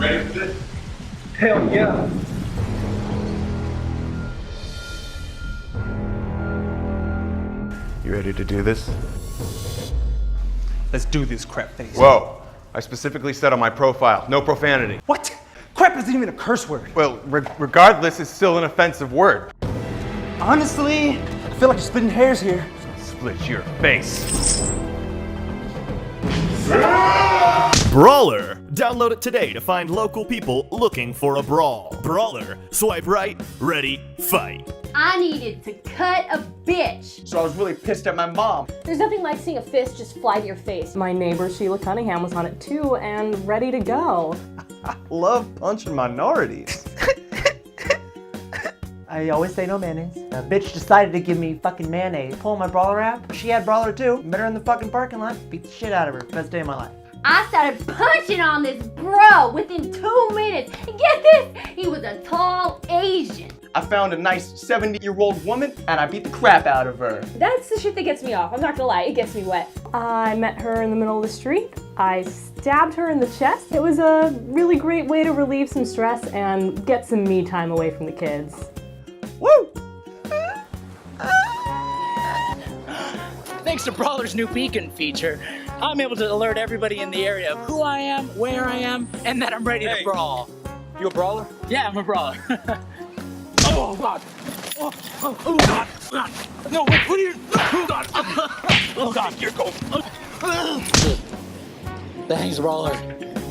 Ready for this? Hell yeah. You ready to do this? Let's do this, crap face. Whoa. I specifically said on my profile, no profanity. What? Crap isn't even a curse word. Well, regardless, it's still an offensive word. Honestly, I feel like you're splitting hairs here. Split your face. Brawler. Download it today to find local people looking for a brawl. Brawler. Swipe right, ready, fight. I needed to cut a bitch. So I was really pissed at my mom. There's nothing like seeing a fist just fly to your face. My neighbor Sheila Cunningham was on it too and ready to go. I love punching minorities. I always say no mayonnaise. A bitch decided to give me fucking mayonnaise. Pulling my brawler out. She had brawler too. Met her in the fucking parking lot. Beat the shit out of her. Best day of my life. I started punching on this bro within 2 minutes. And get this, he was a tall Asian. I found a nice 70-year-old woman and I beat the crap out of her. That's the shit that gets me off. I'm not gonna lie, it gets me wet. I met her in the middle of the street. I stabbed her in the chest. It was a really great way to relieve some stress and get some me time away from the kids. Woo! Thanks to Brawler's new beacon feature, I'm able to alert everybody in the area of who I am, where I am, and that I'm ready to brawl. You a brawler? Yeah, I'm a brawler. Oh, God. Oh, God. No, what are you? Oh, God. Oh, God, you're going. Thanks, Brawler.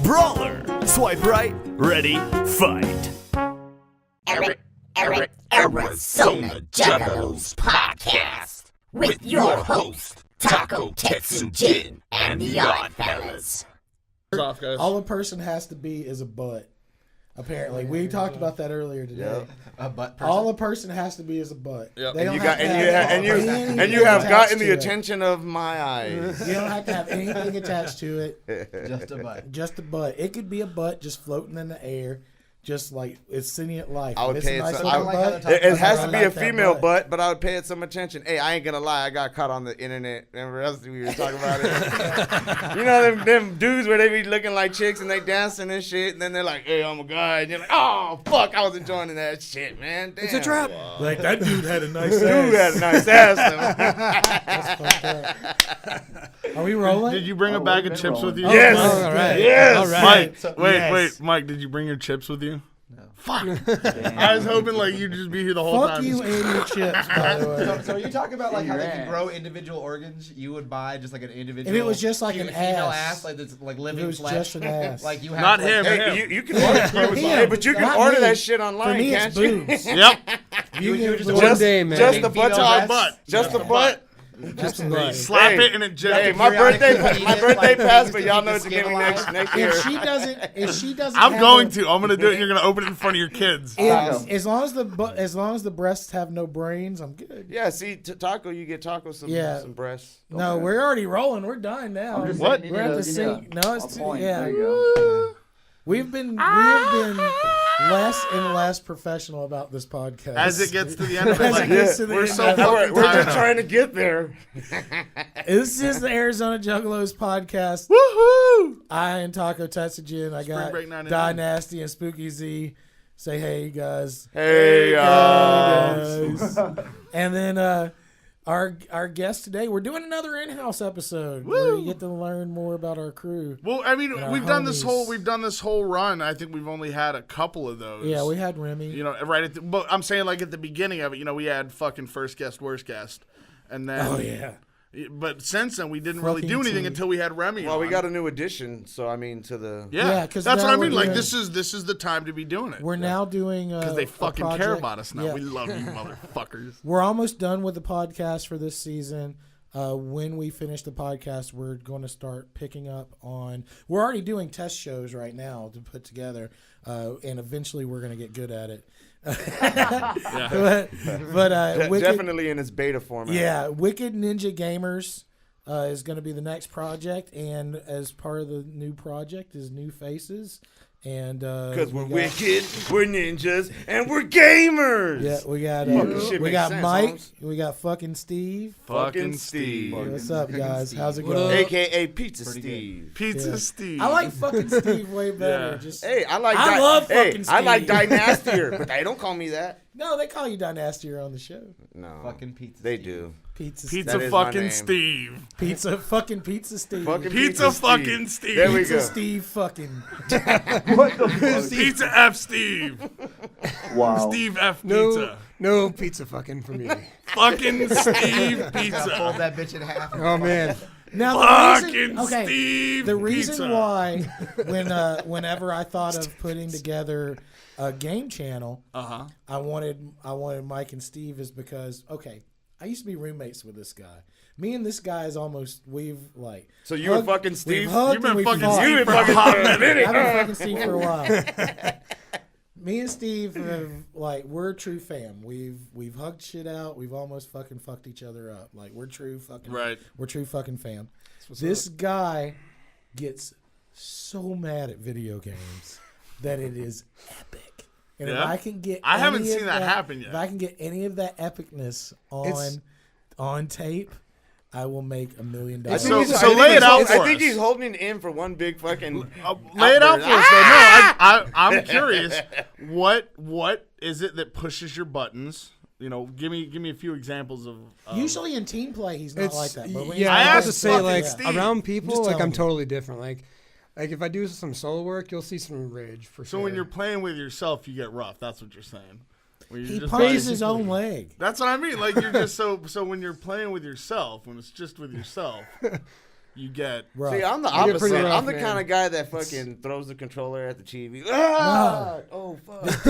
Brawler. Swipe right, ready, fight. Arizona Juggalos podcast with your host, Taco, Tex, and Jin, and the Oddfellas. All a person has to be is a butt. Apparently, we talked about that earlier today. Yep. A butt person. All a person has to be is a butt. Yep. They And you have gotten the attached to it. attention of my eyes. You don't have to have anything attached to it. Just a butt. Just a butt. It could be a butt just floating in the air, just like it's sentient life. I would If it's pay a it. nice Some, looking butt, it has to be I a like that female butt, but I would pay it some attention. Hey, I ain't gonna lie. I got caught on the internet. Remember us? We were talking about it. You know them dudes where they be looking like chicks and they dancing and shit, and then they're like, "Hey, I'm a guy," and you're like, "Oh fuck, I was enjoying that shit, man." Damn. It's a trap. Wow. Like that dude had a nice ass. Dude had a nice ass. Are we rolling? Did you bring a bag of chips with you? Yes. Oh, all right. Yes. All right. So, Mike, yes. wait, Mike, did you bring your chips with you? No. Fuck. I was hoping like you'd just be here the whole Fuck time. you and your chips, by the way. So are you talking about like how they can grow individual organs? You would buy just like an individual. If it was just like an female ass, like this, like living if it was flesh. just an ass. Like you have Not like, him. Hey, you can order. Hey, but you can Not order me. that shit online, For me, can't it's you? boobs. Yep. You would can just Just, day, man. just the Female butt. butt. Just the butt. Just the butt. Slap Hey, it and it just. Hey, my birthday passed, but y'all know what to give me next year. If she doesn't, I'm have going a- to. I'm gonna do it. And you're gonna open it in front of your kids. As long as the breasts have no brains, I'm good. Yeah, see, Taco, you get Taco some breasts. No, we're already rolling. We're done now. What? We're at the sink. No, it's too, yeah. There you go. We have been less and less professional about this podcast As it gets to the end of it, As it like, gets to the we're end so of it. fucking We're tired just trying to get there. This is the Arizona Juggalos podcast. Woohoo! I and Taco Tetsujin. I got Break 99. DieNasty and Spooky Z. Say hey, guys. Hey, guys. And then our guest today, we're doing another in-house episode where you get to learn more about our crew. Well, I mean, and our we've done this homies. whole run. I think we've only had a couple of those. Yeah, we had Remy. You know, right at but I'm saying like at the beginning of it, you know, we had fucking first guest, worst guest, and then Oh yeah. But since then, we didn't really do Fucking anything team. until we had Remy. Well, we on. got a new addition, so I mean, to the Yeah, 'cause that's now what I we're mean. Like doing- this is the time to be doing it. We're now doing because they fucking care project. about us now. Yeah. We love you, motherfuckers. We're almost done with the podcast for this season. When we finish the podcast, we're going to start picking up on. We're already doing test shows right now to put together, and eventually we're going to get good at it. but Wicked, definitely in its beta format. yeah, Wicked Ninja Gamers is going to be the next project, and as part of the new project is new faces. And because we're wicked, we're ninjas, and we're gamers. Yeah, we got Mike, Holmes. we got fucking Steve. Fucking Steve. What's up, guys? How's it going? AKA Pizza Steve. Pizza Steve. I like fucking Steve way better. Yeah. Just Hey, I love fucking Steve. I like DieNastier, but they don't call me that. No, they call you DieNasty on the show. No, Fucking Pizza. they Steve. do. Pizza fucking Steve. Pizza fucking Pizza Steve. Fucking Pizza fucking Steve. There we Pizza go. Steve fucking. What the fuck? Pizza F Steve. Wow. Steve F Pizza. No pizza fucking for me. Fucking Steve Pizza. Fold that bitch in half. Oh man. Now Fucking Steve the reason Pizza. why whenever I thought of putting together a game channel, I wanted Mike and Steve is because I used to be roommates with this guy. Me and this guy is almost So you were fucking Steve? You've been fucking Steve for a hot minute. I've been fucking Steve for a while. Me and Steve have, we're a true fam. We've hugged shit out. We've almost fucking fucked each other up. We're true fucking We're true fucking fam. This guy gets so mad at video games that it is epic. And if I can get I haven't seen that happen yet. If I can get any of that epicness on tape, I will make $1 million. So lay it out for us. I think he's holding it in for one big fucking. Lay it out for us. No, I'm curious. What is it that pushes your buttons? Give me a few examples of. Usually in team play, he's not like that. But Yeah, I have to say, Steve. around people, Just I'm totally different. Like if I do some solo work, you'll see some rage for sure. So when you're playing with yourself, you get rough. That's what you're saying. He punches his own leg. That's what I mean. You're just so when you're playing with yourself, when it's just with yourself, you get. Rough. See, I'm the You get pretty opposite. rough, I'm the man. kind of guy that fucking throws the controller at the TV. Oh fuck!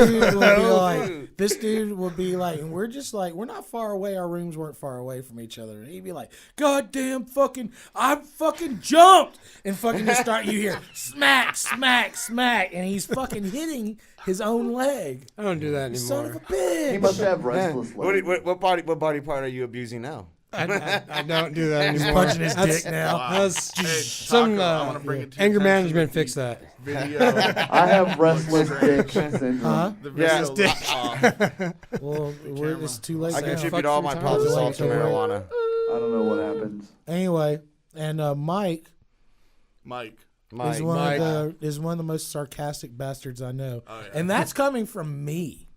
This dude will be like, and we're just we're not far away. Our rooms weren't far away from each other. And he'd be like, "God damn, I fucking jumped!" And fucking just start. You hear smack, smack, smack, and he's fucking hitting his own leg. I don't do that anymore. Son of a bitch. He must have restless legs. What body part are you abusing now? I don't do that anymore. He's punching his dick now. That's Hey, some Taco, I wanna bring it to your anger attention. management fix that. Video. I have restless dick syndrome. Huh? The video. Well, it's too late. I now. contribute all my positive salts to marijuana. I don't know what happens. Anyway, and Mike Mike. is one of the most sarcastic bastards I know, Oh, yeah. and that's coming from me.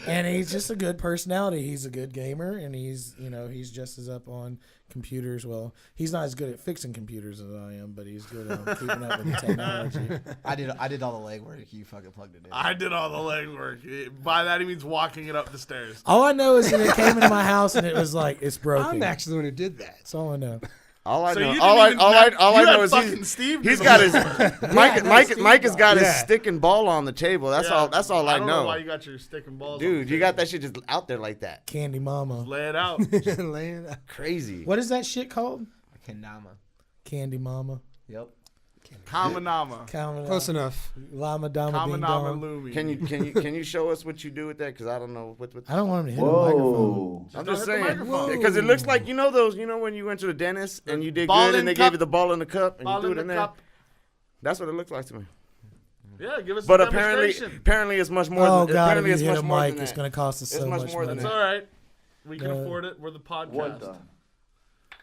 And he's just a good personality. He's a good gamer, and he's just as up on computers. Well, he's not as good at fixing computers as I am, but he's good at keeping up with the technology. I did all the legwork. You fucking plugged it in. I did all the legwork. By that he means walking it up the stairs. All I know is that it came into my house and it was like it's broken. I'm actually the one who did that. That's all I know. All I So know, you all didn't I even- all you I know had is fucking Steve do he's the got his legwork. Mike has got his Yeah. stick and ball on the table. That's all I don't know. why you got your stick and balls. on Dude, the you got table. that shit just out there like that. Candy Mama. Lay it out. Lay it out. Crazy. What is that shit called? Kendama. Candy Mama. Yep. Kamanama. Close enough. Lama Dama Ding Kamanama Dong. Lumi. Can you show us what you do with that? Because I don't know what. I don't want him to hit the microphone. I'm Don't just hit the saying microphone. because it looks like when you went to the dentist and you did Ball good in and they cup. gave you the ball in the cup and Ball you threw in it in the there. cup. That's what it looks like to me. Yeah, give us But a apparently demonstration. it's much more. Oh than, God! If apparently you it's hit much a more mic, than it's that. going to cost us It's so much much more than money. It's all right. We can Yeah. afford it. We're the podcast. What the?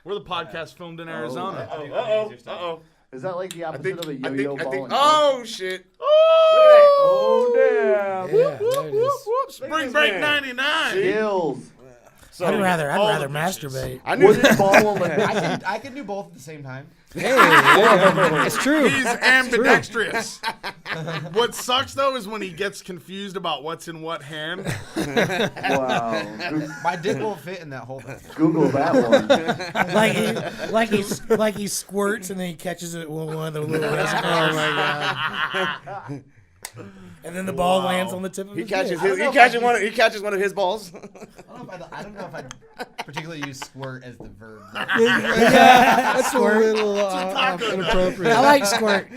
We're the podcast filmed in Arizona. Uh-oh. Is that like the I opposite think, of a I yo-yo think, ball? oh shit. Oh damn. Yeah, there it is. Spring break '99. Chills. So, I'd rather all the masturbate. I knew Wooden ball on the I can do both at the same time. Hey, yeah, it's true. He's ambidextrous. What sucks though is when he gets confused about what's in what hand. Wow. My dick won't fit in that hole. Google that one. like he squirts and then he catches it with one of the little reservoirs. Oh my god. And then the ball lands on the tip of he his catches dick. he catches one of his balls. I don't know if I particularly use squirt as the verb. Yeah, that's a little inappropriate. I like squirt.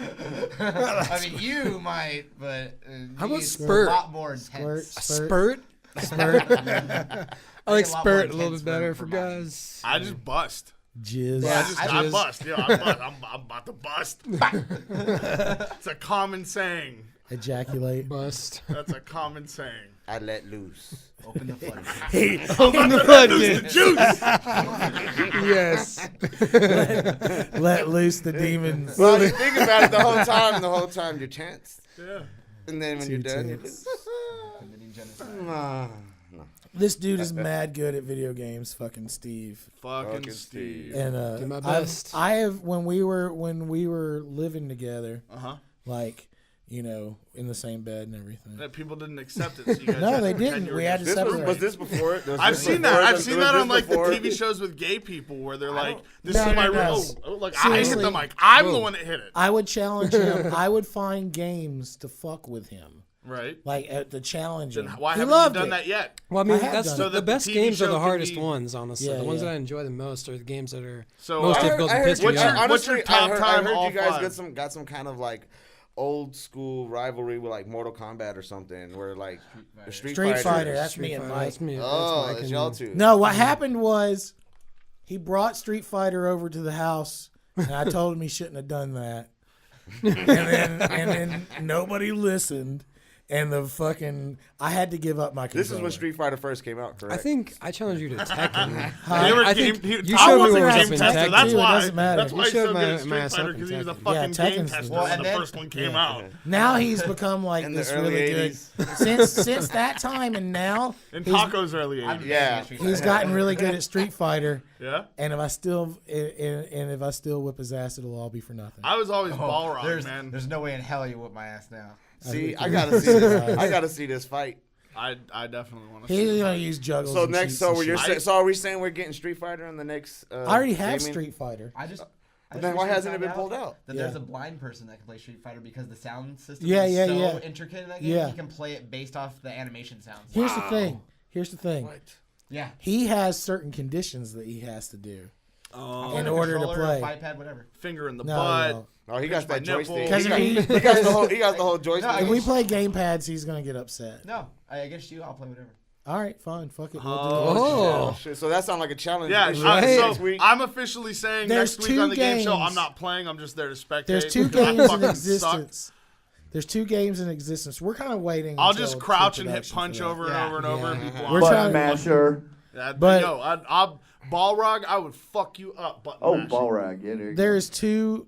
I mean, you might, but How about it's spurt? a lot more intense. Spurt. Spurt? I like spirit a little bit better for guys. I just bust. Jizz. Yeah, I bust. Yeah, I bust. I'm about to bust. It's a common saying. Ejaculate. Bust. That's a common saying. I let loose. Open the floodgates. Hey, open the floodgates. Yes. let loose the demons. Well, you think about it the whole time you're tense. Yeah. And then when you're done, you're just... This dude is mad good at video games, fucking Steve. Fucking Steve. And do my best. I have when we were living together. Like, you know, in the same bed and everything. That people didn't accept it. So you guys No, they didn't. We had to separate. Was this before? I've seen that. I've seen that on like the TV shows with gay people where they're like, "This is my room." Oh, like I hit the mic. I'm the one that hit it. I would challenge him. I would find games to fuck with him. Right. Like at the challenge. Then why haven't you done that yet? Well, I mean, I that's have the best games are the hardest ones, honestly. Yeah, the ones yeah. that I enjoy the most are the games that are So, most I difficult to piss me what's off. your top time I heard all you guys five? got some kind of like old school rivalry with like Mortal Kombat or something, where like Street Fighter. That's me and Mike. That's me. Oh, Mike that's and- y'all two. No, what happened was he brought Street Fighter over to the house, and I told him he shouldn't have done that. and then nobody listened. And the fucking, I had to give up my controller. This is when Street Fighter first came out, correct? I think I challenged you to Tekken. I think think you showed me where game was in tester. Tekken. That's too, it why. doesn't matter. That's why You he's showed so my- good at my Street Fighter ass because he was a up in fucking Tekken. Yeah, game Tekken's tester the- when the first one came out. Now he's become like In the this early really 80s. good. Since that time and now, In he's- Taco's early 80s. Yeah. he's gotten really good at Street Fighter. Yeah? And if I still whip his ass, it'll all be for nothing. I was always Balrog, man. There's no way in hell you whoop my ass now. See, I gotta see this. I gotta see this fight. I definitely want to see He's it. gonna use juggles. So and next, cheats so and you're shit. so are we saying we're getting Street Fighter in the next? I already have gaming? Street Fighter. I just Then why hasn't it been found pulled out? That Yeah. there's a blind person that can play Street Fighter because the sound system Yeah, is yeah, so yeah. intricate in that game. Yeah. He can play it based off the animation sounds. Here's the thing. Here's the thing. Yeah. He has certain conditions that he has to do Oh. in order to Controller, play. a fight pad, whatever. Finger in the No, butt. no. Oh, he got Pinch my that joystick. nipple. He got the whole. He got the whole joystick. No, If we play game pads, he's gonna get upset. No, against you, I'll play whatever. All right, fine, fuck it. We'll do Oh. it. Shit, so that sounds like a challenge. Yeah, Right. so I'm officially saying There's next week on the two game show, games. I'm not playing. I'm just there to spectate. There's two because I games in fucking existence. suck. There's two games in existence. We're kind of waiting. I'll until just crouch and hit production punch for that. over and over and over and be blind. We're trying masher. Yeah, But- yo, I'll Balrog, I would fuck you up. Button Oh, mashing. ball rag. Yeah, there you There's two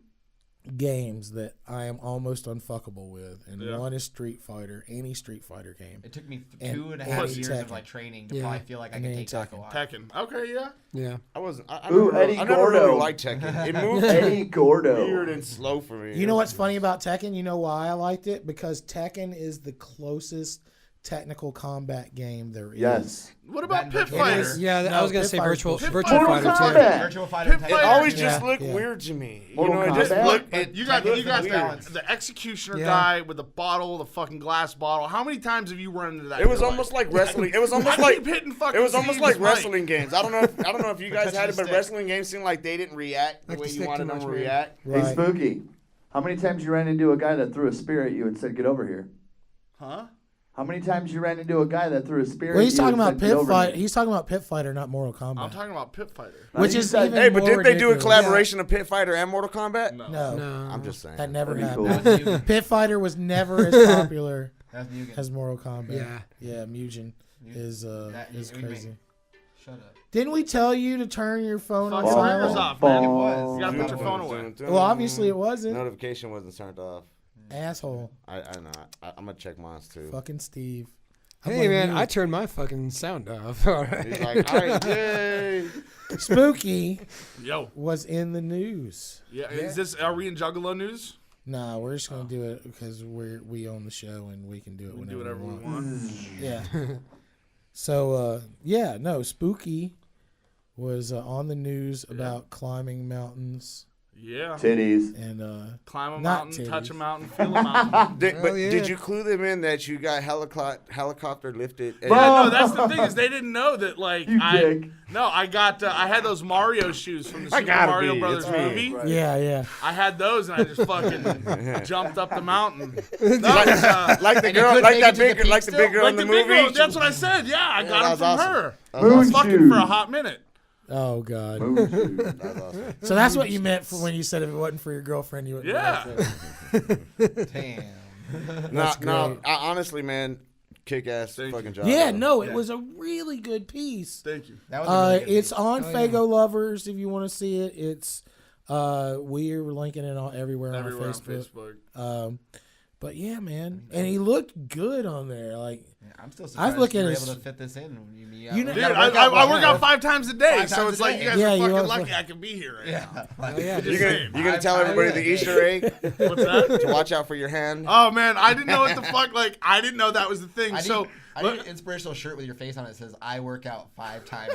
games that I am almost unfuckable with, and Yeah. one is Street Fighter, any Street Fighter game. It took me And- 2.5 and years Tekken. of like training to Yeah. probably feel like I And can then take Taco out. Tekken. Okay, yeah. Yeah. I wasn't. I Ooh, never, Eddie I never really Gordo. liked Tekken. It moved Eddie Gordo. weird and slow for me. You know what's funny about Tekken? You know why I liked it? Because Tekken is the closest technical combat game there is. Yes. What about Pit That and Fighter? Virtua Yeah, I No, was gonna Pit say Fighter's virtual bullshit. virtual Mortal fighter too. Kombat. Virtua Fighter. Pit Tekken. It always Yeah, just looked yeah. weird to me. You Mortal know, it just Kombat. looked. But It, You got Balance. the executioner Yeah. guy with the bottle, the fucking glass bottle. How many times have you run into that? It was in your almost life? like wrestling. It was almost I like keep hitting fucking it was almost Steve's like mic. wrestling games. I don't know if you guys touching had the it, but stick. wrestling games seemed like they didn't react the Like way the you stick wanted too them much, to man. react. Hey, Right. Spooky. How many times you ran into a guy that threw a spear at you and said, "Get over here"? Huh? How many times you ran into a guy that threw a spear Well, at he's you talking and about said, "Get Pit over Fighter. here"? He's talking about Pit Fighter, not Mortal Kombat. I'm talking about Pit Fighter. Which you is said- even Hey, but more didn't they do a ridiculous. collaboration of Pit Fighter and Mortal Kombat? No. No, No. I'm just saying. that never Pretty happened. cool. That was Mugen. Pit Fighter was never as popular That was Mugen. as Mortal Kombat. Yeah. Yeah, Mugen is That- is we made- crazy. Shut up. Didn't we tell you to turn your phone on Fuck your ears silent? off, man. It was. You gotta put your phone away. Well, obviously it wasn't. Notification wasn't turned off. Asshole. I know. I'm gonna check mine too. Fucking Steve. I Hey blame man, you. I turned my fucking sound off. All right. He's like, all right, yay. Spooky Yo. was in the news. Yeah, is this? Are we in Juggalo news? Nah, we're just gonna do it because we own the show and we can do it We can whenever do whatever we want. want. Yeah. So no, Spooky was on the news about climbing mountains Yeah. Titties. And climb a not mountain, titties. touch a mountain, feel a mountain. Did you clue them in that you got helicopter lifted? Yeah, no, that's the thing is they didn't know that like dick. I got I had those Mario shoes from the Super Mario Brothers movie. Yeah. I had those and I just fucking jumped up the mountain. Like the girl, like that big, like the big girl in the movie. That's what I said. Yeah, I got them from awesome. her. That I was was fucking awesome. for a hot minute. Oh God. That's awesome. So that's what you meant for when you said if it wasn't for your girlfriend, you wouldn't. Damn. No, honestly, man, kick-ass fucking job. Yeah, bro. no, it was a really good piece. Thank you. That was a really good it's piece. on Fago Lovers if you want to see it. It's we're linking it all everywhere on Facebook. But yeah, man, and he looked good on there. Like I'm still surprised I look you at were his. able to fit this in. Dude, I work out 5 times a day, so it's like you guys are fucking lucky I can be here right now. You're gonna tell everybody the Easter egg? What's that? To watch out for your hand. Oh man, I didn't know what the fuck. Like I didn't know that was the thing. I So need an inspirational shirt with your face on it that says "I work out 5 times."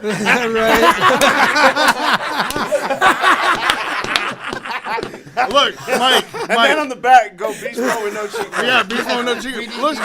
Look, Mike. And then on the back, go beast mode with no cheek. Yeah, beast mode with no cheek. Look,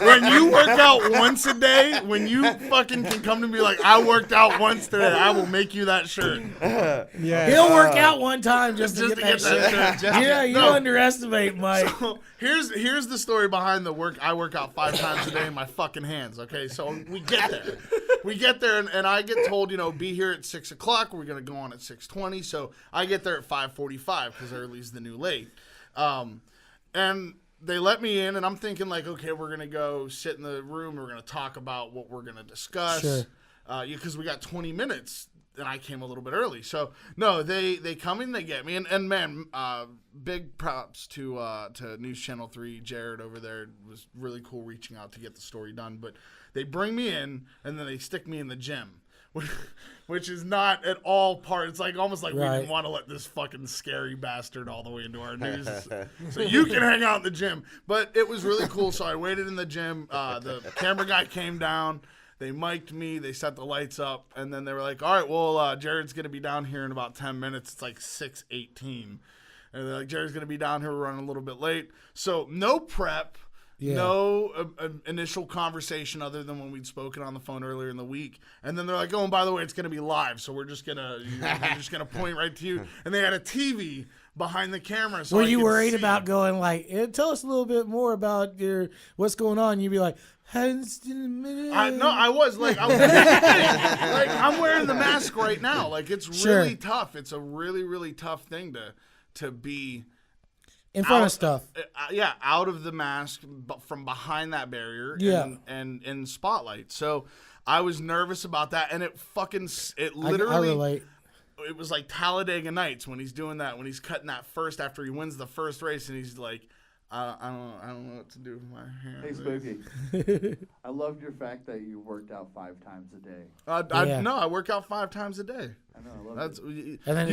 when you work out once a day, when you fucking can come to me like, I worked out once today, I will make you that shirt. Yeah, he'll work out one time just to get that shirt. Yeah, you underestimate Mike. So, here's the story behind the work. I work out 5 times a day in my fucking hands. Okay, so we get there, and I get told, be here at 6 o'clock. We're gonna go on at 6:20. So I get there at 5:45 because early's the new late. And they let me in, and I'm thinking like, okay, we're gonna go sit in the room. We're gonna talk about what we're gonna discuss. Sure. Because we got 20 minutes. And I came a little bit early. So, no, they come in, they get me. And man, big props to News Channel 3, Jared over there. It was really cool reaching out to get the story done. But they bring me in, and then they stick me in the gym, which is not at all part. It's like almost like we didn't want to let this fucking scary bastard all the way into our news. So you can hang out in the gym. But it was really cool. So I waited in the gym. The camera guy came down. They mic'd me, they set the lights up, and then they were like, all right, well, Jared's going to be down here in about 10 minutes. It's like 6:18. And they're like, Jared's going to be down here. We're running a little bit late. So no prep, no initial conversation other than when we'd spoken on the phone earlier in the week. And then they're like, oh, and by the way, it's going to be live, so we're just going to point right to you. And they had a TV behind the camera. So Were you worried about going like, tell us a little bit more about what's going on? You'd be like, I was like, I'm wearing the mask right now. Like, it's really tough. It's a really, really tough thing to be in front of stuff. Out of the mask, but from behind that barrier. And in spotlight. So I was nervous about that, and it literally. I relate. It was like Talladega Nights when he's doing that, when he's cutting that first after he wins the first race, and he's like, I don't know what to do with my hair. Hey, Spooky. I loved your fact that you worked out 5 times a day. No, I work out 5 times a day. I know. I love it. And then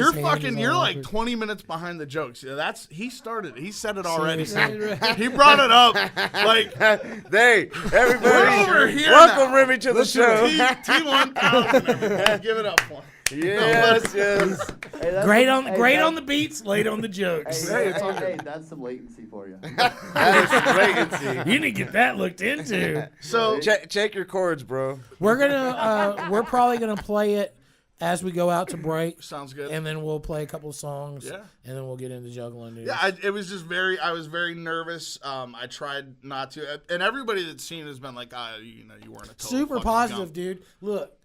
you're like 20 minutes behind the jokes. Yeah, he started it. He said it already. He brought it up. Like, hey, everybody, over here welcome now. Remy to the show. T1000, everybody. Give it up for him. Yes, yes. Hey, great on the beats, late on the jokes. Hey, that's some latency for you. That is some latency. You need to get that looked into. So check your chords, bro. We're probably gonna play it as we go out to break. Sounds good. And then we'll play a couple of songs. Yeah. And then we'll get into juggling news. Yeah, I was very nervous. I tried not to, and everybody that's seen it has been like, you weren't a total super fucking positive, gump. dude. Look.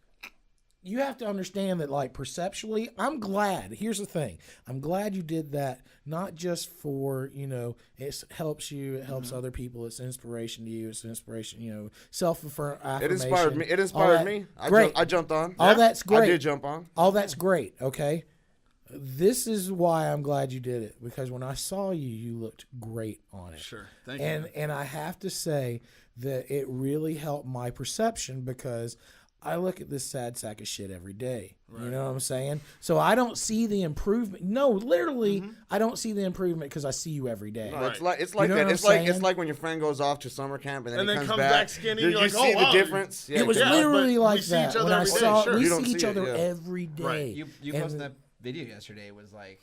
You have to understand that, like, perceptually, I'm glad. Here's the thing. I'm glad you did that, not just for, it helps you, it helps other people, it's inspiration to you, it's inspiration, self-affirmation. It inspired me. It inspired me. I jumped on. All that's great. I did jump on. All that's great, okay? This is why I'm glad you did it, because when I saw you, you looked great on it. Sure. Thank you. And I have to say that it really helped my perception, because I look at this sad sack of shit every day. Right. You know what I'm saying? So I don't see the improvement. No, literally, I don't see the improvement because I see you every day. No, it's like that. It's like when your friend goes off to summer camp and then he comes back skinny. You like, see the difference. Yeah, it was literally like that. When I saw, we see each other every day. Right. You posted video yesterday was like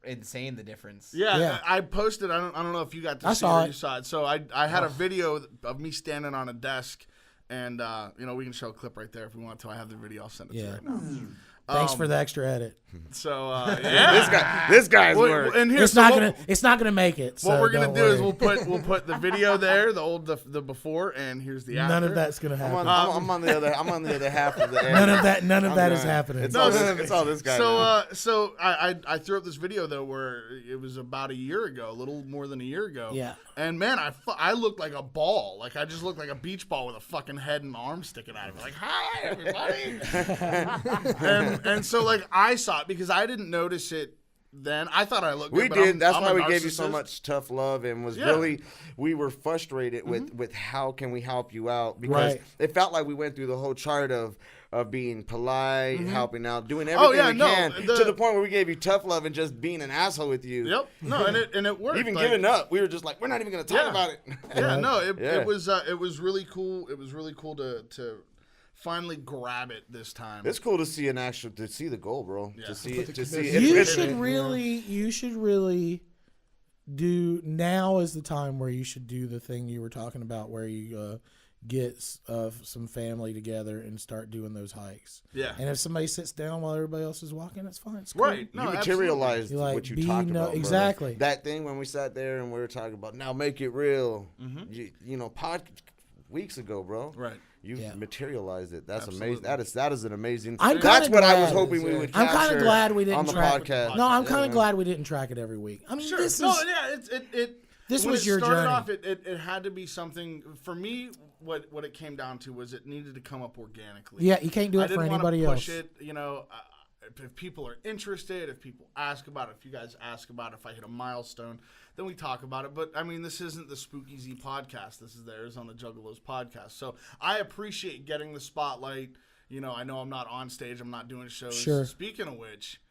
insane, the difference. Yeah. I posted. I don't know if you got to see it or you saw it. So I had a video of me standing on a desk, and we can show a clip right there if we want to. I have the video. I'll send it to you right now. Thanks for the extra edit. So this guy's work. And it's not gonna make it. What we're gonna do is we'll put the video there, the before, and here's the after. None of that's gonna happen. I'm on the other half of the air. None of that is happening. It's all this guy. So I threw up this video though where it was about a year ago, a little more than a year ago. Yeah. And man, I looked like a ball. Like I just looked like a beach ball with a fucking head and arms sticking out of it. Like, hi everybody. and so like I saw it because I didn't notice it then. I thought I looked good. We did. That's why we gave you so much tough love and was really, we were frustrated with how can we help you out, because it felt like we went through the whole chart of being polite, helping out, doing everything we can, to the point where we gave you tough love and just being an asshole with you. Yep. No, and it worked. Even giving up. We were just like, we're not even going to talk about it. It was really cool. It was really cool to finally grab it this time. It's cool to see to see the goal, bro. Yeah. To see it. You should really do. Now is the time where you should do the thing you were talking about, where you get some family together and start doing those hikes. Yeah. And if somebody sits down while everybody else is walking, that's fine. It's cool. Right. No, you materialized what you talked about. Exactly. Brother. That thing when we sat there and we were talking about, now make it real. Weeks ago, bro. Right. You materialized it. That's amazing. That is an amazing. That's what I was hoping we would capture. I'm kind of glad we didn't on the track podcast. No, I'm kind of glad we didn't track it every week. I mean, sure. this was your journey. Off, it had to be something for me. What it came down to was it needed to come up organically. Yeah, you can't do it for anybody else. Push it, if people are interested, if people ask about it, if you guys ask about it, if I hit a milestone, then we talk about it. But I mean, this isn't the Spooky Z podcast. This is the Arizona Juggalos podcast. So I appreciate getting the spotlight. I know I'm not on stage. I'm not doing shows. Sure. Speaking of which,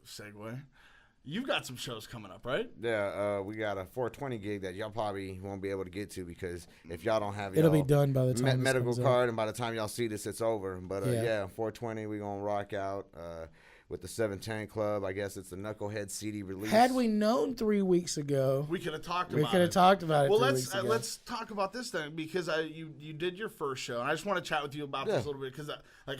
segue. You've got some shows coming up, right? Yeah, we got a 420 gig that y'all probably won't be able to get to, because if y'all don't have it'll be done by the time medical card, and by the time y'all see this, it's over. But 420, we're gonna rock out with the 710 Club. I guess it's the KnuckleHeadz CD release. Had we known 3 weeks ago, we could have talked about it. We could have talked about it. Well, let's talk about this then, because you did your first show, and I just want to chat with you about this a little bit, because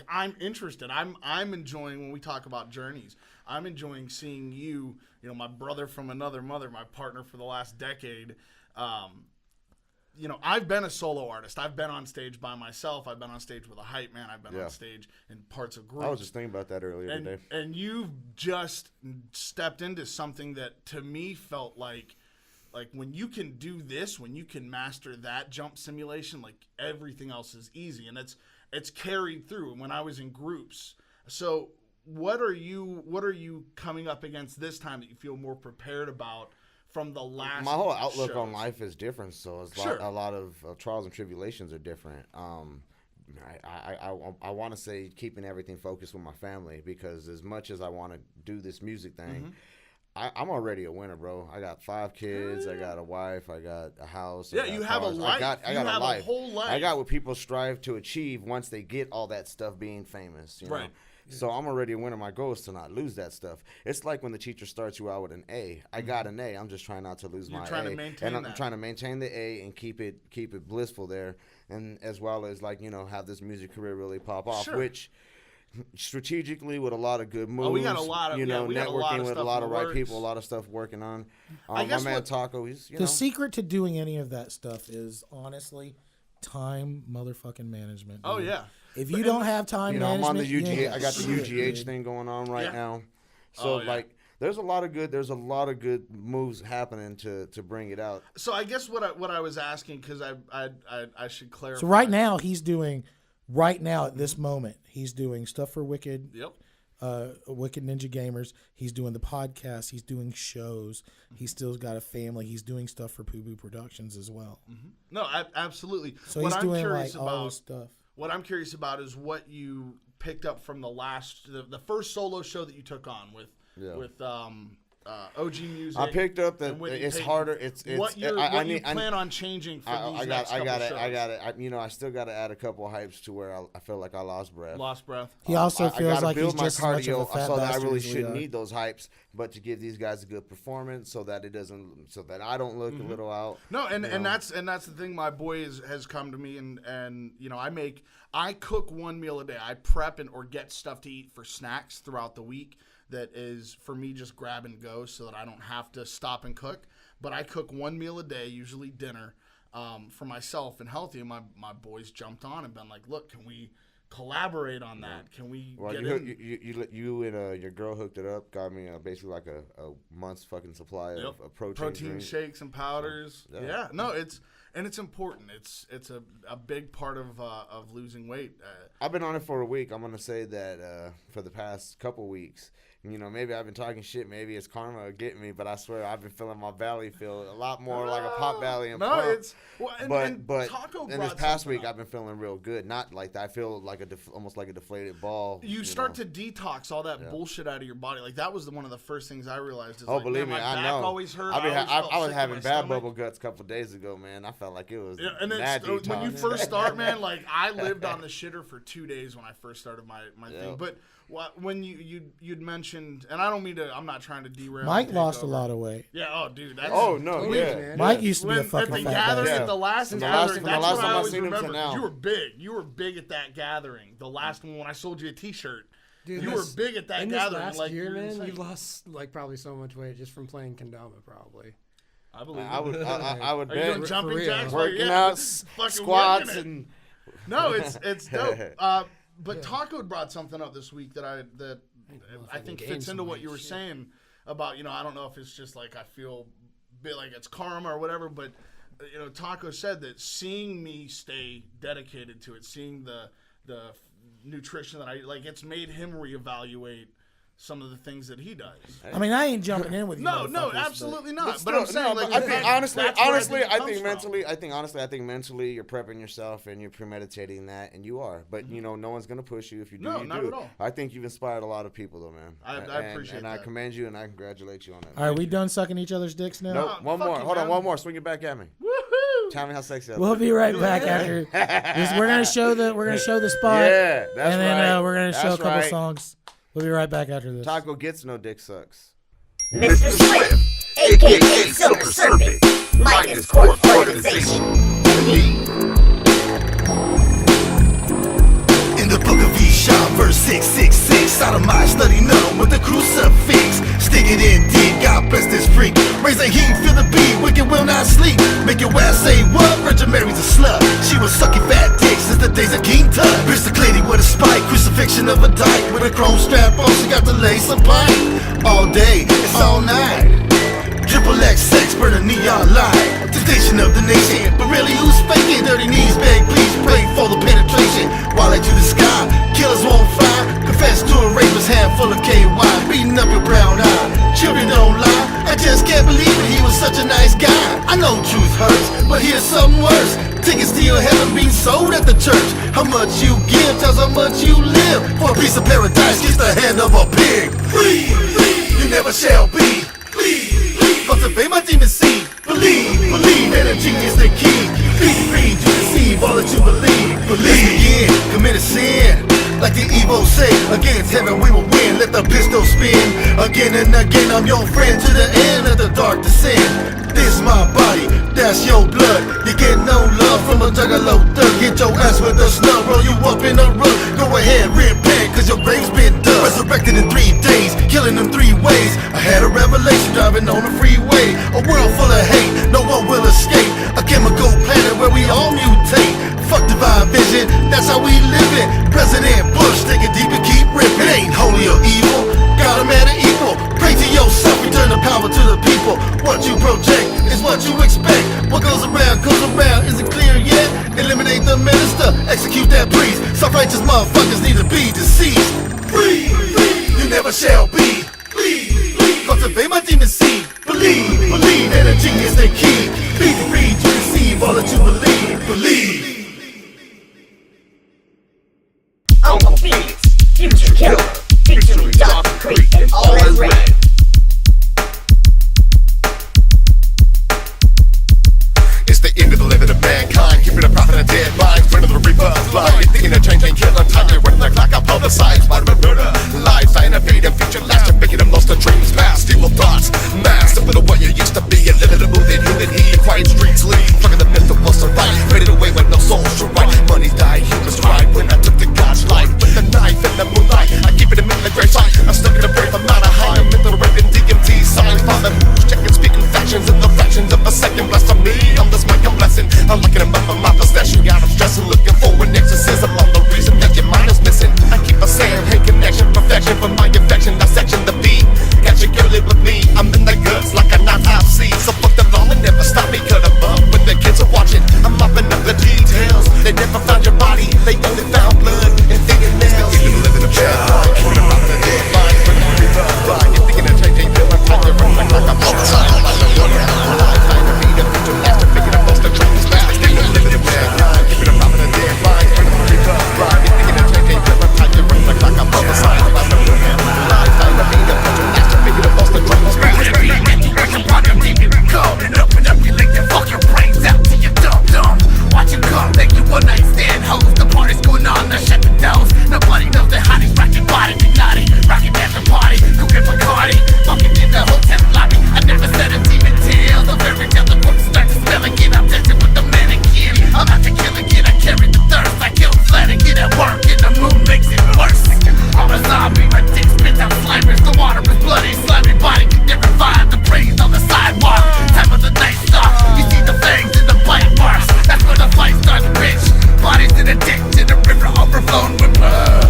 I'm interested. I'm enjoying when we talk about journeys. I'm enjoying seeing you, my brother from another mother, my partner for the last decade. I've been a solo artist. I've been on stage by myself. I've been on stage with a hype man. I've been on stage in parts of groups. I was just thinking about that earlier today. And you've just stepped into something that to me felt like when you can do this, when you can master that jump simulation, like everything else is easy, and it's carried through. And when I was in groups, so what are you coming up against this time that you feel more prepared about from the last? My whole outlook on life is different, so it's a lot of trials and tribulations are different. I want to say keeping everything focused with my family, because as much as I want to do this music thing, I'm already a winner, bro. I got 5 kids. I got a wife. I got a house. Yeah, you have cars. a life. I got a life. A whole life. I got what people strive to achieve once they get all that stuff being famous. You know? So I'm already a winner. My goal is to not lose that stuff. It's like when the teacher starts you out with an A. I got an A. I'm just trying not to lose my A. And I'm trying to maintain the A and keep it blissful there, and as well as have this music career really pop off, which strategically with a lot of good moves. We got a lot of networking with a lot of right people, a lot of stuff working on. My man Taco, he's the secret to doing any of that stuff is honestly time motherfucking management. Oh yeah. If you don't have time management, I'm on the UGH. I got the UGH thing going on right now. So there's a lot of good moves happening to bring it out. So I guess what I was asking, because I should clarify. So right now at this moment, he's doing stuff for Wicked. Yep. Wicked Ninja Gamers. He's doing the podcast. He's doing shows. He's still got a family. He's doing stuff for Poo Boo Productions as well. No, absolutely. So he's doing all this stuff. What I'm curious about is what you picked up from the first solo show that you took on with OG music. I picked up that and Whitney it's Payton. harder. It's what you plan on changing for these next couple shows. I got it. I still got to add a couple of hypes to where I feel like I lost breath. He also feels like he's build my just as much of a cardio fat so that I bastard really as we shouldn't are. need those hypes, but to give these guys a good performance so that I don't look a little out. No, and that's the thing. My boy has come to me and you know I cook one meal a day. I prep or get stuff to eat for snacks throughout the week that is for me just grab and go so that I don't have to stop and cook. But I cook one meal a day, usually dinner, for myself and healthy. And my boys jumped on and been like, look, can we collaborate on that? Can we get you and your girl hooked it up, got me basically like a month's fucking supply of protein shakes and powders. So, yeah, no, it's important. It's a big part of losing weight. I've been on it for a week. I'm gonna say that for the past couple weeks, you know, maybe I've been talking shit. Maybe it's karma getting me, but I swear I've been feeling my belly feel a lot more like a pop belly and pump. It's but Taco in this past week I've been feeling real good. Not like that. I feel like almost like a deflated ball. You start to detox all that bullshit out of your body. Like that was one of the first things I realized. Is Believe me, my I back know. Always hurt. I was having bad bubble guts a couple days ago, man. I felt like it was mad detox. When you first start, man, like I lived on the shitter for 2 days when I first started my thing. But when you'd mentioned, and I don't mean to, I'm not trying to derail. Mike lost a lot of weight. Yeah. Oh, dude. That's, yeah. Mike used to be a fucking at the fat gathering. bastard. At the last gathering, that's what I always remember. You were big. You were big at that gathering. The last one when I sold you a T-shirt. Dude, you were big at that gathering. This last year, man, you lost like probably so much weight just from playing kendama, probably. I believe. I would bet. Doing jumping jacks, working out, squats, and no, it's dope. But Taco brought something up this week that I think fits into what you were saying about, you know, I don't know if it's just like I feel a bit like it's karma or whatever, but you know, Taco said that seeing me stay dedicated to it, seeing the nutrition that I like, it's made him reevaluate some of the things that he does. I mean, I ain't jumping in with you. No, absolutely not. But I'm I'm saying, like, I think honestly, I think mentally, you're prepping yourself and you're premeditating that, and you are. But you know, no one's gonna push you if you do. No, not at all. I think you've inspired a lot of people, though, man. I appreciate that. And I commend you and I congratulate you on that. All right, we done sucking each other's dicks now? Nope, one more. Hold on, one more. Swing it back at me. Woohoo! Tell me how sexy that We'll be right back after this. We're gonna show the spot. Yeah, that's and then right. We're gonna show a couple songs. We'll be right back after this. Taco gets no dick sucks. Mr. Swift, a.k.a. Silver Serpent, minus court organization. In the book of Eshon, verse 666, sodomite study none with the crucifix. Stick it in deep, God bless this freak. Raise a heat, feel the beat, wicked will not sleep. Make your ass say what? Virgin Mary's a slut. She was sucking fat dicks since the days of King Tut. Pierce the clady with a spike, crucifixion of a dyke. With a chrome strap on, she got to lace a pipe. All day, it's all night. Triple X sex, burn a neon light. Temptation of the nation, but really who's faking? Dirty knees, beg, please pray for the penetration. While I to the sky, killers won't fly. Confess to a rapist, handful of KY, beating up your brown eye. Children don't lie, I just can't believe it. He was such a nice guy. I know truth hurts, but here's something worse. Tickets to your heaven being sold at the church. How much you give tells how much you live. For a piece of paradise, kiss the hand of a pig. Please, you never shall be. Please, cultivate my demon seed. Believe that a genius the key. Free to deceive all that you believe. Believe, commit a sin. Like the Evo say, against heaven we will win. Let the pistol spin. Again and again, I'm your friend to the end of the dark descent. This my body, that's your blood. You get no love from a juggalo thug. Get your ass with a snub, roll you up in a rug. Go ahead, repent, cause your grave's been dug. Resurrected in 3 days, killing them 3 ways. I had a revelation driving on the freeway. A world full of hate, no one will escape. A chemical planet where we all mutate. Fuck divine vision, that's how we live it. President Bush, take it deep and keep ripping. It ain't holy or evil, God a man of equal. Pray to yourself, return the power to the people. What you project is what you expect. What goes around, isn't clear yet. Eliminate the minister, execute that priest. Self-righteous motherfuckers need to be deceased. Free, you never shall be. Please, cultivate my demon seed. Believe that a genius the key. Be free to receive all that you believe. Uncle Phoenix, future killer, featuring Dr. Creek and all is red. homicide, spider murder. Lives I innovate and future last to making the most of dreams. Mass, steal thoughts, mass, simple to what you used to be. And living the movie, human heat, quiet streets lead. Fucking the myth of what's the right, faded away with no soul to right. Money died, humans tried when I took the God's life. With the knife and the moonlight, I keep it in the great sight. I'm stuck in a brave amount of high, I'm in the raping DMT signs. Father moves, checking, speaking factions in the fractions of a second. Blessed on me, on this mic I'm blessing. I'm looking him up in my possession. Got him stressing, looking for an exorcism. I'm the reason that your mind is missing. I keep a saying, hey, connection, perfection for my infection. Dissection the beat, catch a girl live with me. I'm in the goods like a non-IC. So fuck the law and never stop me. Cut them up when the kids are watching. I'm mopping up the details. They never found your body, they only found blood and fingernails. You live in a bad life, you're not in a dead life. But you be rough, right? You're thinking of changing your life, like you're running like a pop sign. Like a one life, I know need a future master, picking up most of dreams back. You live in a bad life, keeping a problem in a dead life. But you be rough, right? You're thinking of changing your life, like you're running like a pop sign. Like a one life, I know need a future master, picking up most of dreams back. Open up, you lick your fucking brains out to your dumb. Watch him come, make you one night stand hoes. The party's going on, now shut the doors. Nobody knows that hotties rockin' body, big naughty, rockin' after party, cooking Bacardi, fucking in the hotel lobby. I never said a demon tale. The very tale the corpse start to smell again. I'm dancing with the mannequin. I'm out to kill again. I carry the thirst. I kill Flanagan at work, and the moon makes it worse. I'm a zombie, my dick spits out slimers. The water is bloody, slimy body can never find the brains on the sidewalk. Time of the night stalk, you see the fangs in the bite marks. That's where the fight starts, bitch. Bodies in a ditch, in a river overflowing with blood.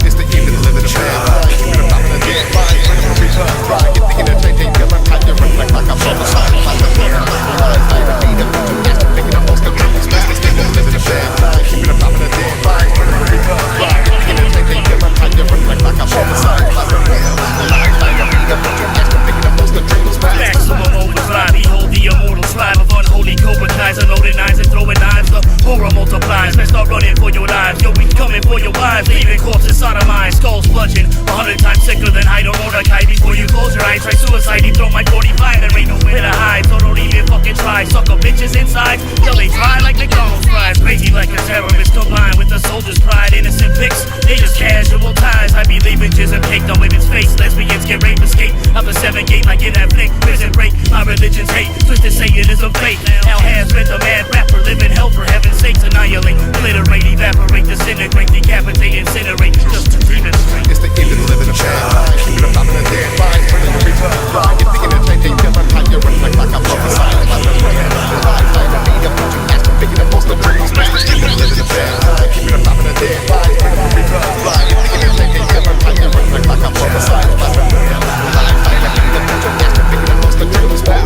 It's the evil to live in a bad life. Keeping a pop in a dead mind. When I'm a reaper, right? You're thinking of changing your life, how you reflect like a homicide. Like a fear, lies, I repeat a future master, picking up most of dreams back. It's the evil to live in a bad life. Keeping a pop in a dead mind. When I'm a reaper, right? You're thinking of changing your life, how you reflect like a homicide. Like a fear, lies, I repeat a future master, picking up most of dreams back. Maximum overdrive, behold the immortal slime of unholy cobra ties, unloaded knives and throwing knives. The horror multiplies, men start running for your lives. Yo, we coming for your wives, leaving corpses sodomized, skulls bludgeoned 100 times sicker than Hyde or Mordecai. Before you close your eyes, try suicide, he throw my 45. There ain't no way to hide, so don't even fucking try. Suck up bitches inside, till they dry like McDonald's fries. Crazy like a terrorist combined with the soldier's pride. Innocent pics, they just casual ties. I be leaving jism caked on women's face. Lesbians get raped, escape out the 7 gate like in that flick. Prison break, my religion's hate, twisted Satanism fate. Hell has been the mad rapper, living hell for heaven's sakes. Annihilate, obliterate, evaporate, disintegrate, decapitate, incinerate, just to demonstrate. It's the evil to live in a bad life. Keeping a pop in a dead mind. When I'm a reaper, right? You're thinking of changing your life, how you reflect like a homicide. Like a fear, lies, I repeat a future master, picking up most of dreams back. It's the evil to live in a bad life. Keeping a pop in a dead mind. When I'm a reaper, right? You're thinking of changing your life, how you reflect like a homicide. Like a fear, lies, I repeat a future master, picking up most of dreams back.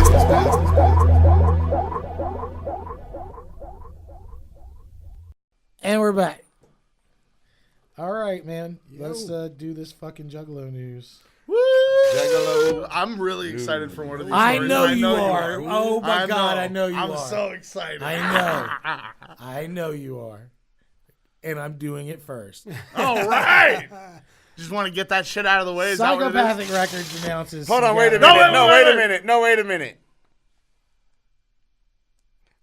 And we're back. All right, man. Let's do this fucking Juggalo news. Woo! Juggalo. I'm really excited for one of these. I stories. know you are. Oh my God, I know you are. I'm so excited. I know. I know you are. And I'm doing it first. All right. Just want to get that shit out of the way. Is that what it is? Psychopathic Records announces. Hold on, wait a minute. Wait a minute.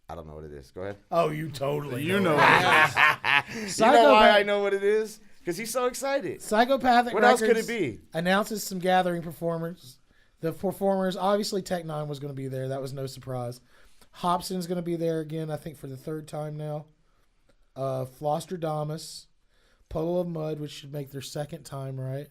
I don't know what it is. Go ahead. Oh, you totally know what it is. You know why I know what it is? Because he's so excited. Psychopathic What Records else could it be? Announces some gathering performers. The performers, obviously Tech9 was going to be there. That was no surprise. Hobson's going to be there again, I think, for the 3rd time now. Flostradamus. Puddle of Mud, which should make their 2nd time, right?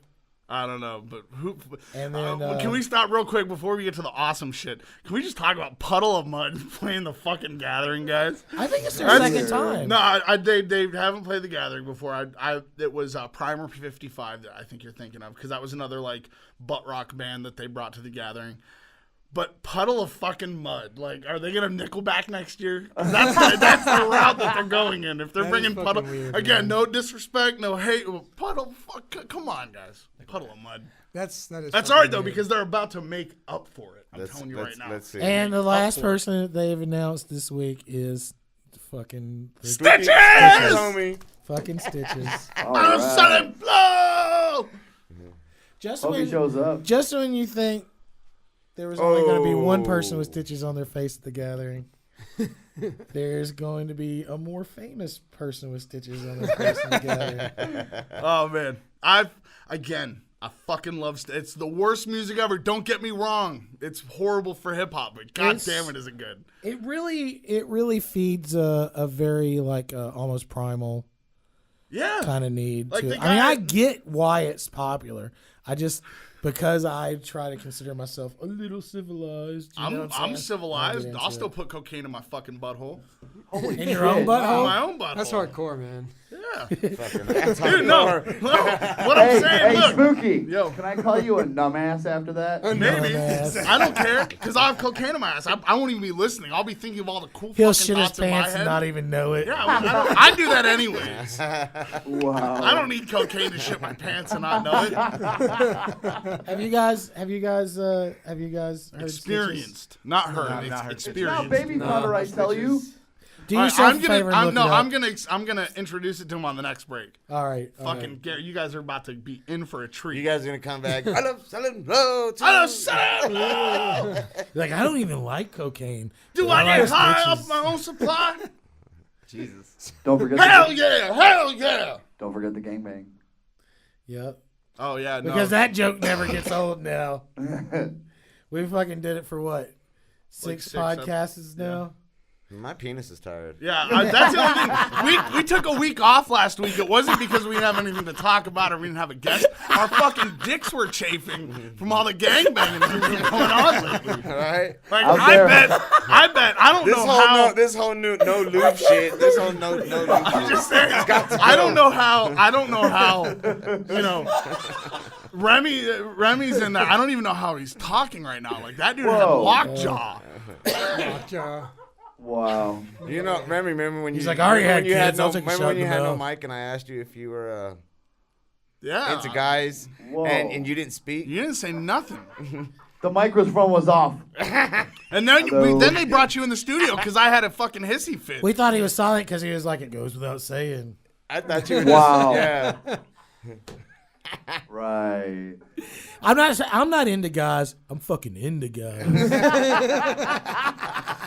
I don't know, but who? And then can we stop real quick before we get to the awesome shit? Can we just talk about Puddle of Mud playing the fucking Gathering, guys? I think it's their 2nd time. No, they haven't played the Gathering before. It was Primer 55 that I think you're thinking of, because that was another like butt rock band that they brought to the Gathering. But Puddle of fucking Mud, like, are they gonna Nickelback next year? That's the route that they're going in. If they're bringing Puddle weird, again, man. No disrespect, no hate. Puddle, come on, guys. Puddle of Mud. That's all right though, because they're about to make up for it. I'm telling you right now. Let's see. And the last person that they've announced this week is fucking Stitches, homie. Fucking Stitches. I'm selling blow. Just Hope he shows up. Just when you think there was only going to be one person with stitches on their face at the Gathering. There's going to be a more famous person with stitches on this person together. Oh man, I fucking love it's the worst music ever. Don't get me wrong, it's horrible for hip hop, but damn it, is it good? It really feeds a very like almost primal kind of need like to it. I mean, I get why it's popular. I just because I try to consider myself a little civilized. You know what I'm civilized. I'll still put cocaine in my fucking butthole. In your own butthole? My own butthole. That's hardcore, man. Yeah. Dude, no. What I'm saying, look. Spooky. Yo. Can I call you a dumbass after that? Maybe. I don't care, because I have cocaine in my ass. I won't even be listening. I'll be thinking of all the cool He'll fucking shit his thoughts in my pants head. and not even know it. Yeah, I do that anyways. Wow. I don't need cocaine to shit my pants and not know it. Have you guys heard Experienced, not heard. Experienced. Now, baby powder, I tell you. Do yourself a favor and look it up. I'm gonna introduce it to him on the next break. All right. Fucking Gary, you guys are about to be in for a treat. You guys are gonna come back. I love selling blow. Like, I don't even like cocaine. Do I get high off my own supply? Jesus. Don't forget. Hell yeah! Don't forget the gangbang. Yep. Oh yeah, no. Because that joke never gets old now. We fucking did it for what? Six podcasts now? My penis is tired. Yeah, that's the only thing. We took a week off last week. It wasn't because we didn't have anything to talk about or we didn't have a guest. Our fucking dicks were chafing from all the gangbanging that's been going on lately. Right? Like, I bet. I don't know how. This whole new no lube shit. This whole no lube shit. I'm just saying. I don't know how. You know. Remy's in there. I don't even know how he's talking right now. Like, that dude had lockjaw. Lockjaw. Wow. You know, Remy, remember when He's you like, I already had you had kids. no, I'll take a remember shot when in you the had no mouth. mic and I asked you if you were into guys Whoa. and you didn't speak? You didn't say nothing. The microphone was off. And then they brought you in the studio because I had a fucking hissy fit. We thought he was silent because he was like, it goes without saying. I thought you were Wow. yeah. Right. I'm not into guys. I'm fucking into guys.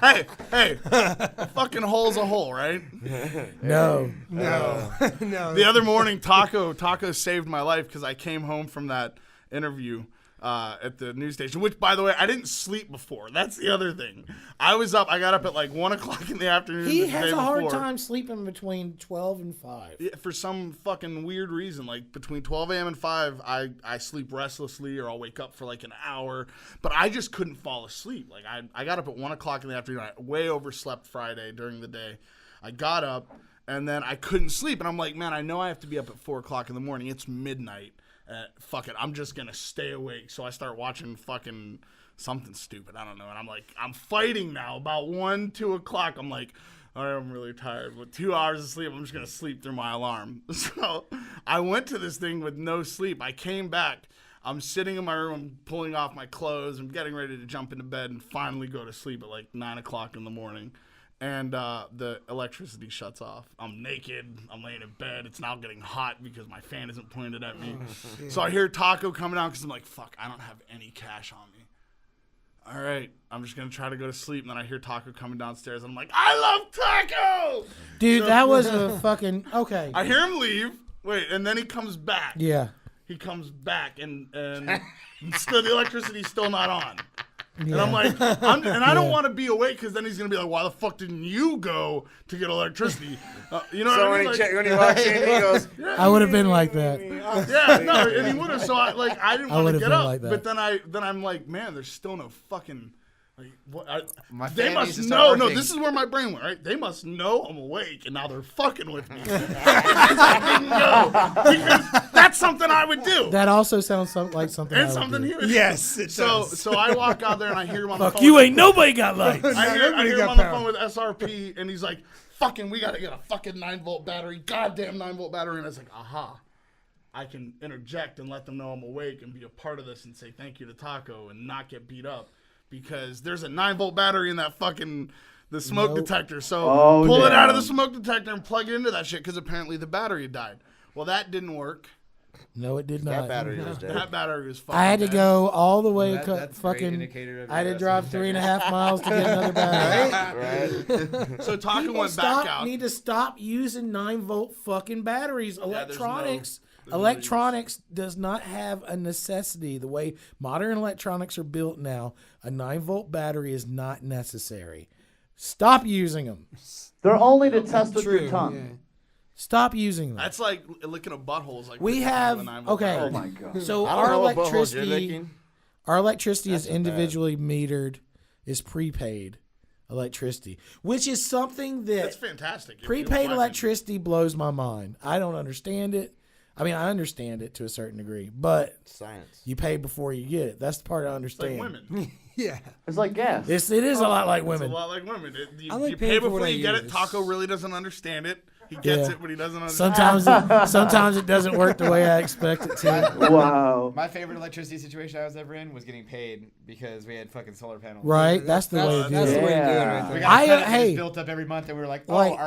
Hey, a fucking hole's a hole, right? No. The other morning, Taco saved my life because I came home from that interview at the news station, which, by the way, I didn't sleep before. That's the other thing. I got up at like 1 o'clock in the afternoon. He the has day a hard before. time sleeping between 12 and 5. Yeah, for some fucking weird reason. Like, between 12 a.m. and 5, I sleep restlessly, or I'll wake up for like an hour. But I just couldn't fall asleep. Like, I got up at 1 o'clock in the afternoon. I way overslept Friday during the day. I got up, and then I couldn't sleep. And I'm like, man, I know I have to be up at 4 o'clock in the morning. It's midnight. Fuck it, I'm just gonna stay awake. So I start watching fucking something stupid. I don't know. And I'm like, I'm fighting now. About 1, 2 o'clock, I'm like, all right, I'm really tired. With 2 hours of sleep, I'm just gonna sleep through my alarm. So I went to this thing with no sleep. I came back. I'm sitting in my room, I'm pulling off my clothes. I'm getting ready to jump into bed and finally go to sleep at like 9 o'clock in the morning. And the electricity shuts off. I'm naked. I'm laying in bed. It's now getting hot because my fan isn't pointed at me. So I hear Taco coming out because I'm like, fuck, I don't have any cash on me. All right, I'm just going to try to go to sleep. And then I hear Taco coming downstairs. And I'm like, I love Taco! Dude, that was a fucking... Okay. I hear him leave. Wait, and then he comes back. Yeah. He comes back, and still the electricity's still not on. Yeah. And I'm like, I don't want to be awake because then he's going to be like, why the fuck didn't you go to get electricity? You know so what I mean? when he walks in, he goes, I would have been like that. Yeah, no, and he would have. So I didn't want to get up. Like that. But then I'm like, man, there's still no fucking... Like, what, they fan must needs to know. start No, working. this is where my brain went, right? They must know I'm awake, and now they're fucking with me. I didn't go, because that's something I would do. That also sounds like something I And would something do. he would do. Yes, it does. So I walk out there, and I hear him on the Fuck phone. you, ain't nobody got lights. I hear him on the phone with SRP, and he's like, fucking, we got to get a fucking 9-volt battery, goddamn 9-volt battery. And I was like, aha. I can interject and let them know I'm awake and be a part of this and say thank you to Taco and not get beat up. Because there's a 9-volt battery in that the smoke detector. So pull it out of the smoke detector and plug it into that shit because apparently the battery died. Well, that didn't work. No, it did That not. battery was dead. That battery was fucking I had to dead. go all the way. That's a great Fucking. indicator of I had to your drive wrestling 3.5 miles to get another battery. Right. So Taco People went back out. need to stop using 9-volt fucking batteries. there's Electronics. no Electronics does not have a necessity. The way modern electronics are built now, a 9-volt battery is not necessary. Stop using them. They're only to test with your tongue. Yeah. Stop using them. That's like licking a butthole. Is like We picking have up a 9-volt okay. battery. Oh my god. So I don't our know what buttholes you're electricity, licking. our electricity That's is bad. individually metered, is prepaid electricity, which is something that That's fantastic. If you prepaid want it. electricity blows my mind. I don't understand it. I mean, I understand it to a certain degree, but Science. you pay before you get it. That's the part I It's like understand. women. Yeah. It's like gas. It is a lot like It's women. a lot like women. I like You paying pay for what before I you get it. use. Taco really doesn't understand it. He gets Yeah. it, but he doesn't understand Sometimes it doesn't work the way I expect it to. Wow. My favorite electricity situation I was ever in was getting paid because we had fucking solar panels. Right? That's the way to do That's the it. way to do it Yeah. right We there. got a credit that hey, just built up every month, and we were like, "Oh, like-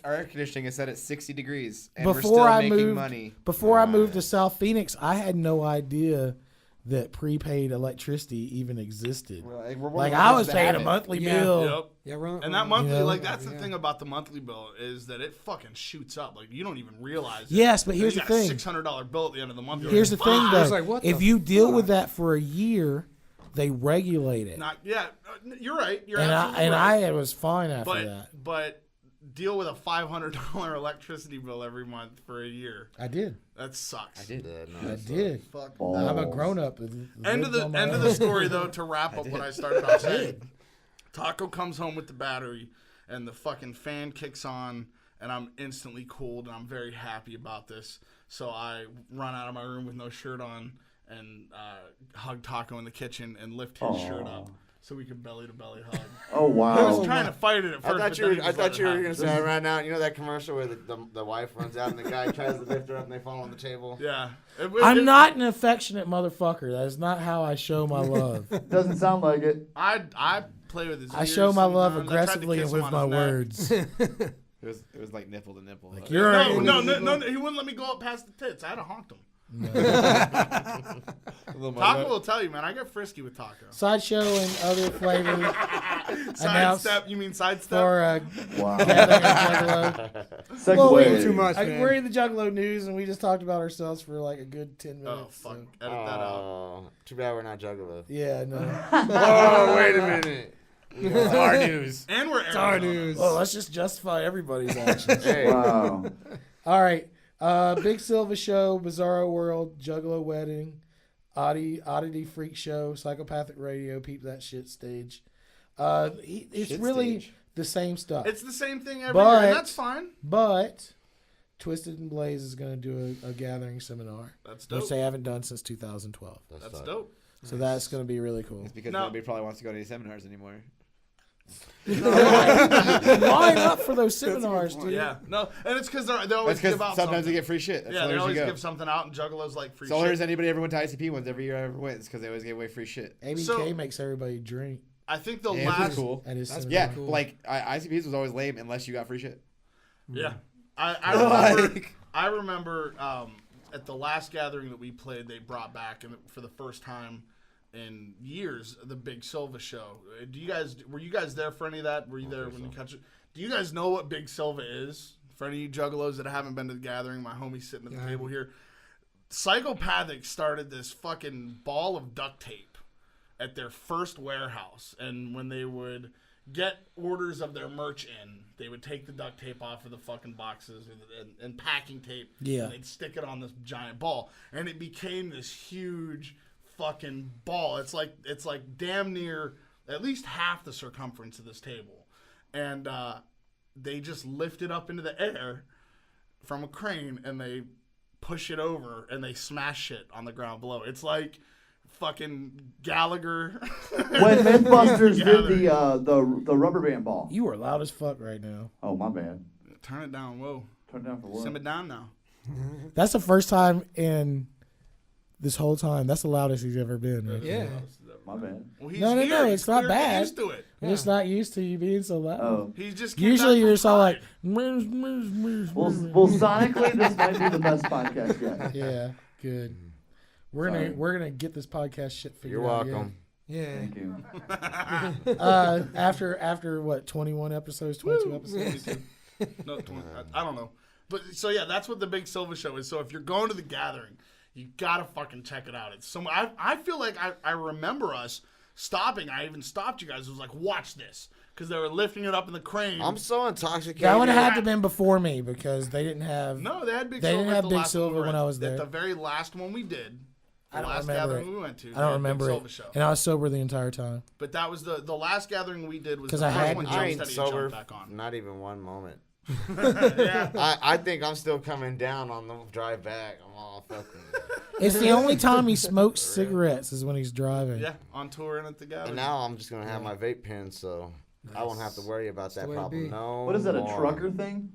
our air conditioning is set at 60 degrees, and we're still Before I making moved, money." before I moved to South Phoenix, I had no idea that prepaid electricity even existed. Like I was paying a monthly Yeah. bill. Yep. Yeah, we're, And that monthly, You know? like that's the thing about the monthly bill is that it fucking shoots up. Like you don't even realize it. Yes, but And here's you the got thing. a $600 bill at the end of the month. You're Here's the like, thing, "Fuck." though. was like, what if the you deal with that for a year, they regulate it, Not yeah. You're right. You're and absolutely right. I was fine after that. But deal with a $500 electricity bill every month for a year. I did. That sucks. I did that. No, I that's did. Fuck. I'm a grown up. End of the story though. To wrap up what I started off saying, Taco comes home with the battery, and the fucking fan kicks on, and I'm instantly cooled, and I'm very happy about this. So I run out of my room with no shirt on and hug Taco in the kitchen and lift his shirt up so we could belly to belly hug. Oh wow. I was trying to fight it at first. I but then he just let thought it you were happen. gonna say right now. You know that commercial where the wife runs out and the guy tries to lift her up and they fall on the table. Yeah. I'm not an affectionate motherfucker. That is not how I show my love. Doesn't sound like it. I play with his I ears show my love sometimes. I tried to aggressively kiss and him with on my his neck. words. It was like nipple to nipple. Like you're No, he wouldn't let me go up past the tits. I had to honk him. Taco will tell you, man. I get frisky with Taco. Sideshow and other flavors. Sidestep? You mean sidestep? For Wow. Juggalo. Well, way too much, man. We're in the Juggalo news, and we just talked about ourselves for like a good 10 minutes. Oh, fuck. so- Edit that out. Too bad we're not Juggalo. Yeah, no. Oh, wait a minute. It's our news. And we're It's our news. Well, let's just justify everybody's actions. Hey. Wow. All right. Big Silva Show, Bizarro World, Juggalo Wedding, Oddity Freak Show, Psychopathic Radio, Peep That Shit Stage. It's Shit really stage. the same stuff. It's the same thing every year, and that's fine. But Twisted and Blaze is going to do a gathering seminar. That's dope. Which they haven't done since 2012. That's dope. So that's going to be really cool. It's because No. nobody probably wants to go to any seminars anymore. Line up for those seminars, dude. Yeah, no, and it's because they always That's because give out sometimes something. they get free shit. That's Yeah, the they way always you go. give something out, and Juggalos like free So shit. has anybody ever went to ICP ones every year I ever went? It's because they always give away free shit. ABK So- makes everybody drink. I think the Yeah, last. that's cool. At his That's seminar. yeah, like ICPs was always lame unless you got free shit. Yeah, I remember at the last gathering that we played, they brought back and for the first time in years the Big Silva show. Were you guys there for any of that? Were you there when you catch it? Do you guys know what Big Silva is? For any of you Juggalos that haven't been to the gathering, my homie's sitting at the table here. Psychopathic started this fucking ball of duct tape at their first warehouse, and when they would get orders of their merch in, they would take the duct tape off of the fucking boxes and packing tape. Yeah. And they'd stick it on this giant ball, and it became this huge fucking ball. It's like damn near at least half the circumference of this table, and they just lift it up into the air from a crane, and they push it over, and they smash it on the ground below. It's like fucking Gallagher. When Mythbusters did the rubber band ball. You are loud as fuck right now. Oh, my bad. Turn it down. Whoa. Turn it down for what? Sim it down now. That's the first time in this whole time. That's the loudest he's ever been. Right Yeah. there. My bad. Well, he's No, here. it's not Clearly bad. used to it. You're just not used to you being so loud. Oh. He's just came Usually back you're from just all like, Pride. Well, sonically, this might be the best podcast yet. yeah. Good. We're gonna get this podcast shit figured You're out. welcome. Yeah. Thank you. After what 21 episodes, 22 episodes. No, I don't know. But so yeah, that's what the Big Silver Show is. So if you're going to the gathering, you gotta fucking check it out. It's some. I feel like I remember us stopping. I even stopped you guys. It was like, watch this, because they were lifting it up in the crane. I'm so intoxicated. That would have had to have been before me because they didn't have. No, they had Big They Silver. didn't at have the Big last Silver one when I was there. At the very last one we did. The I don't last remember gathering it. we went to. I don't remember Big it. Silver Show. And I was sober the entire time. But that was the last gathering we did was 'Cause the I first had one to. I ain't Jumpsteady sober. jumped back on. Not even one moment. Yeah. I think I'm still coming down on the drive back. I'm all fucking. It's the only time he smokes cigarettes is when he's driving. Yeah, on tour and at the gathering. And now I'm just gonna have my vape pen, so I won't have to worry about that the way to problem. be. No. What is that, a more. trucker thing?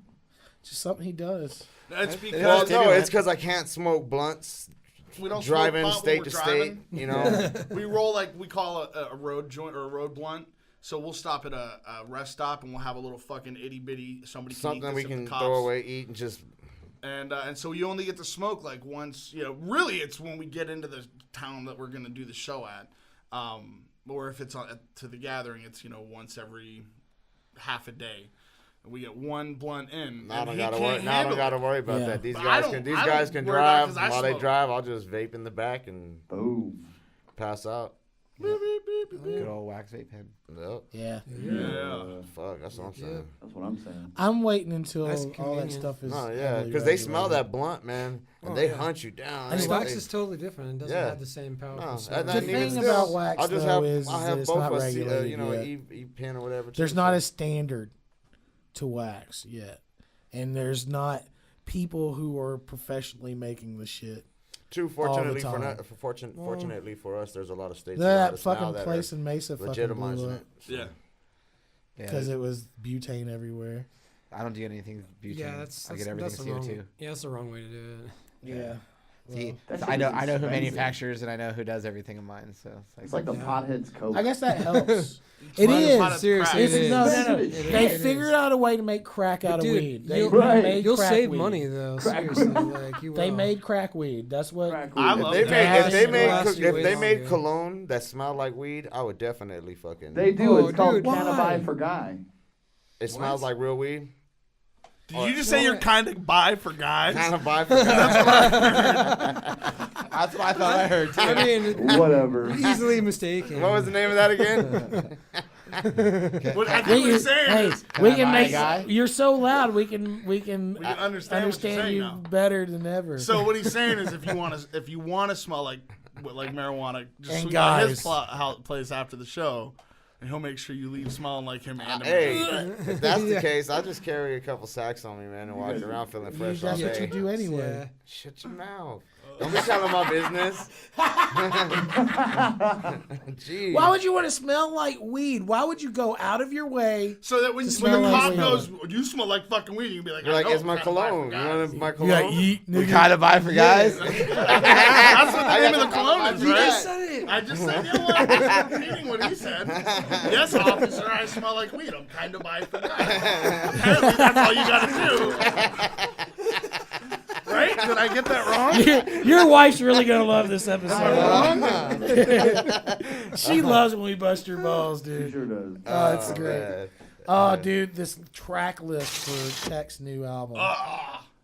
Just something he does. It's because Well, no, it's because I can't smoke blunts. we don't driving smoke pot state when to we're state, driving. you know. We roll like we call a road joint or a road blunt. So we'll stop at a rest stop and we'll have a little fucking itty bitty somebody Something can eat we this at can the cops. throw away, eat, and just. And so you only get to smoke like once. You know, really, it's when we get into the town that we're gonna do the show at. Or if it's to the gathering, it's once every half a day. We get one blunt in. Now I don't and gotta he worry. can't Now I don't handle gotta it. worry about Yeah. that. These But guys can worry about it drive. 'cause I While they smoke. drive, I'll just vape in the back and Boom. pass out. Good old wax vape pen. Yep. Yeah. Yeah. Fuck, that's what I'm saying. That's what I'm saying. I'm waiting until That's all that convenient. stuff is. No, yeah, heavily because they smell regulated. that blunt, man, and Oh, they yeah. hunt you down. And They- wax they- is totally different. It doesn't Yeah. have the same power. No, for and The then even thing still, about wax, I'll just though, have is I'll that have it's both not a regulated E yet. pen or whatever. There's too, not so- a standard to wax yet, and there's not people who are professionally making the shit. Too all the fortunately for time. not, fortunately for us, there's a lot of states. That around us now fucking that place are in Mesa fucking legitimizing blew it. up. Yeah. Because it was butane everywhere. I don't do anything butane. Yeah, that's I get everything that's the wrong, CO2. Yeah, that's the wrong way to do it. Yeah. See, That so shit I know is who expensive. manufactures and I know who does everything of mine. So It's like the pothead's coke. I guess that helps. It It is. is. Seriously, It's, it is. no. It They is. figured out a way to make crack out of Dude, weed. They you'll, made you'll crack save weed. money though. Crack Seriously, weed. like you They will. made crack weed. That's what. Crack I weed. love If that. they made Last year if they was made good. cologne that smelled like weed, I would definitely fucking. They do. Oh, It's called dude, Canna why? Buy for Guy. It smells like real weed. Did you just say you're kind of bi for guys? Kind of buy for guys. that's what I thought I heard too. I mean, Whatever. easily mistaken. What was the name of that again? What I think what he's saying Hey, is, we I can buy make. a guy? You're so loud. We can understand what you're understand saying you now. better than ever. So what he's saying is, if you want to smell like marijuana, just And swing by his guys. place after the show, and he'll make sure you leave smelling like him. And Hey, Amanda. if that's the case, I'll just carry a couple sacks on me, man, and walk around feeling fresh all That's what day. you do anyway. Yeah. Shut your mouth. Don't be telling my business. Jeez. Why would you want to smell like weed? Why would you go out of your way? So that when To the smell like cop weed. goes, you smell like fucking weed, you can be like, You're like, I know, it's my kinda bi for cologne. You guys. want my You got cologne? yeet, We nigga. kind of buy for guys. That's what the name of the cologne is, You right? just said it. I just said, you know what? I'm repeating what he said. Yes, officer, I smell like weed. I'm kind of bi for guys. Apparently, that's all you got to do. Right? Did I get that wrong? Your wife's really gonna love this episode. She loves when we bust your balls, He dude. sure does. Oh, it's great. man. Oh, dude, this track list for Tech's new album.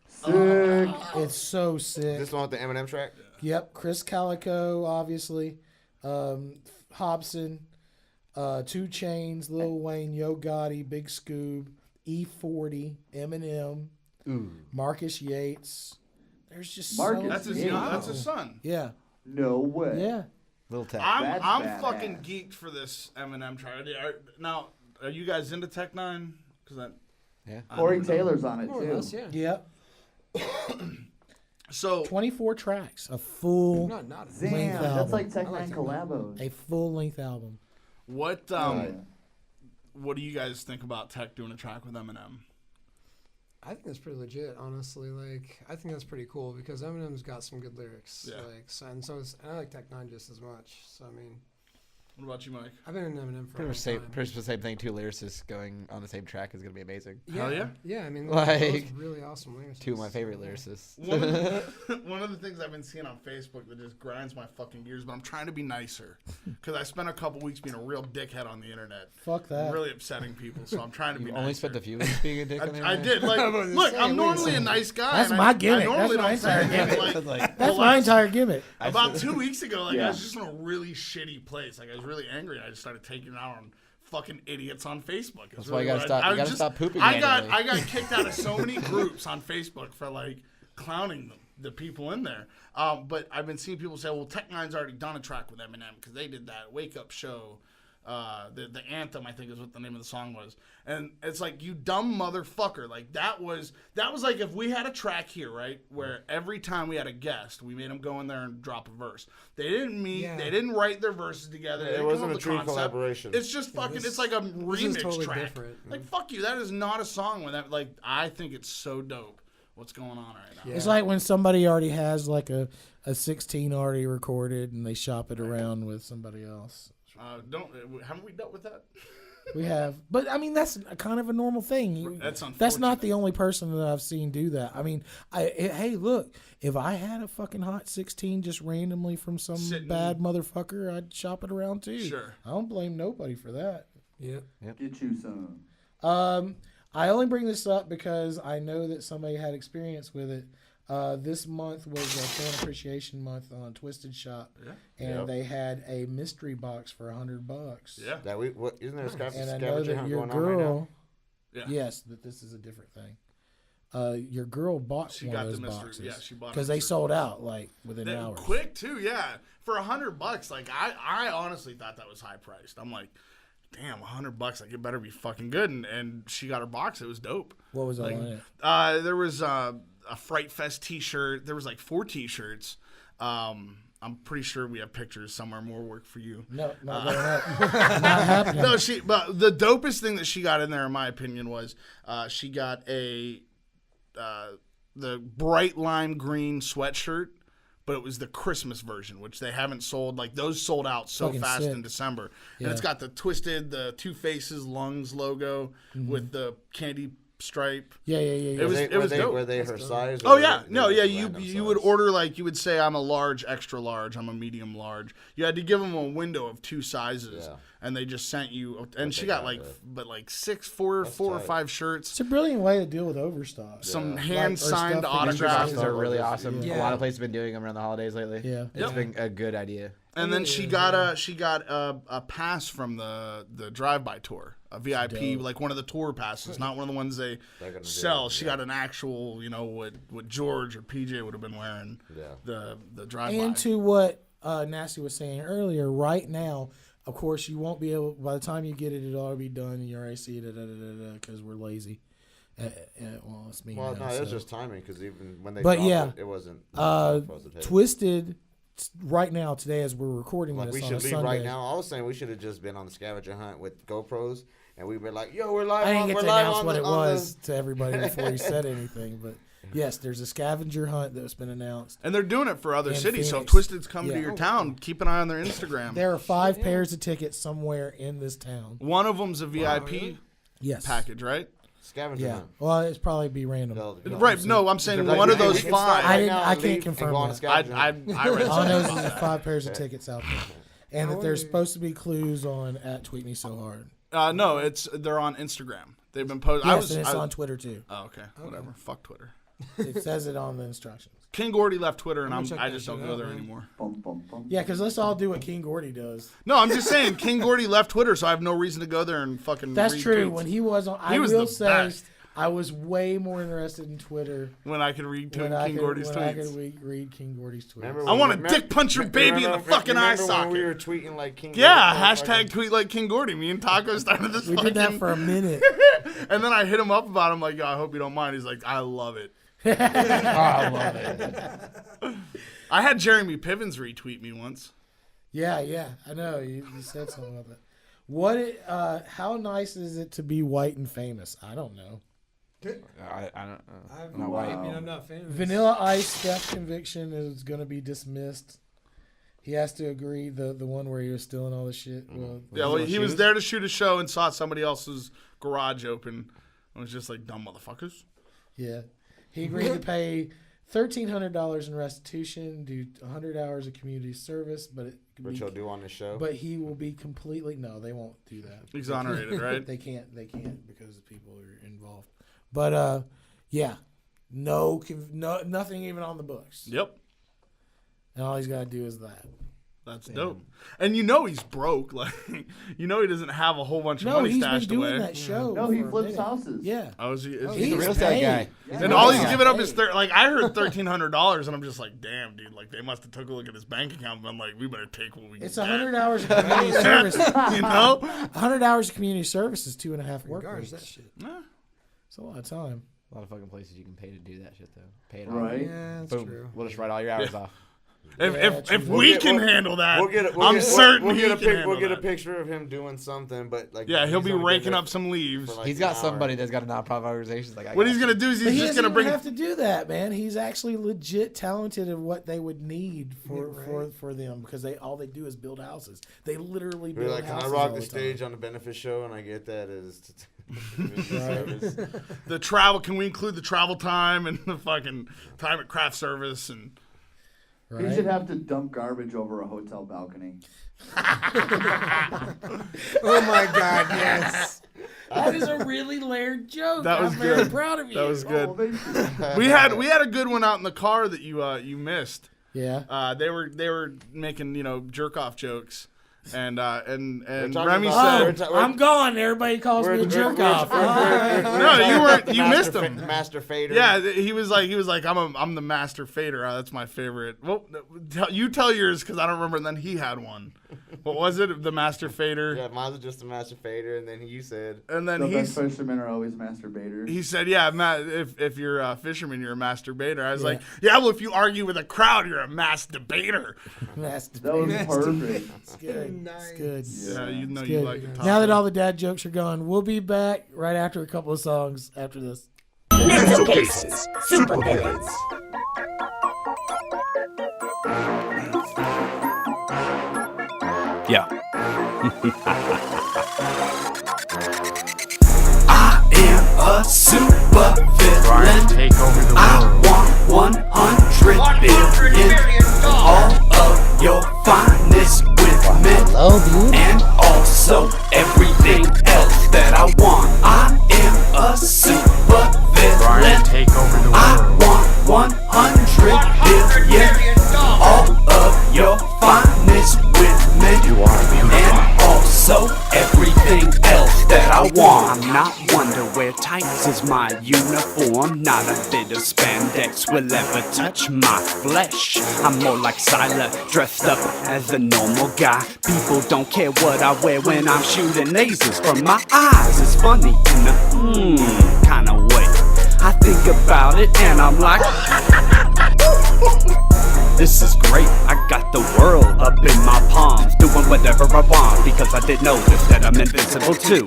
Sick. It's so sick. This one with the Eminem track? Yep, Chris Calico, obviously. Hobson, 2 Chainz, Lil Wayne, Yo Gotti, Big Scoob, E40, Eminem, Marcus Yates. There's just Marcus so That's his, Yates. that's his son. Yeah, No way. yeah. Little tech. That's I'm badass. fucking geeked for this Eminem track. Now, are you guys into Tech Nine? Because that. Yeah. Corey Taylor's on it More or too. less, yeah. Yep. So 24 tracks, a full Not a length Damn, album. that's like Tech I like Nine him. collabos. A full length album. what Yeah. what do you guys think about Tech doing a track with Eminem? I think that's pretty legit, honestly. Like, I think that's pretty cool because Eminem's got some good lyrics. Yeah. Like, so, and I like Tech Nine just as much. So I mean, What about you, Mike? I've been in Eminem for Pretty much the same thing. Two lyricists going on the same track is gonna be amazing. Hell yeah. Yeah, I mean, like those really awesome lyricists. Two of my favorite lyricists. One of the things I've been seeing on Facebook that just grinds my fucking gears, but I'm trying to be nicer because I spent a couple weeks being a real dickhead on the internet. Fuck that. Really upsetting people, so I'm trying to be You nicer. only spent a few weeks being a dick on the I internet? did. Like, look, I'm normally a nice guy. That's and my I gimmick. normally That's my don't entire say gimmick. like, That's my entire gimmick. About 2 weeks ago, I was just in a really shitty place. Like, I was really angry, and I just started taking it out on fucking idiots on Facebook. That's why you gotta stop. You gotta stop pooping. I got kicked out of so many groups on Facebook for like clowning the people in there. But I've been seeing people say, "Well, Tech Nine's already done a track with Eminem because they did that Wake Up Show." The anthem, I think, is what the name of the song was, and it's like, you dumb motherfucker. Like that was like if we had a track here, right, where every time we had a guest, we made them go in there and drop a verse. They didn't meet, they didn't write their verses together. It wasn't a true collaboration. It's just fucking. It's like a remix totally track. Different. Like fuck you. That is not a song. When that, like, I think it's so dope. What's going on right now? Yeah. It's like when somebody already has like a 16 already recorded and they shop it around with somebody else. Haven't we dealt with that? We have, but I mean that's kind of a normal thing. That's not the only person that I've seen do that. I mean, hey, look, if I had a fucking hot 16 just randomly from some bad motherfucker, I'd shop it around too. Sure, I don't blame nobody for that. Yep. Get you some. I only bring this up because I know that somebody had experience with it. This month was a Fan Appreciation Month on Twisted Shop, and they had a mystery box for $100. Yeah, isn't there a scavenger and I know that your going on right girl, now? yes, that this is a different thing. Your girl bought one of those boxes. Yeah, she bought because they sold out like within hours. Quick too, yeah. For $100, like I honestly thought that was high priced. I'm like, damn, $100, like it better be fucking good. And she got her box. It was dope. What was like, on it? There was a Fright Fest T-shirt. There was like 4 T-shirts. I'm pretty sure we have pictures somewhere. More work for you. No, not going up. Not happening. No, but the dopest thing that she got in there, in my opinion, was she got the bright lime green sweatshirt. But it was the Christmas version, which they haven't sold. Like, those sold out so Fucking fast sick. in December. Yeah. And it's got the the Two Faces lungs logo with the candy stripe. Yeah. It was dope. Were they her size? Oh yeah, no, yeah. You would order, like, you would say, I'm a large, extra large, I'm a medium large. You had to give them a window of 2 sizes, and they just sent you. And she got like 4 or 5 shirts. It's a brilliant way to deal with overstock. Some hand signed autographs are really awesome. Yeah. A lot of places have been doing them around the holidays lately. Yeah, it's been a good idea. And then she got a pass from the drive-by tour, a VIP, like one of the tour passes, not one of the ones they sell. She got an actual, what George or PJ would have been wearing. Yeah. The drive-by. And to what Nasty was saying earlier, right now, of course, you won't be able. By the time you get it, it'll already be done, and you already see it because we're lazy. Well, it's me. Well, now, no, so. it's just timing because even when they But dropped it wasn't supposed to take. Twisted. Right now, today, as we're recording like this, we on should a leave Sunday. right now. I was saying we should have just been on the scavenger hunt with GoPros, and we were like, "Yo, we're live." I didn't get to announce what it was the... to everybody before he said anything, but yes, there's a scavenger hunt that's been announced, and they're doing it for other cities. Phoenix. So if Twisted's coming to your town, keep an eye on their Instagram. There are 5 pairs of tickets somewhere in this town. One of them's a VIP package, right? Scavenger hunt. Well, it's probably be random. Right? No, I'm saying one of those 5. I can't confirm that. I read All I know is something there's about 5 pairs of tickets out there, and that there's supposed to be clues on at Tweet Me So Hard. No, they're on Instagram. They've been posting. Yes, and it's on Twitter too. Oh, okay. Whatever. Fuck Twitter. It says it on the instructions. King Gordy left Twitter, and I just don't go there anymore. Yeah, because let's all do what King Gordy does. No, I'm just saying King Gordy left Twitter, so I have no reason to go there and fucking. That's read true. tweets. When he was on, he was will the say best. I was way more interested in Twitter when I could read King Gordy's tweets. I could read King Gordy's tweets. I want to dick punch your baby in the fucking eye socket. When we were tweeting like King. Yeah, Gordy, hashtag tweet like King Gordy. Me and Taco started this. We did that for a minute, and then I hit him up about it. I'm like, yo, I hope you don't mind. He's like, I love it. I love it. I had Jeremy Pivens retweet me once. Yeah, I know. You said something about that. How nice is it to be white and famous? I don't know. I don't. I'm not white. I mean, I'm not famous. Vanilla Ice theft conviction is going to be dismissed. He has to agree. The one where he was stealing all the shit. Well, Yeah, well, he was there to shoot a show and saw somebody else's garage open. And was just like, dumb motherfuckers. Yeah. He agreed to pay $1,300 in restitution, do 100 hours of community service, but Which he'll do on the show. But he will be completely they won't do that. Exonerated, right? They can't because the people are involved. But yeah, nothing even on the books. Yep. And all he's got to do is that. That's dope. And he's broke. Like, he doesn't have a whole bunch of money stashed away. No, he's been doing that show. No, he flips houses. Yeah. Oh, is he? He's a real estate guy. Yeah. And all he's giving up is I heard $1,300, and I'm just like, damn, dude. Like, they must have took a look at his bank account, and I'm like, we better take what we. It's get. 100 hours of community service. 100 hours of community service is 2.5 work weeks. That shit. It's a lot of time. A lot of fucking places you can pay to do that shit though. Pay it Right. Yeah, that's Boom. true. We'll just write all your hours off. If we can handle that, we'll I'm certain we'll get handle a that. picture of him doing something, but like he'll be raking up some leaves. like He's got somebody that's got a nonprofit organization. Like, what he's gonna do is he's just gonna bring. He doesn't have to do that, man. He's actually legit talented at what they would need for them because all they do is build houses. They literally build houses. Can I rock the stage on the benefit show and I get that as service? The travel. Can we include the travel time and the fucking time at craft service and? Right. He should have to dump garbage over a hotel balcony. Oh my God! Yes, that is a really layered joke. That was I'm good. very proud of you. That was good. we had a good one out in the car that you missed. Yeah. They were making jerk off jokes. And Remy said, "I'm gone." Everybody calls me a jerk off. No, you weren't. You missed him. Master Fader. Yeah, he was like, I'm the Master Fader. That's my favorite. Well, you tell yours because I don't remember. And then he had one. What was it? The Master Fader. Yeah, mine was just the Master Fader, and then you said. And then the best fishermen are always masturbators. He said, "Yeah, if you're a fisherman, you're a masturbator." I was like, "Yeah, well, if you argue with a crowd, you're a masturbator." That was perfect. It's good. Nice. It's good. Yeah, you know It's you good. like it. Now that all the dad jokes are gone, we'll be back right after a couple of songs after this. Mental cases, super villains. Yeah. I am a super villain. Take over the world. I want 100 billion. All of your finest with me. And also everything else that I want. I am a super villain. Take over the world. I want 100 billion. All of your finest with me. You are beautiful. And also everything else that I want. I'm not Wonderwear tights is my uniform. Not a bit of spandex will ever touch my flesh. I'm more like Siler, dressed up as a normal guy. People don't care what I wear when I'm shooting lasers from my eyes. It's funny in a kind of way. I think about it and I'm like, this is great. I got the world up in my palms, doing whatever I want because I did notice that I'm invincible too.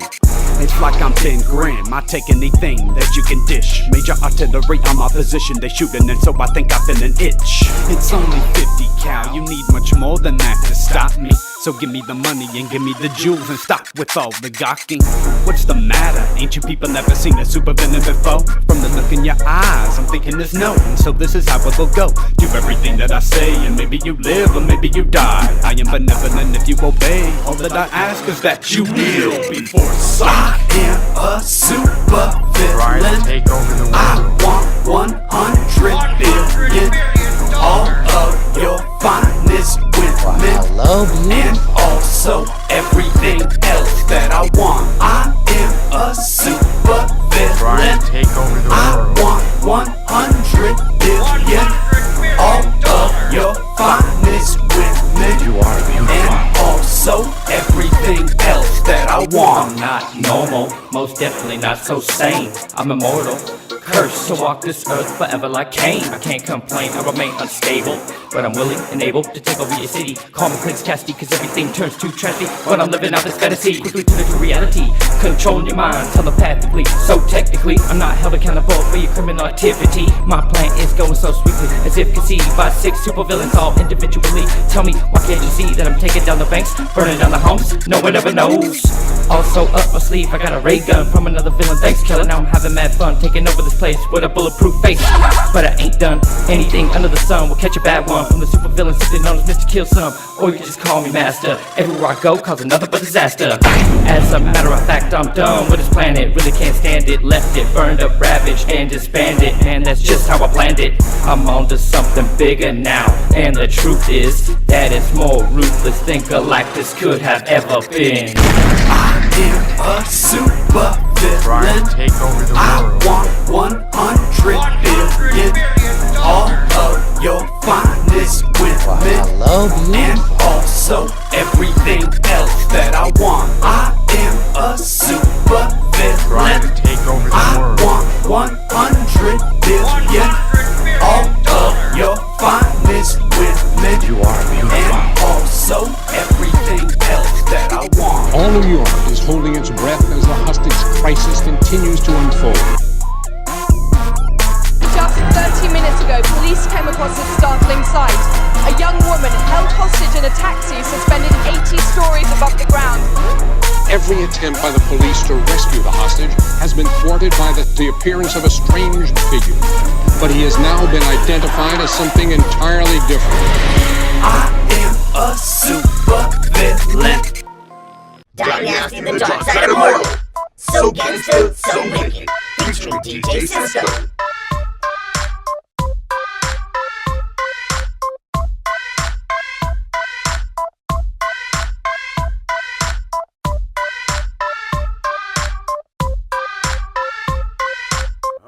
It's like I'm 10 Grimm. I take anything that you can dish. Major artillery on my position, they shooting, and so I think I feel an itch. It's only 50 cal. You need much more than that to stop me. So give me the money and give me the jewels and stop with all the gawking. What's the matter? Ain't you people ever seen a supervillain before? From the look in your eyes, I'm thinking there's no. And so this is how it will go. Do everything that I say, and maybe you live or maybe you die. I am benevolent if you obey. All that I ask is that you kneel before sight. I am a super villain. Take over the world. I want 100 billion. All of your finest with me. And also everything else that I want. I am a super villain. Take over the I world. want 100 billion. All of your finest with me. You are beautiful. And also everything else that I want. I'm not normal, most definitely not so sane. I'm immortal, cursed to walk this earth forever like Cain. I can't complain, I remain unstable. but I'm willing and able to take over your city. Call me Prince Chastity, cause everything turns to tragedy when I'm living out this fantasy. Quickly pivot to reality, controlling your mind telepathically. So technically, I'm not held accountable for your criminal activity. My plan is going so swiftly, as if conceived by 6 supervillains all individually. Tell me, why can't you see that I'm taking down the banks, burning down the homes? No one ever knows. Also up my sleeve, I got a ray gun from another villain. Thanks, killer. Now I'm having mad fun, taking over this place with a bulletproof face. But I ain't done anything under the sun. We'll catch a bad one from the supervillain, simply known as Mr. Kill Some, or you can just call me Master. Everywhere I go, cause another but disaster. As a matter of fact, I'm done with this planet. Really can't stand it. Left it burned up, ravaged, and disbanded. And that's just how I planned it. I'm on to something bigger now, and the truth is that it's more ruthless than Galactus could have ever been. I am a super villain. Take over the I want 100 billion. All of your finest women. And also everything else that I want. I am a super villain. I want 100 billion. All of your finest women. You are beautiful. And also everything else that I want. All New York is holding its breath as the hostage crisis continues to unfold. Just 30 minutes ago, police came across a startling sight. A young woman held hostage in a taxi suspended 80 stories above the ground. Every attempt by the police to rescue the hostage has been thwarted by the appearance of a strange figure. But he has now been identified as something entirely different. I am a super villain. DieNasty, the DarkSide Immortal. So gangster, so wicked. Featuring DJ Cisco.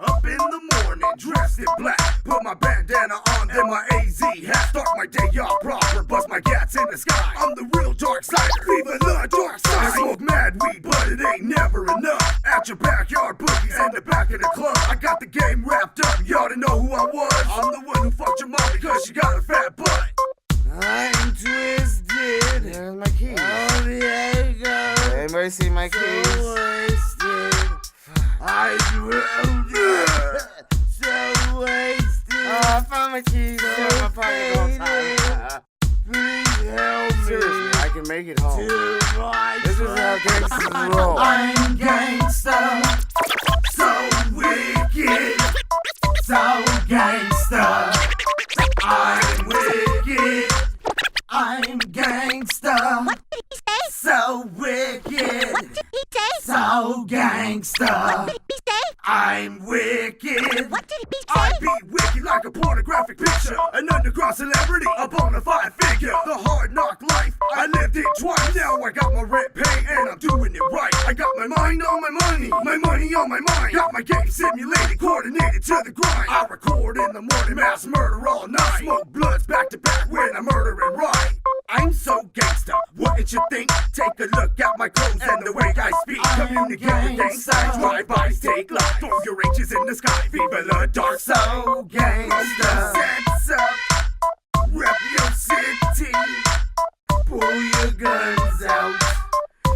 Up in the morning, dressed in black. Put my bandana on, then my AZ hat. Start my day off proper, bust my gats in the sky. I'm the real DarkSider, viva la DarkSide. I smoke mad weed, but it ain't never enough. At your backyard boogies and the back of the club. I got the game wrapped up, y'all to know who I was. I'm the one who fucked your mom because she got a fat butt. I'm twisted. There's my keys. Oh, there you go. Anybody see my keys? So wasted. I drove it. So wasted. Oh, I found my keys. So in my pocket all the time. Please help me. Seriously, I can make it home. This is how gangsters roll. I'm gangsta. So wicked. So gangsta. I'm wicked. I'm gangsta. What did he say? So wicked. What did he say? So gangsta. What did he say? I'm wicked. What did he say? I be wicked like a pornographic picture. An underground celebrity, a bona fide figure. The hard knock life, I lived it twice. Now I got my rent paid and I'm doing it right. I got my mind on my money on my mind. Got my game simulated, coordinated to the grind. I record in the morning, mass murder all night. Smoke blunts back to back when I'm murdering right. I'm so gangsta, wouldn't you think? Take a look at my clothes and the way I speak. Communicate with gangsta, drive-bys take life. Throw your H's in the sky, viva la DarkSide. So gangsta, sets up, rep your city. Pull your guns out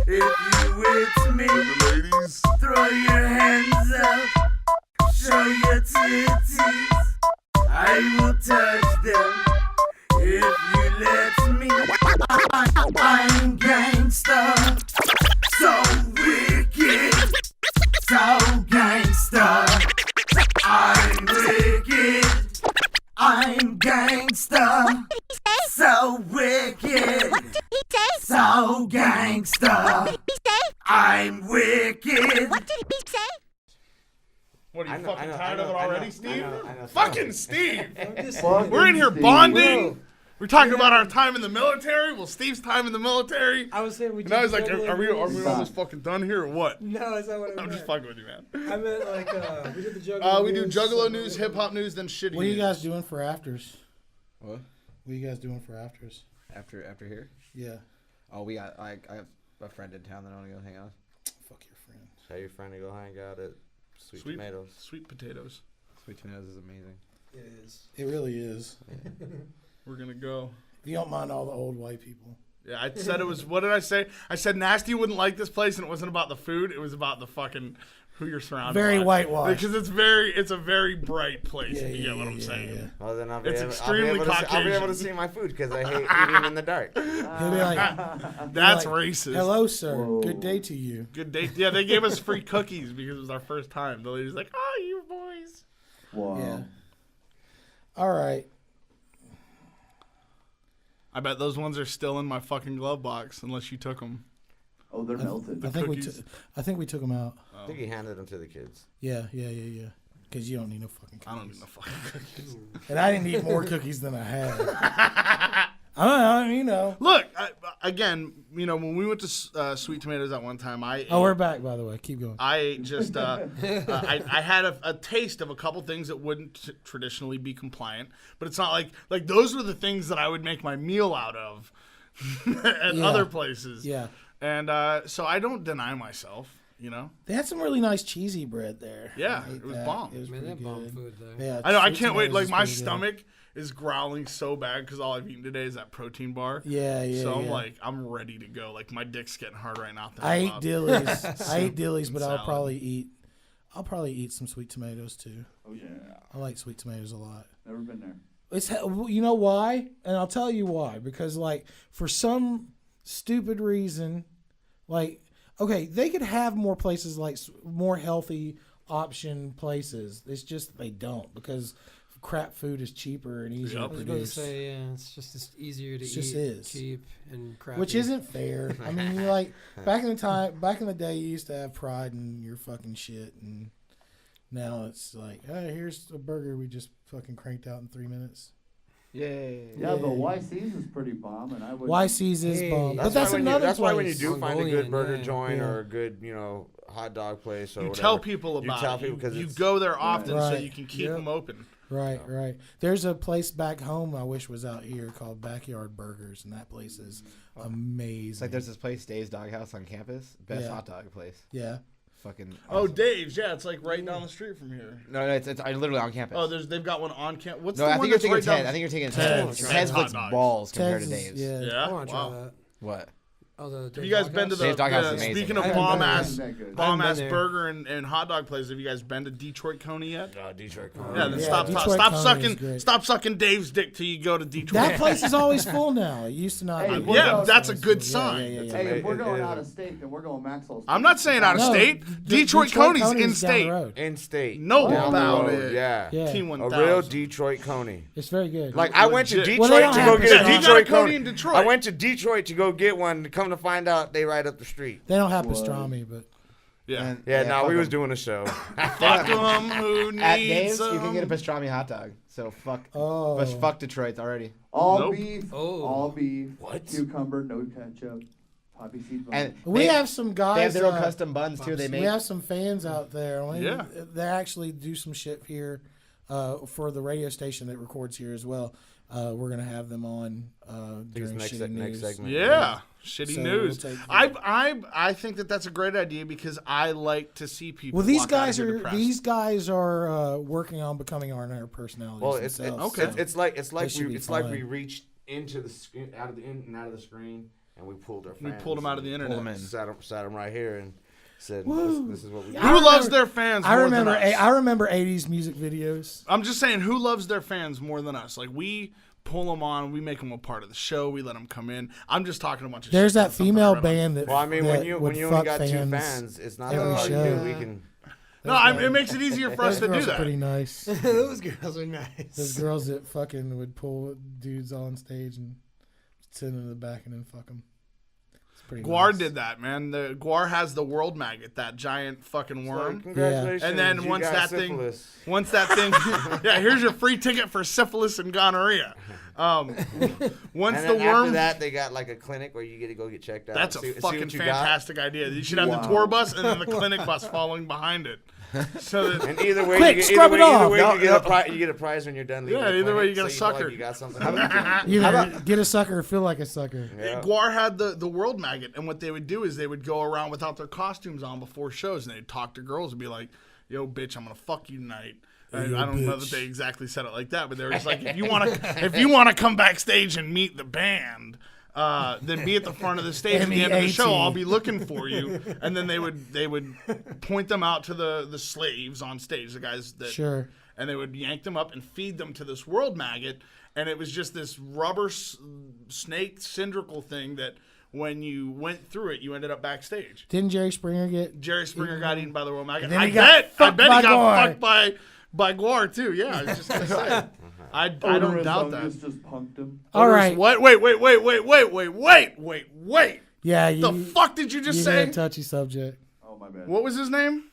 if you with me. Ladies, throw your hands up, show your titties. I will touch them if you let me. I'm gangsta, so wicked, so gangsta. I'm wicked, I'm gangsta, so wicked, so gangsta. I'm wicked. What did he say? What are you I know, fucking I know, tired I of it know, already, Steve? I know. Fucking Steve! Fucking We're in here Steve. bonding. Bro. We're talking about our time in the military. Well, Steve's time in the military. I was saying we. And now he's like, Juggalo are we News. almost fucking done here or what? No, that's not what I meant. I'm just fucking with you, man. I meant like we did the Juggalo We do News, Juggalo News, hip hop news, then shitty. What are you news. guys doing for afters? What? What are you guys doing for afters? After here? Yeah. Oh, I have a friend in town that I want to go hang out with. Fuck your friend. Tell your friend to go hang out at Sweet Tomatoes. Sweet potatoes. Sweet tomatoes is amazing. It is. It really is. We're gonna go. If you don't mind all the old white people. Yeah, I said it was. What did I say? I said Nasty wouldn't like this place, and it wasn't about the food. It was about the fucking who you're surrounded. Very by. whitewashed. Because it's a very bright place. If you get what I'm saying. Yeah. Well, then I'll It's extremely Caucasian. I'll be able to see my food because I hate eating in the dark. He'll be like, That's like, racist. Hello, sir. Whoa. Good day to you. Good day. Yeah, they gave us free cookies because it was our first time. The lady's like, "Oh, you boys." Wow. Yeah. All right. I bet those ones are still in my fucking glove box unless you took them. Oh, they're melted. I think we took them out. I think he handed them to the kids. Yeah. Because you don't need no fucking cookies. I don't need no fucking cookies. And I didn't eat more cookies than I had. I don't know, you know. Look, again, you know, when we went to Sweet Tomatoes at one time, we're back, by the way. Keep going. I ate just, I had a taste of a couple things that wouldn't traditionally be compliant, but it's not like those were the things that I would make my meal out of at other places. Yeah. And so I don't deny myself, you know. They had some really nice cheesy bread there. Yeah, it was bomb. It was Man, pretty they had bomb good. food there. Yeah, I know. I Sweet can't wait. Tomatoes Like is my pretty good. stomach is growling so bad because all I've eaten today is that protein bar. Yeah. So I'm like, I'm ready to go. Like my dick's getting hard right now. I ate dillies. I ate dillies, but Salad. I'll probably eat some sweet tomatoes too. Oh yeah. I like sweet tomatoes a lot. Never been there. It's you know why, and I'll tell you why. Because like for some stupid reason, like okay, they could have more places like more healthy option places. It's just they don't because crap food is cheaper and easier to I was going to produce. say, yeah, it's easier to It eat, just is. cheap and crappy. Which isn't fair. I mean, you're like back in the day, you used to have pride in your fucking shit, and now it's like, hey, here's a burger we just fucking cranked out in 3 minutes. Yay! Yeah, but YC's is pretty bomb, and I would. YC's is bomb, but that's why another. That's why when you place. do find a good burger yeah. joint or a good, hot dog place or You whatever, tell people about you tell it. people because You go there often so Right. you can keep Yep. them open. Right. There's a place back home I wish was out here called Backyard Burgers, and that place is amazing. It's like there's this place, Dave's Doghouse on campus. Best hot dog place. Yeah. Fucking. Oh, awesome. Dave's. Yeah, it's like right down the street from here. No, it's literally on campus. Oh, they've got one on campus. What's No, the I one think you're that's thinking right down Ted. the- I think you're thinking Ted's. Ted. Ted's Hot looks dogs. balls compared Ted's to is- Dave's. yeah. Yeah. I want to Wow. try that. What? Oh, the Have you guys been to Dave's Doghouse is the amazing. speaking of I haven't bomb been ass there. I haven't bomb ass been there. burger and hot dog places? Have you guys been to Detroit Coney yet? Detroit Coney. Yeah, then Yeah, stop Detroit Coney is great. stop sucking Dave's dick till you go to Detroit. That place is always full now. It used to not Hey, be. we're Yeah, going- that's a good Yeah, sign. yeah. Hey, if we're It going is. out of state, then we're going Maxwell's. I'm not saying out of No, state. D- Detroit Coney's in down the state. road. In state. Know Down the about road, it. Yeah. Yeah. Team A 1000. real Detroit Coney. It's very good. Like I went to Legit. Detroit Well, they don't to have go get Pastrami. a You got a Detroit Coney Coney. in Detroit. I went to Detroit to go get one. Come to find out, they right up the street. They don't have pastrami, but Yeah. Yeah, no, fuck we was 'em. doing a show. Fuck them who At needs Dave's, you can some. get a pastrami hot dog. So fuck. Oh. But fuck Detroit already. All Nope. beef. Oh. All beef. What? Cucumber, no ketchup. Poppy seed bun. And we have some guys. They have their own custom buns too. They We make. have some fans out there. Yeah. They actually do some shit here for the radio station that records here as well. We're gonna have them on during next Shitty next News. segment. Yeah, shitty So news. we'll take- I think that's a great idea because I like to see people. Well, these walk out of guys here are depressed. working on becoming our personalities. Well, it's themselves, okay. so It's like they should be fine. we reached into the screen, out of the in and out of the screen, and we pulled our. We fans pulled them out of the and internet. Pulled 'em in. Sat them right here and said, Woo. this is what we. Yeah, do. Who I loves remember- their fans? I more remember. Than us? I remember '80s music videos. I'm just saying, who loves their fans more than us? Like we pull them on, we make them a part of the show, we let them come in. I'm just talking a bunch of. There's shit. that female band that. Well, I mean, that when you would only fuck got two fans fans, it's not every that hard to show. do. We can. No, it makes it easier for us Those to do girls are that. pretty nice. Those girls are nice. Those girls that fucking would pull dudes on stage and sit in the back and then fuck them. It's pretty Guar nice. did that, man. The Guar has the world maggot, that giant fucking worm. Congratulations. And then you once got that syphilis. thing, yeah, here's your free ticket for syphilis and gonorrhea. Once And the then worm, after that, they got like a clinic where you get to go get checked out. that's a see what fucking you got. fantastic idea. You should have the tour bus and then the clinic bus following behind it. So that, And either way, Quick, you scrub it off. you get a prize when you're done. leaving Yeah, the either way, clinic, you get a so feel like sucker. you got something. You either get a sucker or feel like a sucker. Yeah. Guar had the world maggot, and what they would do is they would go around without their costumes on before shows, and they'd talk to girls and be like, "Yo, bitch, I'm gonna fuck you tonight." I Hey, don't know that bitch. they exactly said it like that, but they were just like, if you want to come backstage and meet the band, then be at the front of the stage at the end of the show. I'll be looking for you. And then they would point them out to the slaves on stage, the guys that Sure. and they would yank them up and feed them to this world maggot. And it was just this rubber snake cylindrical thing that when you went through it, you ended up backstage. Didn't Jerry Springer get? Jerry Springer got eaten by the world maggot. And then I he got bet fucked he by got Gore. fucked by Gore too. Yeah, I was just gonna say. I don't doubt that. Just punked him. All right. What? Wait. Yeah. The fuck did you just you say? hit a touchy subject. Oh my bad. What was his name?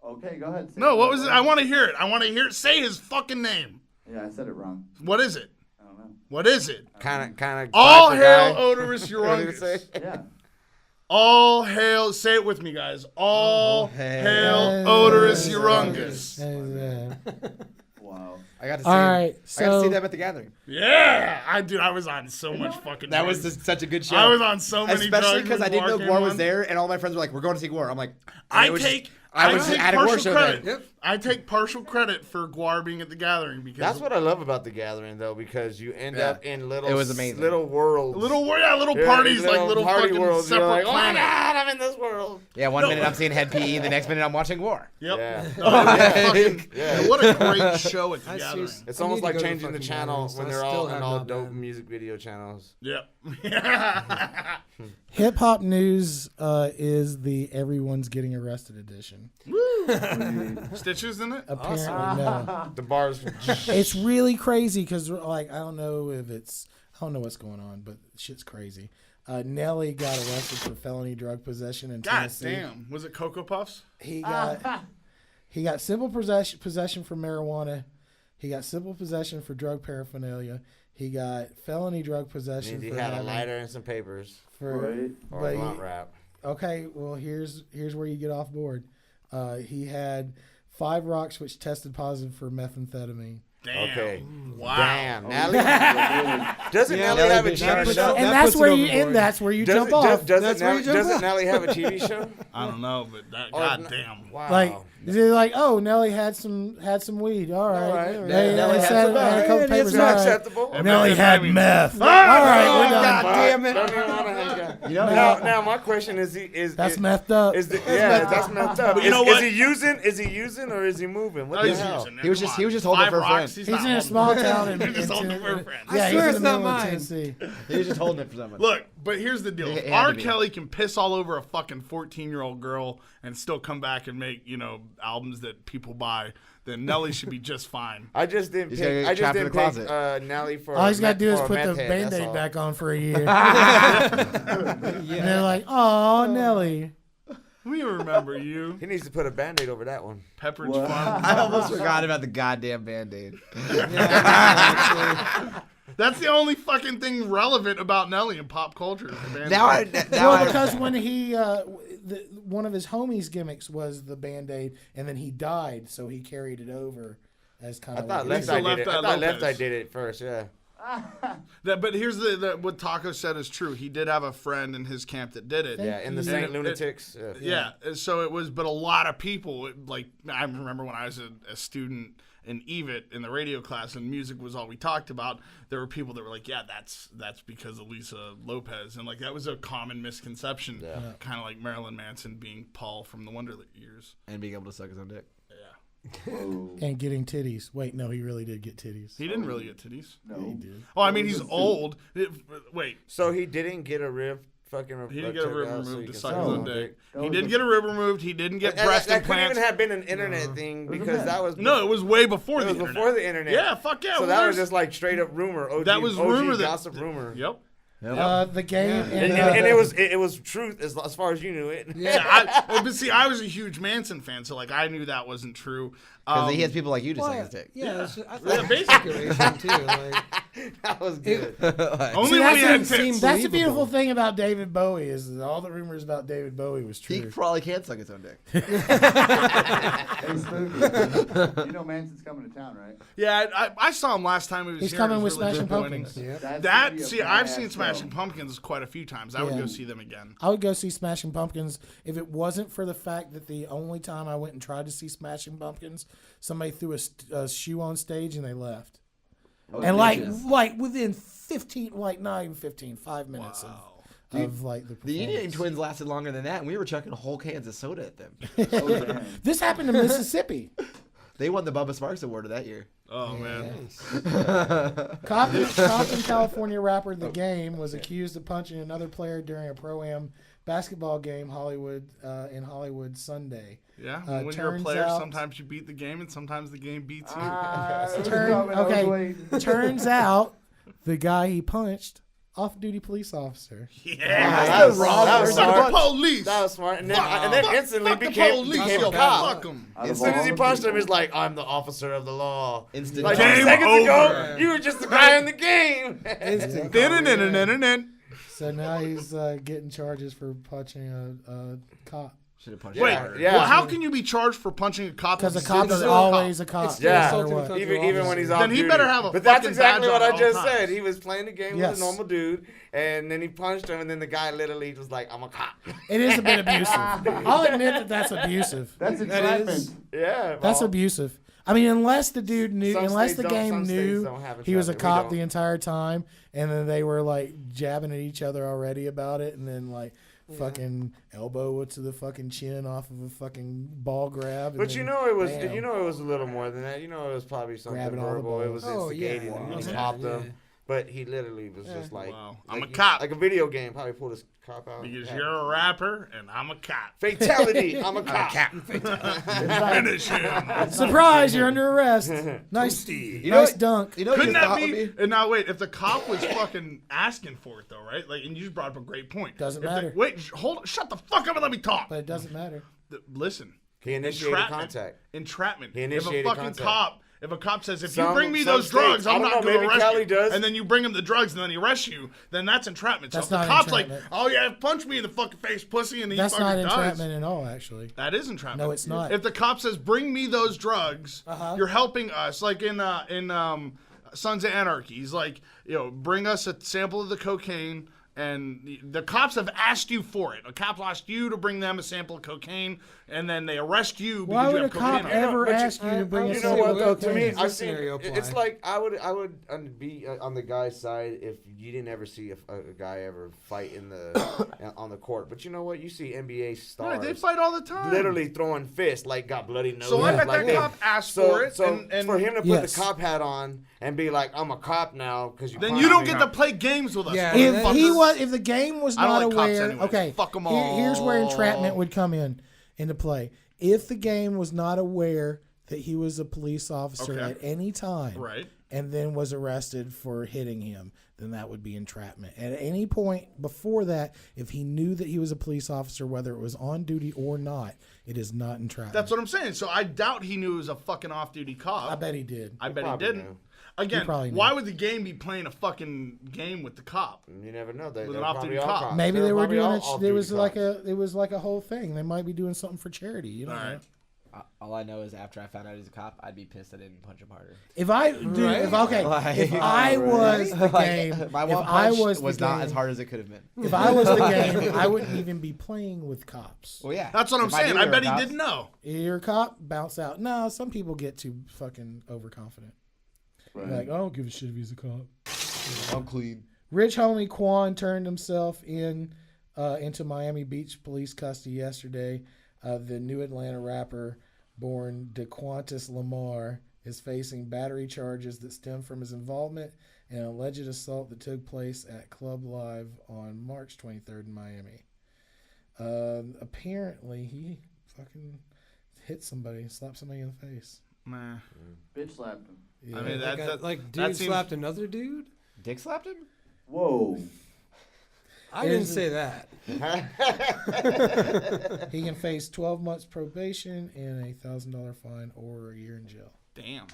Okay, go ahead. No, what was it? I want to hear it. Say his fucking name. Yeah, I said it wrong. What is it? I don't know. What is it? Kind of. All hail Odorous Urungus. Yeah. All hail. Say it with me, guys. All hail Odorous Urungus. Wow. I got to see. All him. right, I got to so- see them at the gathering. Yeah, I was on so much fucking. That drugs. was such a good show. I was on so many especially drugs because when I didn't know War Gore came was on. there, and all my friends were like, "We're going to see Gore." I'm like, I take take partial credit. Yep. I take partial credit for Guar being at the gathering because That's what I love about the gathering, though, because you end up in little, It was amazing. little worlds, little parties, like little party fucking worlds. You're separate like, oh my planets. god, I'm in this world. Yeah, one minute I'm seeing Head PE, the next minute I'm watching Gore. Yep. Yeah. Yeah, what a great show at the gathering. It's I almost need to like go to changing the fucking channel gatherings, when so I they're all still in have all not dope been. music video channels. Yep. Hip hop news is the everyone's getting arrested edition. Stitches in it? Apparently, no. The bars. It's really crazy because, like, I don't know what's going on, but shit's crazy. Nelly got arrested for felony drug possession in God Tennessee. damn. Was it Cocoa Puffs? He got simple possession for marijuana. He got simple possession for drug paraphernalia. He got felony drug possession. He for had a having- lighter and some papers. For, Or but a blunt he- wrap. Okay, well here's where you get off board. He had 5 rocks which tested positive for methamphetamine. Damn. Okay. Wow. Damn. Nelly. Doesn't Nelly have a TV show? And that's where you jump off. Doesn't Nelly have a TV show? I don't know, but that goddamn. Wow. Like they're like, oh, Nelly had some weed. All right. Hey, Nelly had a couple papers. It's not all right. acceptable. Nelly had meth. All right, right, we're done. God damn it. Don't even want to hang out. Now my question is, that's messed up. That's messed up. But you know what? Is he using or is he moving? What the hell? He was just holding it for a friend. He's in a small town in He's just holding it for a friend. Yeah, I he's swear in it's the not middle of mine. Tennessee. He was just holding it for someone. Look, but here's the deal. It If had R. to be. Kelly can piss all over a fucking 14-year-old girl and still come back and make, albums that people buy, then Nelly should be just fine. I just didn't He's gonna pick. get I just trapped in didn't the pick closet. Nelly for. All he's got to do is for a put the meth head, that's Band-Aid all. back on for a year. And they're like, oh, Nelly. We remember you. He needs to put a Band-Aid over that one. Pepperidge Farm. I almost forgot about the goddamn Band-Aid. That's the only fucking thing relevant about Nelly in pop culture. Is the Band-Aid. Because when he, one of his homies' gimmicks was the Band-Aid, and then he died, so he carried it over as kind I of. thought like Left Eye did it. I thought Left Eye Lopez. did it first. Yeah. But here's what Taco said is true. He did have a friend in his camp that did it. Yeah, in the And Saint Lunatics. Yeah. So it was, but a lot of people, like, I remember when I was a student in EVIT in the radio class and music was all we talked about, there were people that were like, yeah, that's because of Lisa Lopez. And like, that was a common misconception. Yeah. Kind of like Marilyn Manson being Paul from the Wonder Years. And being able to suck his own dick. And getting titties. Wait, no, he really did get titties. He didn't really get titties. No, he did. Oh, I mean, he's old. Wait. So he didn't get a rib fucking. He didn't get a rib out so removed he to can suck suck his his own own dick. dick. He didn't get a rib removed. He didn't get breast that couldn't implants. even have been an internet thing because that was. No, it was way before It the was internet. before the internet. Yeah, fuck yeah. So well, that was there's- just like straight up rumor. OG, that was OG rumor. gossip rumor. Yep. The game. And it was truth as far as you knew it. Yeah, but see, I was a huge Manson fan, so like I knew that wasn't true. Because he has people like you to suck his dick. Yeah, I thought basically too. Like, that was good. Only when he had tits. That's the beautiful thing about David Bowie is that all the rumors about David Bowie was true. He probably can't suck his own dick. Hey, Spooky, you know Manson's coming to town, right? Yeah, I saw him last time he was He's here. coming It with was really Smashing disappointing. Pumpkins. That's That gonna be a see, I've badass seen show. Smashing Pumpkins quite a few times. I would Yeah. go see them again. I would go see Smashing Pumpkins if it wasn't for the fact that the only time I went and tried to see Smashing Pumpkins, somebody threw a shoe on stage and they left. Oh, And bitches. like within 15, like not even 15, 5 minutes of like the The Yin Yang performance. Twins lasted longer than that, and we were chucking whole cans of soda at them. This happened in Mississippi. They won the Bubba Sparks Award of that year. Oh, man. Cop in California rapper The Game was accused of punching another player during a Pro-Am basketball game in Hollywood Sunday. Yeah, when you're a turns player, out- sometimes you beat the game, and sometimes the game beats you. Turns out the guy he punched, off-duty police officer. Yeah, that was wrong. That was Fuck smart. the police. That was smart. And then, Fuck. and then instantly Fuck the became police. a cop. Fuck 'em. As soon as he punched him, he's like, I'm the officer of the law. Instant like game 2 seconds ago, over. you were just the guy in the game. So now he's getting charges for punching a cop. Should have punched Wait, him. well, how can you be charged for punching a cop? Because a if cop he's is still always a cop. Yeah, no matter what. even when he's off Then he duty. better have a But that's fucking exactly badge what on I at just all times. said. He was playing the game Yes. with a normal dude, and then he punched him, and then the guy literally was like, I'm a cop. It is a bit abusive. I'll admit that that's abusive. That's That entrapment. is. Yeah. That's well, abusive. I mean, unless the dude knew, Some unless states the don't- game some states knew don't have he was a entrapment. We cop don't. the entire time, and then they were like jabbing at each other already about it, and then like fucking elbow to the fucking chin off of a fucking ball grab. and But then, you know it was bam. you know it was a little more than that. You know it was probably something Grabbing all the verbal. It balls. was Oh, yeah. instigating and he Yeah. popped Yeah. him. But he literally was just like, Wow. like I'm a cop. like a video game. Probably pulled his cop out. Because Yeah. you're a rapper, and I'm a cop. Fatality. I'm a cop. Finish him. Surprise! You're under arrest. Nice, nice dunk. You know what Couldn't you that thought be? would be? And now wait, if the cop was fucking asking for it though, right? Like, and you just brought up a great point. Doesn't If matter. wait, hold, shut the fuck up and let me talk. But it doesn't matter. Listen, He initiated contact. Entrapment. He If initiated a fucking contact. if a cop says, if Some- you bring me some those drugs, states- I'm I don't not know, going to maybe arrest Cali you. does. And then you bring him the drugs, and then he arrests you. Then that's entrapment. That's so if the not cop's like, entrapment. oh yeah, punch me in the fucking face, pussy, and he That's fucking not does. entrapment at all, actually. That is entrapment. No, it's not. If the cop says, "Bring me those drugs," you're helping us. Like in Sons of Anarchy, he's like, bring us a sample of the cocaine, and the cops have asked you for it. A cop asked you to bring them a sample of cocaine, and then they arrest you because Why you would have a cop cocaine. ever but ask you to bring a You know sample what of though? To me, cocaine? I've seen. scenario It's apply? like I would be on the guy's side if you didn't ever see a guy ever fight in the on the court. But you know what? You see NBA stars. Right, they fight all the time. Literally throwing fists, like got bloody noses. So I bet like that they- cop asked so, for it, So and for him to put Yes. the cop hat on and be like, "I'm a cop now," because Then you don't get to play games with us. Yeah, If the game was I don't not like cops aware, anyway. okay. Fuck 'em Here's where all. entrapment would come into play. If the game was not aware that he was a police officer Okay. at any time, Right. and then was arrested for hitting him, then that would be entrapment. At any point before that, if he knew that he was a police officer, whether it was on duty or not, it is not entrapment. That's what I'm saying. So I doubt he knew he was a fucking off-duty cop. I bet he did. I bet he probably didn't. knew. Again, probably knew. why would the game be playing a fucking game with the cop? You never know. They're With an probably off-duty all cop. cops. Maybe They're they were probably doing all it. There off-duty was like cops. it was like a whole thing. They might be doing something for charity. You know. All right. All I know is after I found out he's a cop, I'd be pissed I didn't punch him harder. If I dude, Right. if okay, if I was the game, My if one I punch was was the not game, as hard as it could have been. If I was the game, I wouldn't even be playing with cops. Well, yeah. That's what I'm If saying. knew I they bet were he cops- didn't know. You're a cop, bounce out. No, some people get too fucking overconfident. Like, I don't give a shit if he's a cop. I'm clean. Rich homie Quan turned himself into Miami Beach police custody yesterday. The new Atlanta rapper, born DeQuantis Lamar, is facing battery charges that stem from his involvement in an alleged assault that took place at Club Live on March 23rd in Miami. Apparently, he fucking hit somebody, slapped somebody in the face. Nah. Bitch slapped him. Yeah. I mean, like that dude seems- slapped another dude. Dick slapped him? Whoa. I didn't say that. He can face 12 months probation and a $1,000 fine or a year in jail. Damn.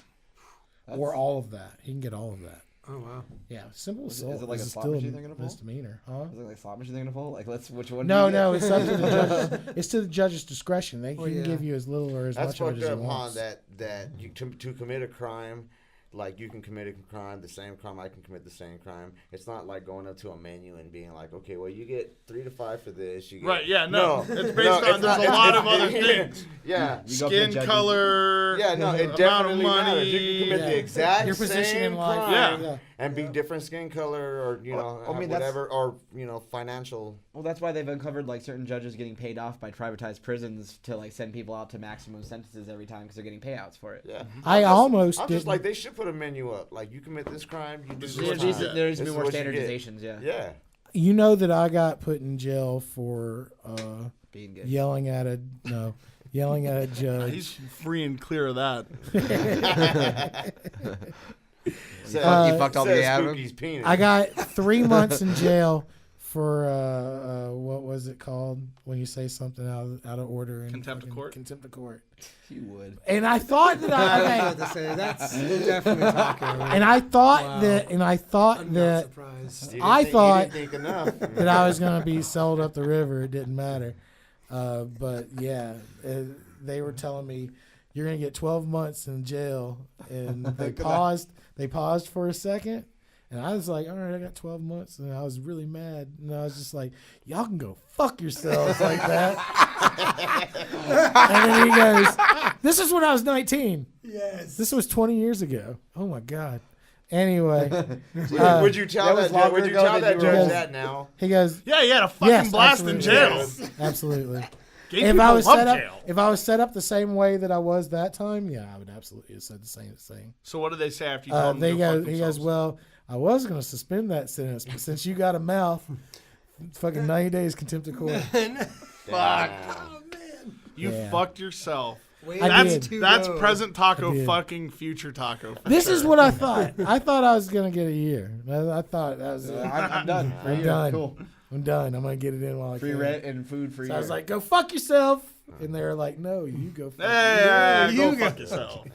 Or all of that. He can get all of that. Oh wow. Yeah, simple Is assault. it like a is slot still machine they're gonna pull? misdemeanor, huh? Is it like a slot machine they're gonna pull? Like, which one? No, do you no, get? it's up to the judges. It's to the judge's discretion. He Well, can yeah. give you as little or as That's much of fucked it as he up, huh? wants. That you to commit a crime like you can commit a crime, the same crime, I can commit the same crime. It's not like going up to a menu and being like, okay, well, you get 3 to 5 for this. You get, Right, yeah, no. It's based on, there's a lot of other things. Yeah. Skin color, Yeah, no, it amount of definitely money. matters. You can commit the exact Your position same in life. crime Yeah. and be different skin color or, you know, I mean, that's- whatever, or, you know, financial. Well, that's why they've uncovered like certain judges getting paid off by privatized prisons to like send people out to maximum sentences every time because they're getting payouts for it. Yeah. I almost I'm just didn't- like, they should put a menu up. Like, you commit this crime, you do this There time. needs to This be is more what you get. standardizations, yeah. Yeah. You know that I got put in jail for Being gay. yelling at a judge. He's free and clear of that. You fucked all the gay out of him? I got 3 months in jail for what was it called when you say something out of order and Contempt of court. Contempt of court. You would. And I thought that I was about to say that's definitely talking. And I thought Wow. that, and I thought I'm that, not surprised. You I didn't thought think enough. that I was going to be sold up the river. It didn't matter. But yeah, they were telling me you're going to get 12 months in jail, and they paused. They paused for a second, and I was like, all right, I got 12 months, and I was really mad, and I was just like, y'all can go fuck yourselves like that. And then he goes, this is when I was 19. Yes. This was 20 years ago. Oh my God. Anyway. Would you tell that judge that now? He goes, Yeah, he had a fucking blast in jail. Yes, absolutely. Gay If people I was love set up, jail. if I was set up the same way that I was that time, yeah, I would absolutely have said the same thing. So what did they say after you told them to go fuck He goes, well, I was going to suspend that sentence, but since you got a mouth, fucking 90 days contempt of court. Fuck. You Yeah. fucked yourself. I did. That's present I taco, did. fucking future taco. For This sure. is what I thought. I thought I was going to get a year. I thought that was it. I'm done. I'm Yeah, done. cool. I'm done. I'm going to get it in while I Free can. rent and food for So you. I was like, go fuck yourself. And they were like, no, you go fuck Hey, yourself. go fuck yourself.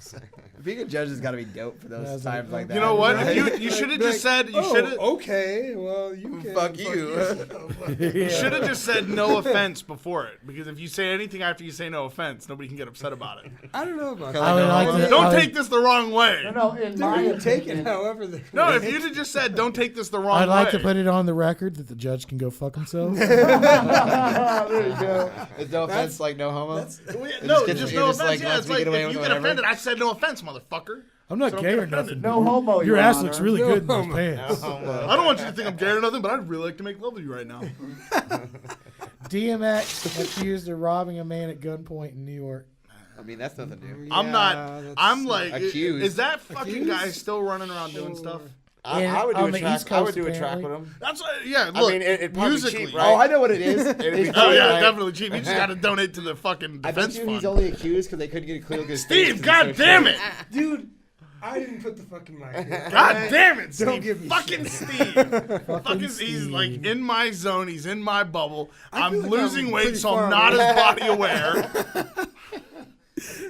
Being a judge has got to be dope for those times like that. You know what? You should have just said. You should have. Okay, well, you can Fuck you. yourself. You should have just said no offense before it, because if you say anything after you say no offense, nobody can get upset about it. I don't know about I would like that. to- Don't I would- take this the wrong way. No, in my Dude, take it opinion, however the No, if you'd have just said don't take this the wrong way. I'd like to put it on the record that the judge can go fuck himself. there you go. It's no offense, like no homo. No, It's just you're no just offense. like, Yeah, lets it's me like get away if with you get whatever. offended, I said no offense, motherfucker. I'm not So don't gay get or offended. nothing. No homo, Your Your ass Honor. looks really No good in those homo. pants. I don't want you to think I'm gay or nothing, but I'd really like to make love with you right now. DMX accused of robbing a man at gunpoint in New York. I mean, that's nothing new. I'm not. I'm like, accused. is that fucking guy still running around doing stuff? I would do on a the track. East I would Coast, do a track apparently. with him. That's what, yeah. I Look, mean, it'd probably be musically. cheap, right? Oh, I know what it is. It'd be cheap, Oh yeah, right? definitely cheap. You just got to donate to the fucking I bet defense you fund. he's only accused because they couldn't get a clear good Steve, god damn it! Dude, I didn't put the fucking mic here. God damn it, Don't Steve! give me Fucking shit. Steve! Fucking he's Steve. like in my zone. He's in my bubble. I I'm feel like losing I'm weight, pretty so far I'm not away. as body aware.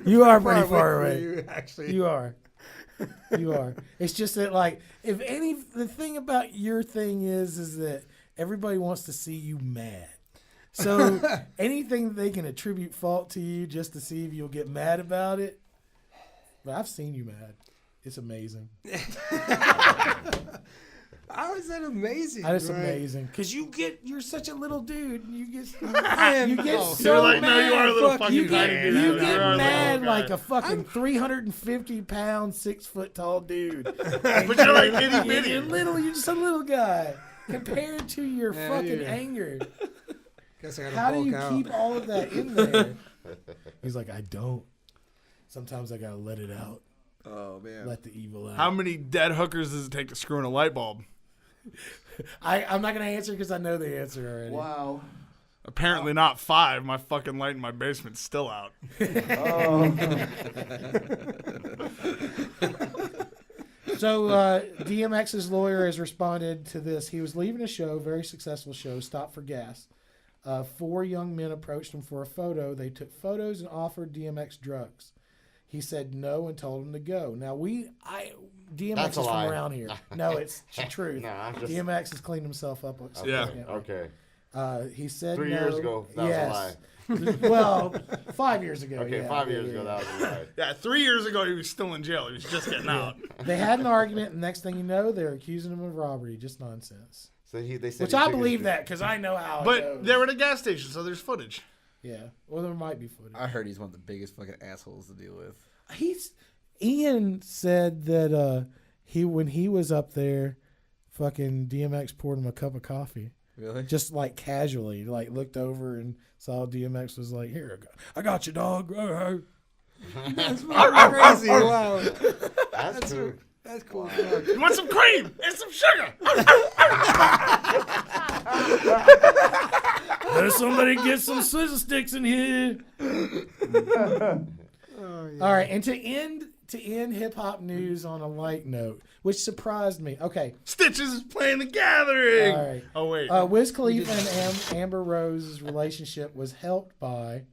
You are pretty far from away. you, actually. You are. You are. It's just that, like, the thing about your thing is that everybody wants to see you mad. So anything that they can attribute fault to you just to see if you'll get mad about it. But I've seen you mad. It's amazing. How is that amazing? That is right? amazing. Because you're such a little dude. And you get You're so like, mad. no, you are a little Fuck, fucking you get, tiny dude. you You get are a mad little like guy. a fucking 350-pound, 6-foot-tall dude. But you're like itty bitty. You're just a little guy compared to your Yeah, fucking yeah. anger. Guess I gotta How do bulk you out. keep all of that in there? He's like, I don't. Sometimes I gotta let it out. Oh man. Let the evil out. How many dead hookers does it take to screw in a light bulb? I'm not gonna answer because I know the answer already. Wow. Apparently not 5. My fucking light in my basement's still out. So DMX's lawyer has responded to this. He was leaving a show, very successful show, Stop for Gas. 4 young men approached him for a photo. They took photos and offered DMX drugs. He said no and told him to go. Now DMX That's is a lie. from around here. No, it's the truth. No, I'm just- DMX has cleaned himself up. Yeah. Okay. He said 3 no. years ago, that was a lie. Well, 5 years ago. Okay, yeah, 5 years ago, that was a lie. Yeah, 3 years ago he was still in jail. He was just getting out. They had an argument, and next thing you know, they're accusing him of robbery. Just nonsense. So they said Which I believe that because I know how. But it goes. they were at a gas station, so there's footage. Yeah, well, there might be footage. I heard he's one of the biggest fucking assholes to deal with. Ian said that when he was up there, fucking DMX poured him a cup of coffee. Really? Just like casually, like looked over and saw DMX was like, "Here, I got you, dog." That's fucking crazy. Wow. That's cool. That's cool. You want some cream and some sugar? There's somebody get some scissor sticks in here. All right, and to end hip hop news on a light note, which surprised me. Okay, Stitches is playing The Gathering. all right. Oh wait. Wiz Khalifa and Amber Rose's relationship was helped by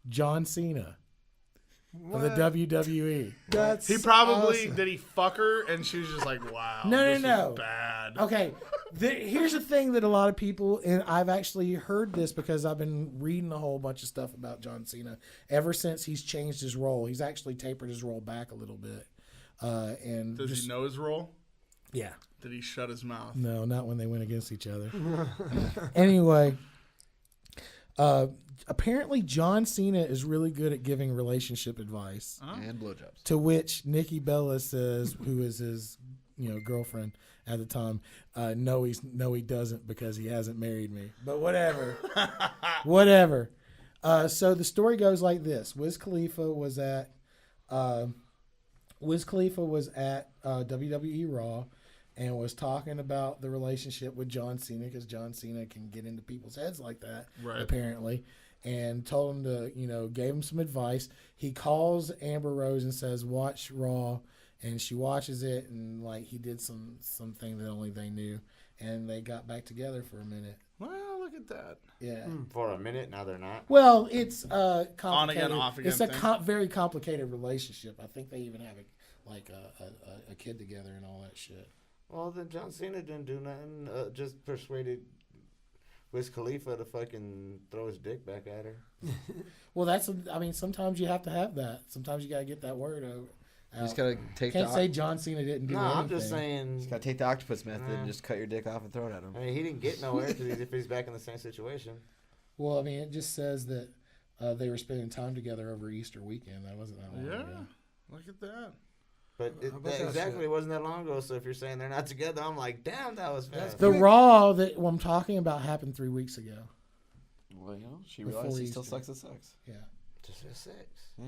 John Cena of the WWE. He probably did he fuck her and she was just like, wow. No. This is bad. Okay, here's the thing that a lot of people, and I've actually heard this because I've been reading a whole bunch of stuff about John Cena ever since he's changed his role. He's actually tapered his role back a little bit. And Does he know his role? Yeah. Did he shut his mouth? No, not when they went against each other. Anyway, apparently John Cena is really good at giving relationship advice and blowjobs. To which Nikki Bella says, who is his girlfriend at the time, no he doesn't because he hasn't married me. But whatever. Whatever. So the story goes like this. Wiz Khalifa was at WWE Raw and was talking about the relationship with John Cena because John Cena can get into people's heads like that, apparently, and told him to, gave him some advice. He calls Amber Rose and says, watch Raw, and she watches it, and like he did something that only they knew, and they got back together for a minute. Well, look at that. Yeah. For a minute, now they're not. Well, it's complicated. On again, off again It's a thing. very complicated relationship. I think they even have a kid together and all that shit. Well, then John Cena didn't do nothing. Just persuaded Wiz Khalifa to fucking throw his dick back at her. Well, sometimes you have to have that. Sometimes you got to get that word out. You just gotta take. Can't say John Cena didn't do anything. I'm just saying. You just gotta take the octopus method and just cut your dick off and throw it at him. I mean, he didn't get nowhere because if he's back in the same situation. Well, I mean, it just says that they were spending time together over Easter weekend. That wasn't that long ago. Look at that. But it wasn't that long ago. So if you're saying they're not together, I'm like, damn, that was fast. The Raw that I'm talking about happened 3 weeks ago. Well, she realized he still sucks at sex. Yeah. Just at sex. Yeah.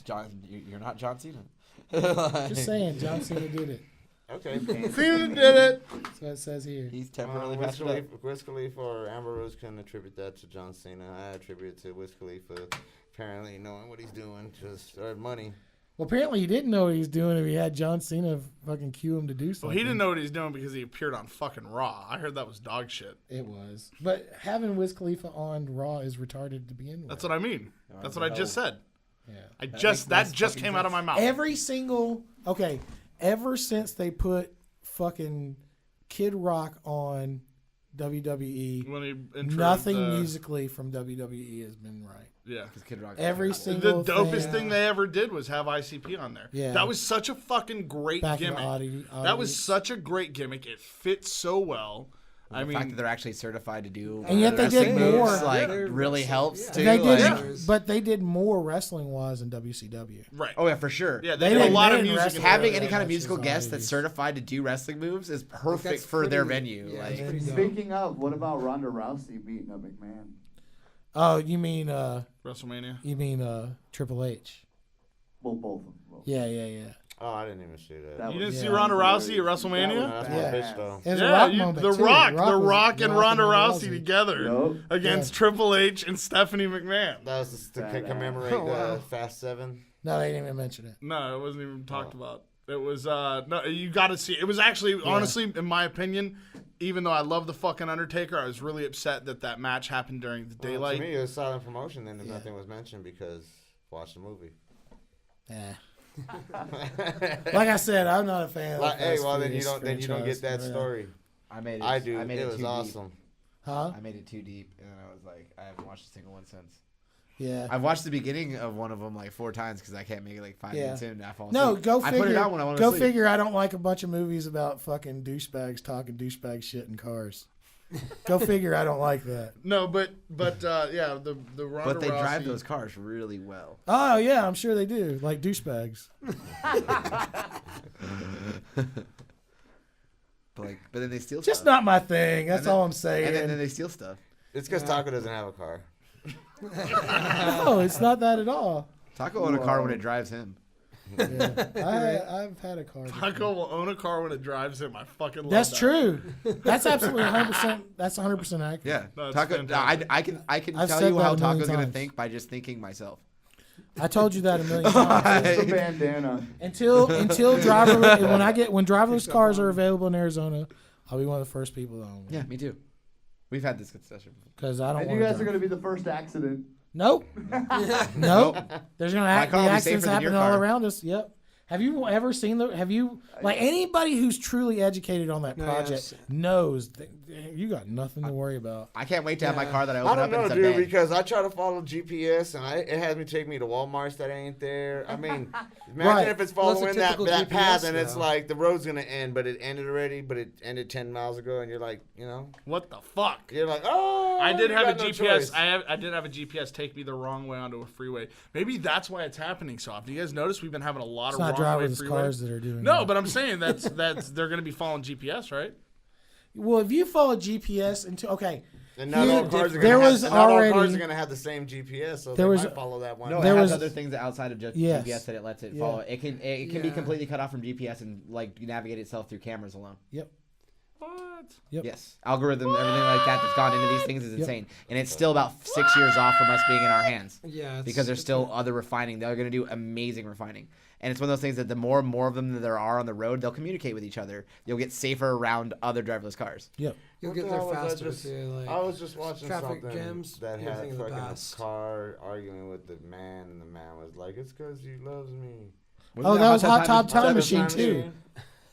John, you're not John Cena. Just saying, John Cena did it. Okay. Cena did it. That's what it says here. He's temporarily Wiz patched up. Wiz Khalifa or Amber Rose can attribute that to John Cena. I attribute it to Wiz Khalifa apparently knowing what he's doing, just earn money. Well, apparently he didn't know what he was doing if he had John Cena fucking cue him to do something. Well, he didn't know what he was doing because he appeared on fucking Raw. I heard that was dog shit. It was. But having Wiz Khalifa on Raw is retarded to begin with. That's what I mean. That's what I just said. Yeah. That just came out of my mouth. Ever since they put fucking Kid Rock on WWE, nothing musically from WWE has been right. Yeah, because Kid Rock. Every single the dopest thing they ever did was have ICP on there. Yeah, that was such a fucking great Back in gimmick. Oddity. That was such a great gimmick. It fits so well. The fact that they're actually certified to do and yet they did more. Really helps too. They did, but they did more wrestling wise in WCW. Right. Oh yeah, for sure. Yeah, they did a lot of music. Having any kind of musical guest that's certified to do wrestling moves is perfect for their venue. Yeah, speaking of, what about Ronda Rousey beating up McMahon? Oh, you mean WrestleMania? You mean Triple H? Well, both of them. Yeah. Oh, I didn't even see that. You didn't see Ronda Rousey at WrestleMania? That's my bitch, though. The Rock and Ronda Rousey together against Triple H and Stephanie McMahon. That was just to commemorate Fast 7. No, they didn't even mention it. No, it wasn't even talked about. It was no, you got to see. It was actually, honestly, in my opinion, even though I love the fucking Undertaker, I was really upset that match happened during the daylight. To me, it was silent promotion. Then nothing was mentioned because watch the movie. Yeah. Like I said, I'm not a fan. Then you don't get that story. I made it. I do. I made it it was too awesome. Huh? I made it too deep, and I was like, I haven't watched a single one since. Yeah. I've watched the beginning of one of them like 4 times because I can't make it like 5 minutes in and I fall asleep. No, go figure. I put it on when I want to Go sleep. figure. I don't like a bunch of movies about fucking douchebags talking douchebag shit in cars. Go figure. I don't like that. No, but yeah, the Ronda But they drive Rousey- those cars really well. Oh yeah, I'm sure they do. Like douchebags. But then they steal Just stuff. not my thing. That's And then- all I'm saying. And then they steal stuff. It's because Taco doesn't have a car. No, it's not that at all. Taco own a car when it drives him. Yeah. I've had a car. Taco will own a car when it drives him. I fucking love That's that. true. That's absolutely 100%. That's 100% accurate. Yeah, No, it's Taco. fantastic. I can I've tell said you that how a million Taco's gonna times. think by just thinking myself. I told you that a million times. It's the bandana. Until driverless when driverless cars are available in Arizona, I'll be one of the first people to own one. Yeah, me too. We've had this discussion before. Because I don't And want you guys are going to be the first accident. Nope. Nope. There's going My to car be will be accidents safer than happening your all car. around us. Yep. Have you ever seen like anybody who's truly educated on that No, yeah, I've project seen- knows that you got nothing to worry about. I can't wait to have my Yeah. car that I I open don't up know, and it's a dude, bed. because I try to follow GPS and it has me take me to Walmarts that ain't there. I mean, imagine Right. if it's Well, it's a following that typical path GPS and it's though. like the road's gonna end, but it ended already, but it ended 10 miles ago, and you're like, What the fuck? you're like, oh, I did you have a got no GPS. choice. I did have a GPS take me the wrong way onto a freeway. Maybe that's why it's happening so often. You guys notice we've been having a lot It's of not wrong way driverless freeways. cars that are doing No, that. but I'm saying that's they're going to be following GPS, right? Well, if you follow GPS okay. And not all cars are there gonna was have, not all cars already are gonna have the same GPS, so there they was- might follow that one. No, There it was- has other things outside of just Yes. GPS that it lets it Yeah. follow. It can be Yeah. completely cut off from GPS and like navigate itself through cameras alone. Yep. What? Yep. Yes, algorithm, everything like that that's gone into these things is insane, and it's still about 6 years off from us being in our hands. Yeah, because there's still other refining. They're going to do amazing refining, and it's one of those things that the more and more of them that there are on the road, they'll communicate with each other. You'll get safer around other driverless cars. Yep. You'll What get the there hell was I faster just- too. Like, I was just watching traffic something jams, that had everything in the fucking a past. car arguing with the man, and the man was like, "It's because he loves me." Oh, that was Hot Top Time Machine too.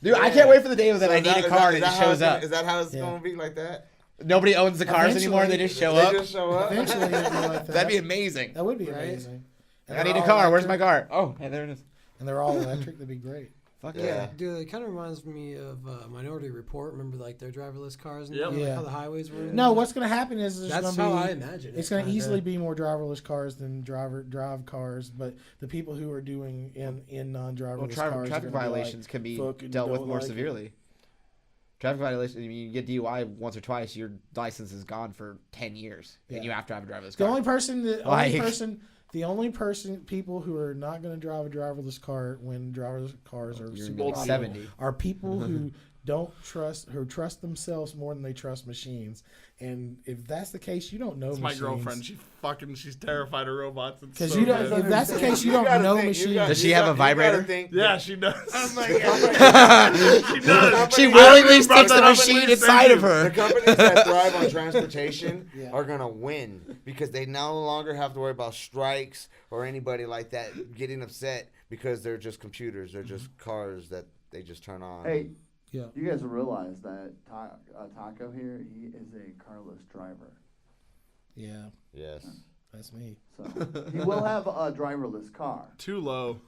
Dude, I can't wait for the day that So I is need that- a car and is it that how shows it's gonna- up. Is that how it's Yeah. gonna be like that? Nobody owns the cars anymore. They just show up. They just show up. Eventually, it'll be like that. That'd be amazing. That would be Right? amazing. I need a car. Where's my car? Oh, hey, there it is. And they're all electric. That'd be great. Fuck Yeah. yeah. Dude, it kind of reminds me of Minority Report. Remember, like their driverless cars and Yep. like, Yeah. how the highways were. No, what's going to happen is there's That's going to how be. I imagine it, It's going to kinda. easily be more driverless cars than drive cars, but the people who are doing in non-driverless Well, cars are traffic gonna be violations like, can be "Fucking dealt with don't more like it." severely. Traffic violations, I mean, you get DUI once or twice, your license is gone for 10 years, and Yeah. you have to have a driverless The car. only people who are not going to drive a driverless car when driverless cars are You're super gonna be popular 70. are people who who trust themselves more than they trust machines. And if that's the case, you don't know It's my machines. girlfriend. She's terrified of robots. It's 'Cause so you don't- good. if that's the case, you don't gotta know think, machines. Does she have a vibrator? Yeah, she does. Oh my God. She does. She I willingly haven't brought sticks the that up machine when you inside said of it. her. The companies that thrive on transportation Yeah. are gonna win because they no longer have to worry about strikes or anybody like that getting upset because they're just computers. They're just cars that they just turn on. Hey, Yeah. you guys realize that Taco here, he is a carless driver. Yeah, Yes. that's me. So he will have a driverless car. Too low.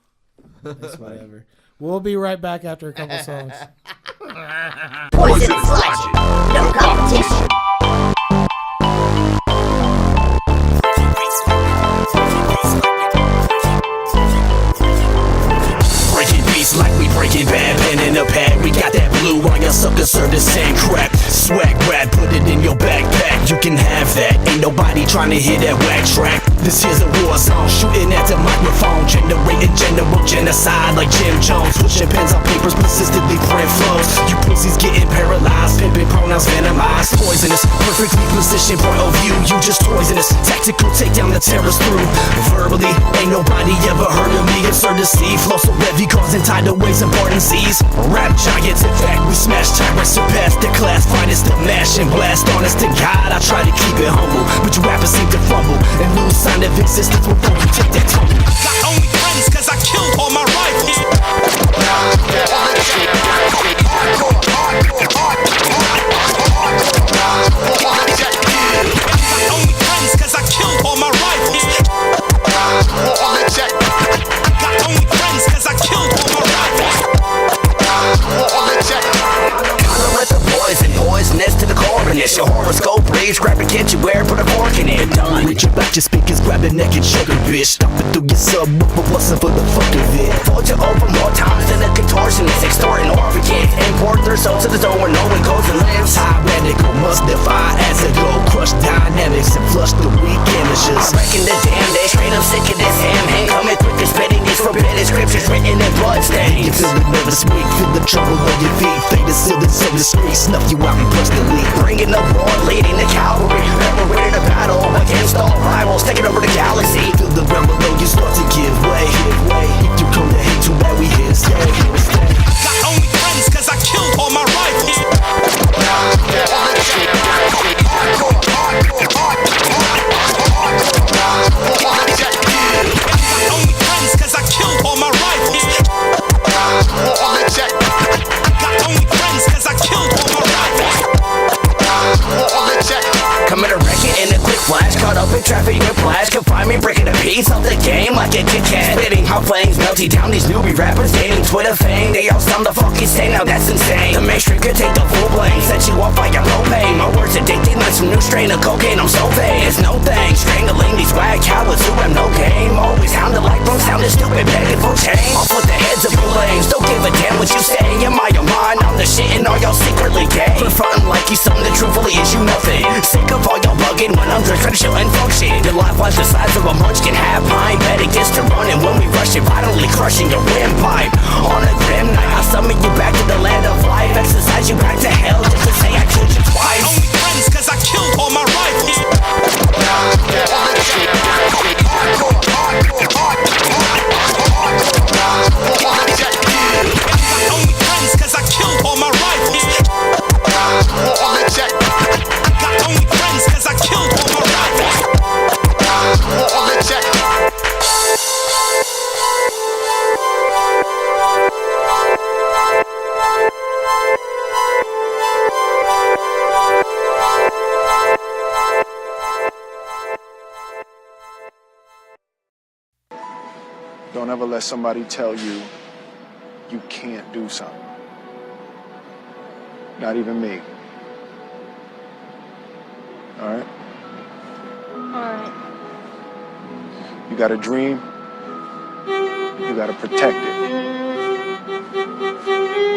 That's whatever. We'll be right back after a couple songs. Poizonous Logik, no competition. Breaking beats like we breaking bad, pen in a pad. We got that blue on your sucker, serve the same crap. Swag rap, put it in your backpack. You can have that. Ain't nobody trying to hear that whack track. This here's a war zone, shooting at the microphone, generating general genocide like Jim Jones. Pushing pens on papers, persistently print flows. You pussies getting paralyzed, pimping pronouns venomized. Poisonous, perfectly positioned point of view. You just poisonous, tactical take down the terrors through. Verbally, ain't nobody ever heard of me. Absurd to see, flow so heavy, causing tidal waves and parting seas. Rap giants, in fact, we smash tyrants, surpass the class, finest to mash and blast. Honest to God, I try to keep it humble, but you rappers seem to fumble and lose sign of existence before you take that tumble. Got only friends cause I killed all my rivals. Get your speakers, grab the neck and sugar, bitch. Stop it through your subwoofer, wasn't for the fuck of it. Fold you over more times than a contortionist, extorting or forget. Import their soul to the zone where no one goes and lives. Tyrannical must defy as it go. Crush dynamics and flush the weak images. I reckon the damn day, straight up sick of this ham hand. Coming quick and spitting these forbidden scriptures written in blood stains. You feel the nervous weak, feel the trouble on your feet. Fade the ceiling so discreet, snuff you out and push the lead. Bringing up war, leading the cavalry. Never ready to battle against all rivals, taking over the galaxy. Feel the rebel though you start to give way. If you come to hate, too bad we here stay. Got only friends cause I killed all my rivals. Got only friends cause I killed all my rivals. Got only friends cause I killed all my rivals. Coming to wreck it in a quick flash. Caught up in traffic with flash. Can find me breaking a piece of the game like a Kit Kat. Spitting hot flames, melting down these newbie rappers. Gaining Twitter fame, they all sound the fucking same. Now that's insane. The mainstream could take the full blame. Set you off by your low pain. My words addicting like some new strain of cocaine. I'm so vain, it's no thanks. Strangling these whack cowards who have no game. Always hounded like bro, sounding stupid, begging for change. Off with the heads of you lames. Don't give a damn what you say. Am I your mind? I'm the shit and all y'all secretly gay. For frontin' like you something that truthfully is you nothing. Sick of all y'all bugging when I'm just trying to show and function. Your life life's the size of a munchkin, half pint. Bet it gets to running when we rush it, violently crushing your windpipe. On a grim night, I summon you back to the land of life. Exercise you back to hell just to say I killed you twice. Only friends cause I killed all my rivals. Only friends cause I killed all my rivals. Got only friends cause I killed all my rivals. Don't ever let somebody tell you you can't do something. Not even me. All right? Alright. You got a dream, you got to protect it.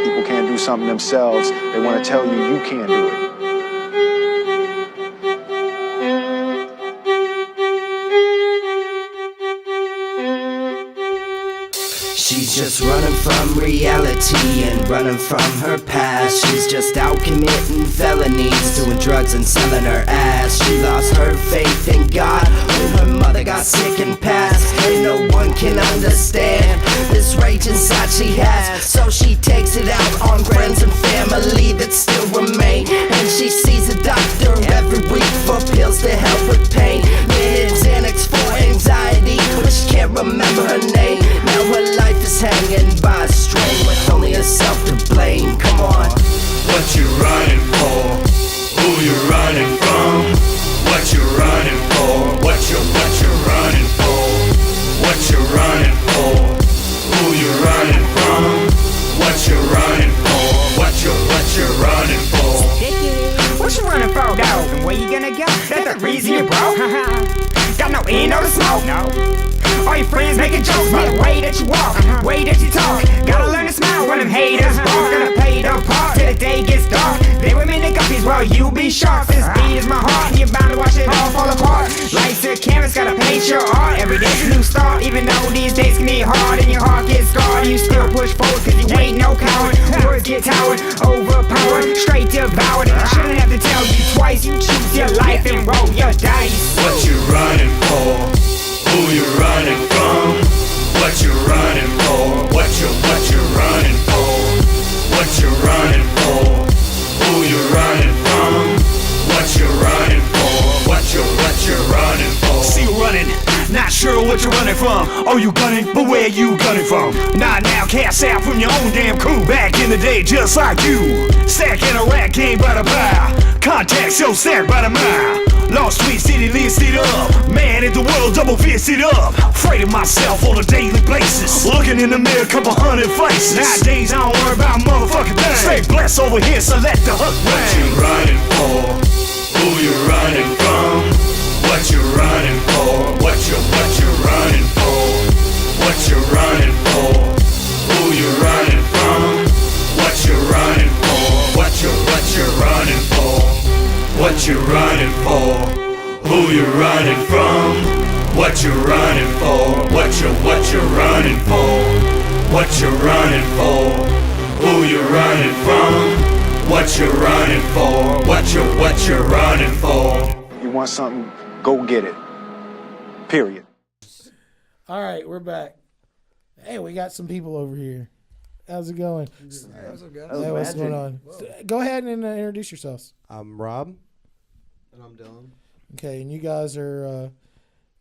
People can't do something themselves. They want to tell you you can't do it. She's just running from reality and running from her past. She's just out committing felonies, doing drugs and selling her ass. She lost her faith in God when her mother got sick and passed. And no one can understand this rage inside she has. So she takes it out on friends and family that still remain. And she sees a doctor every week for pills to help with pain. Meds, Xanax for anxiety, but she can't remember her name. Now her life is hanging by a string with only herself to blame. Come on. What you running for? Who you running from? What you running for? What you running for? What you running for? Who you running from? What you running for? What you running for? What you running for, dog? And where you gonna go? That's the reason you broke. Got no E, no to smoke. No. All your friends making jokes by the way that you walk, way that you talk. Gotta learn to smile when them haters walk. Gonna play the part till the day gets dark. They with me, they guppies, well you be sharp. This beat is my heart and you're bound to watch it all fall apart. Lights to canvas, gotta paint your art. Every day's a new start, even though these days can be hard and your heart gets scarred. You still push forward cause you ain't no coward. Words get towered, overpowered, straight devoured. And I shouldn't have to tell you twice. You choose your life and roll your dice. What you running for? Who you running from? What you running for? What you running for? What you running for? Who you running from? What you running for? What you running for? See you running, not sure what you're running from. Oh, you gunning, but where you gunning from? Nah, now cast out from your own damn crew. Back in the day, just like you. Stack in a rack, game by the bar. Contact show stacked by the mile. Lost sweet city, listed up. Man in the world, double fisted up. Afraid of myself on a daily basis. Looking in the mirror, couple hundred faces. Nowadays, I don't worry about motherfucking things. Stay blessed over here, so let the hook ring. What you running for? Who you running from? What you running for? What you running for? What you running for? Who you running from? What you running for? What you running for? What you running for? Who you running from? What you running for? What you running for? What you running for? Who you running from? What you running for? What you running for? You want something, go get it. Period. All right, we're back. Hey, we got some people over here. How's it going? Hey, what's going on? Go ahead and introduce yourselves. I'm Rob. And I'm Dylan. Okay, and you guys are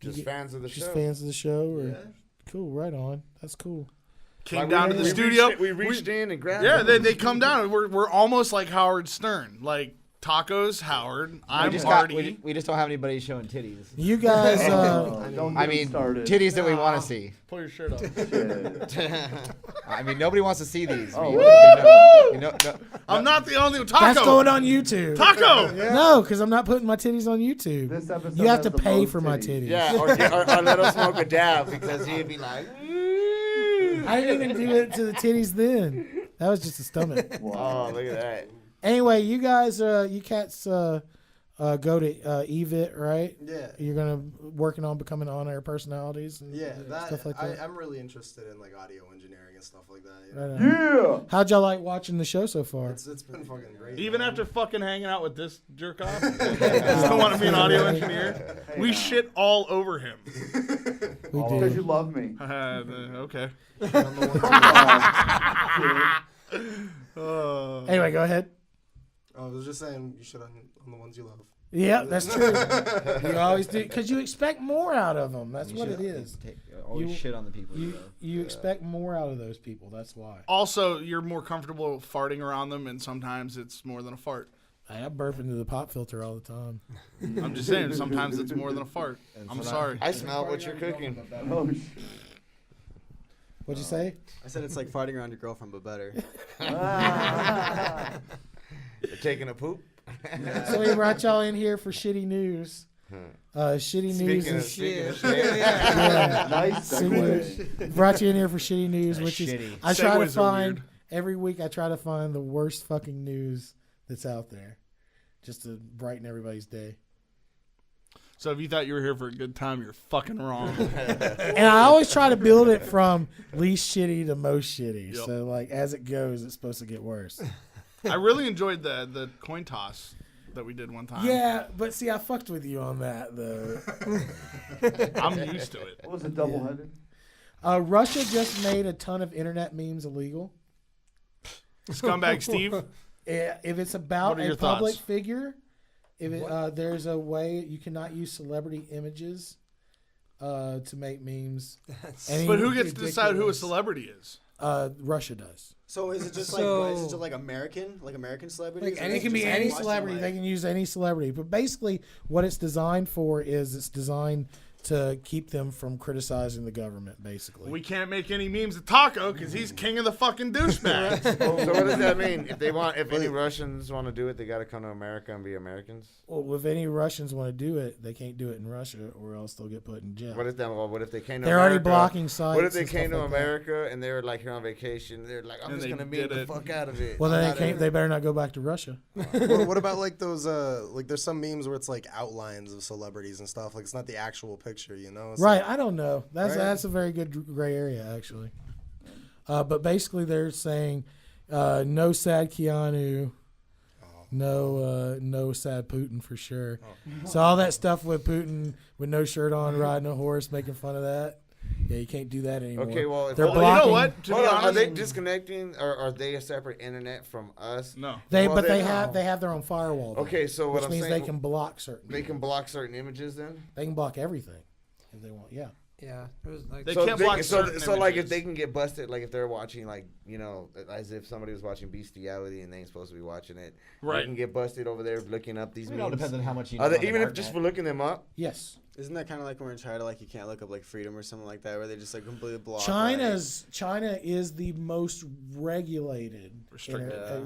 just fans of the show. Just fans of the show? Or? Yeah. Cool, right on. That's cool. Came down to the studio. We reached in and grabbed them. They come down. We're almost like Howard Stern. Like, tacos, Howard. I'm Marty. We just don't have anybody showing titties. You guys, I mean, titties that we want to see. Pull your shirt off. I mean, nobody wants to see these. I'm not the only one. Taco. That's going on YouTube. Taco. Yeah. No, because I'm not putting my titties on YouTube. This episode you have to pay for my titties. Yeah, or let us smoke a dab because he'd be like. I didn't even do it to the titties then. That was just a stomach. Wow. Oh, look at that. Anyway, you guys, you cats go to EVIT, right? Yeah. You're working on becoming on-air personalities and stuff like that? I'm really interested in like audio engineering and stuff like that. Right yeah. How'd y'all like watching the show so far? It's been fucking great. Even after fucking hanging out with this jerk off? Still want to be an audio engineer? Hey, we shit all over him. We do. Because you love me. Okay. Anyway, go ahead. I was just saying you should on the ones you love. Yeah, that's true. You always do because you expect more out of them. That's what it is. Always shit on the people you expect more out of those people. That's why. Also, you're more comfortable farting around them, and sometimes it's more than a fart. I burp into the pop filter all the time. I'm just saying, sometimes it's more than a fart. I'm sorry. I smell what you're cooking. What'd you say? I said it's like farting around your girlfriend, but better. You're taking a poop? So we brought y'all in here for shitty news. Shitty news is shit. Yeah. Nice. Brought you in here for shitty news, which is I try to Segues find every week. I try to find the worst fucking news that's out there, just to brighten everybody's day. So if you thought you were here for a good time, you're fucking wrong. And I always try to build it from least shitty to most shitty. Yep. So like as it goes, it's supposed to get worse. I really enjoyed the coin toss that we did one time. Yeah, but see, I fucked with you on that though. I'm used to it. What was it, double-headed? Russia just made a ton of internet memes illegal. Scumbag Steve. If it's about a public figure, if there's a way you cannot use celebrity images to make memes. But who gets to decide who a celebrity is? Russia does. So is it just like American celebrities? Like, it can be any celebrity. They can use any celebrity. But basically, what it's designed for is it's designed to keep them from criticizing the government, basically. We can't make any memes of Taco because he's king of the fucking douchebags. So what does that mean? If any Russians want to do it, they got to come to America and be Americans? Well, if any Russians want to do it, they can't do it in Russia, or else they'll get put in jail. What if they came to They're America? already blocking sites. What if they came to America and they were like here on vacation? They're like, I'm just gonna meme the fuck out of it. Well, then they better not go back to Russia. What about like those like there's some memes where it's like outlines of celebrities and stuff. Like it's not the actual picture, you know? It's right. I don't know. That's a very good gray area, actually. But basically, they're saying no sad Keanu, no sad Putin for sure. So all that stuff with Putin with no shirt on, riding a horse, making fun of that. Yeah, you can't do that anymore. Okay, well, they're blocking. You know what? Hold on, are they disconnecting, or are they a separate internet from us? No. They have their own firewall. Though, okay, so which means they can block certain. They can block certain images then. They can block everything if they want. Yeah. Yeah, it was like they can't block certain so like if they can get busted, like if they're watching like as if somebody was watching bestiality and they ain't supposed to be watching it, right? They can get busted over there looking up these memes. It all depends on how much you know. Even if just for looking them up. Yes. Isn't that kind of like when we're in China, like you can't look up like freedom or something like that, where they just like completely block? China is the most regulated,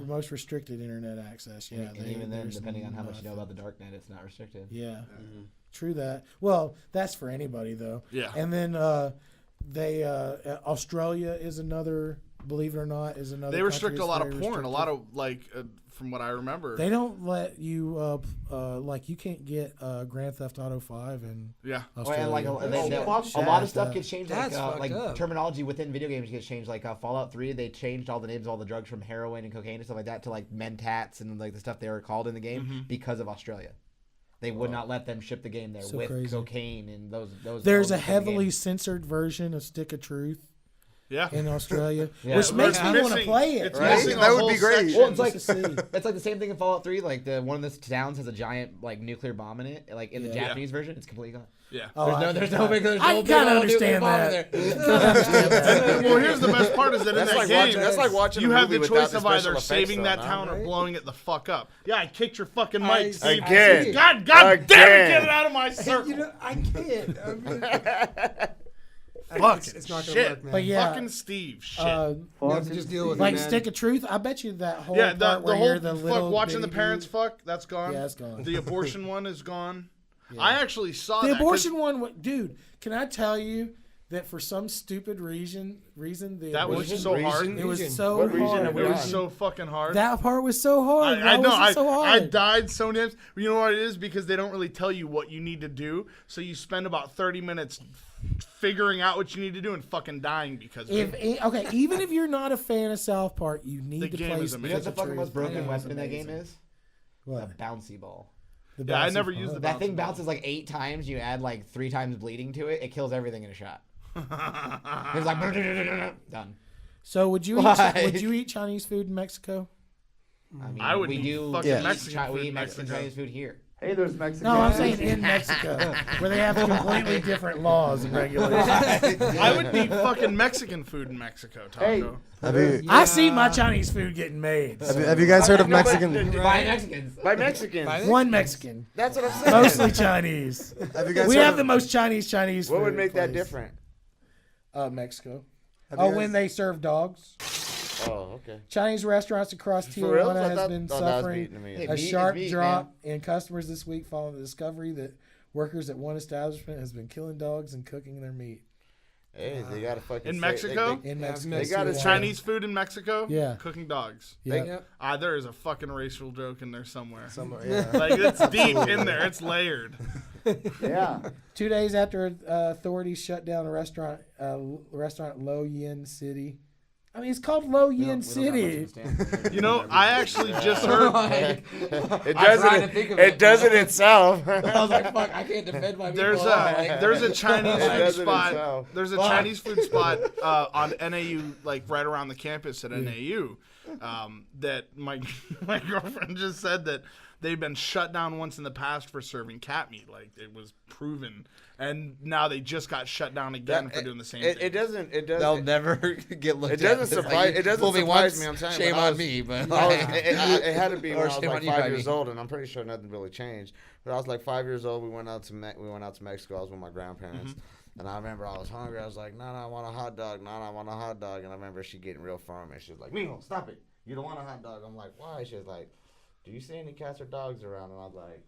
most restricted internet access. Yeah, and even then, depending on how much you know about the darknet, it's not restricted. Yeah. True that. Well, that's for anybody though. Yeah. And then Australia is another. Believe it or not, is another. They restrict a lot of country porn. that's A lot of from what I remember. They don't let you like you can't get Grand Theft Auto 5 and Australia. And a lot of stuff gets changed. That's Like fucked up. terminology within video games gets changed. Like Fallout 3, they changed all the names of all the drugs from heroin and cocaine and stuff like that to like mentats and like the stuff they were called in the game because of Australia. They would not let them ship the game there with crazy. cocaine and those. There's a heavily censored version of Stick of Truth. Yeah. In Australia, Yeah. which makes me want to play it. Right? That would be great. Well, it's like the same thing in Fallout 3. Like one of the towns has a giant like nuclear bomb in it. Like in the Japanese version, it's completely gone. Yeah. There's no big. I kind of understand that. Well, here's the best part is that in that game, that's like watching you a have the movie without choice the of special either effects, saving that though, town or right? blowing it the fuck up. Yeah, I kicked your fucking mic, Steve. Again. God damn it, get it out of my circle. You know, I can't. I mean, Fuck, it's not gonna shit. work, man. But yeah, Fucking Steve, shit. You have to just deal with like it, man. Stick of Truth. I bet you that whole Yeah, part the where whole you're the little watching the bitty parents dude. fuck, that's gone. Yeah, it's gone. The abortion one is gone. I actually saw The that. 'cause- abortion one, dude. Can I tell you that for some stupid reason, the That was abortion, so hard. It was so What reason hard. are we It on? was so fucking hard. That part was so hard. I Why know. was it so I hard? died so damn. You know what it is? Because they don't really tell you what you need to do. So you spend about 30 minutes figuring out what you need to do and fucking dying because of it. Okay, even if you're not a fan of South Park, you need The to game play. is Stick amazing. You know what the of fucking Truth. most broken I know, weapon it's in that game amazing. is? What? The bouncy ball. The Yeah, I bouncy never ball. used the That thing bouncy ball. bounces like 8 times. You add like 3 times bleeding to it. It kills everything in a shot. It's like done. So would you eat Chinese food in Mexico? I mean, I would we eat do fucking eat Mexican food we eat in Mexican Mexico. Chinese food here. Hey, there's Mexican. No, I'm saying in Mexico, where they have completely different laws and regulations. I would eat fucking Mexican food in Mexico, Taco. I see my Chinese food getting made. Have you guys heard of Mexican? By Mexicans. By Mexicans. One Mexican. That's what I'm saying. Mostly Chinese. Have you guys We heard have of- the most Chinese food. What would make that place. different? Mexico. Have you Oh, guys- when they serve dogs. Oh, okay. Chinese restaurants across For real? Tijuana I has thought- been thought that was suffering Vietnamese. a Meat is sharp meat, drop in customers this week following the discovery that workers at one establishment has been killing dogs and cooking their meat. Hey, they gotta fucking In say- Mexico? In Mexico. They got Tijuana. Chinese food in Mexico? Yeah. Cooking dogs. Yeah. There is a fucking racial joke in there somewhere. Yeah. Like, it's deep in there. It's layered. Yeah. 2 days after authorities shut down a restaurant, Lo Yin City. I mean, it's called Lo Yin City. You know, I actually just heard. It does it itself. I was like, fuck, I can't defend my people. There's a Chinese It food does it spot. itself. There's a Chinese food spot on NAU, like right around the campus at NAU, that my girlfriend just said that they've been shut down once in the past for serving cat meat. Like it was proven, and now they just got shut down again for doing the same thing. It doesn't. They'll never get looked It at. doesn't surprise. It doesn't surprise me. I'm telling you. Shame when I on was- me, but it had to be Or when I was shame like on you, 5 Remy. years old, and I'm pretty sure nothing really changed. But I was like 5 years old. We went out to Mexico. I was with my grandparents. And I remember I was hungry. I was like, Nana, I want a hot dog. Nana, I want a hot dog. And I remember she getting real firm. And she was like, Mijo, stop it. You don't want a hot dog. I'm like, why? She was like, do you see any cats or dogs around? And I was like,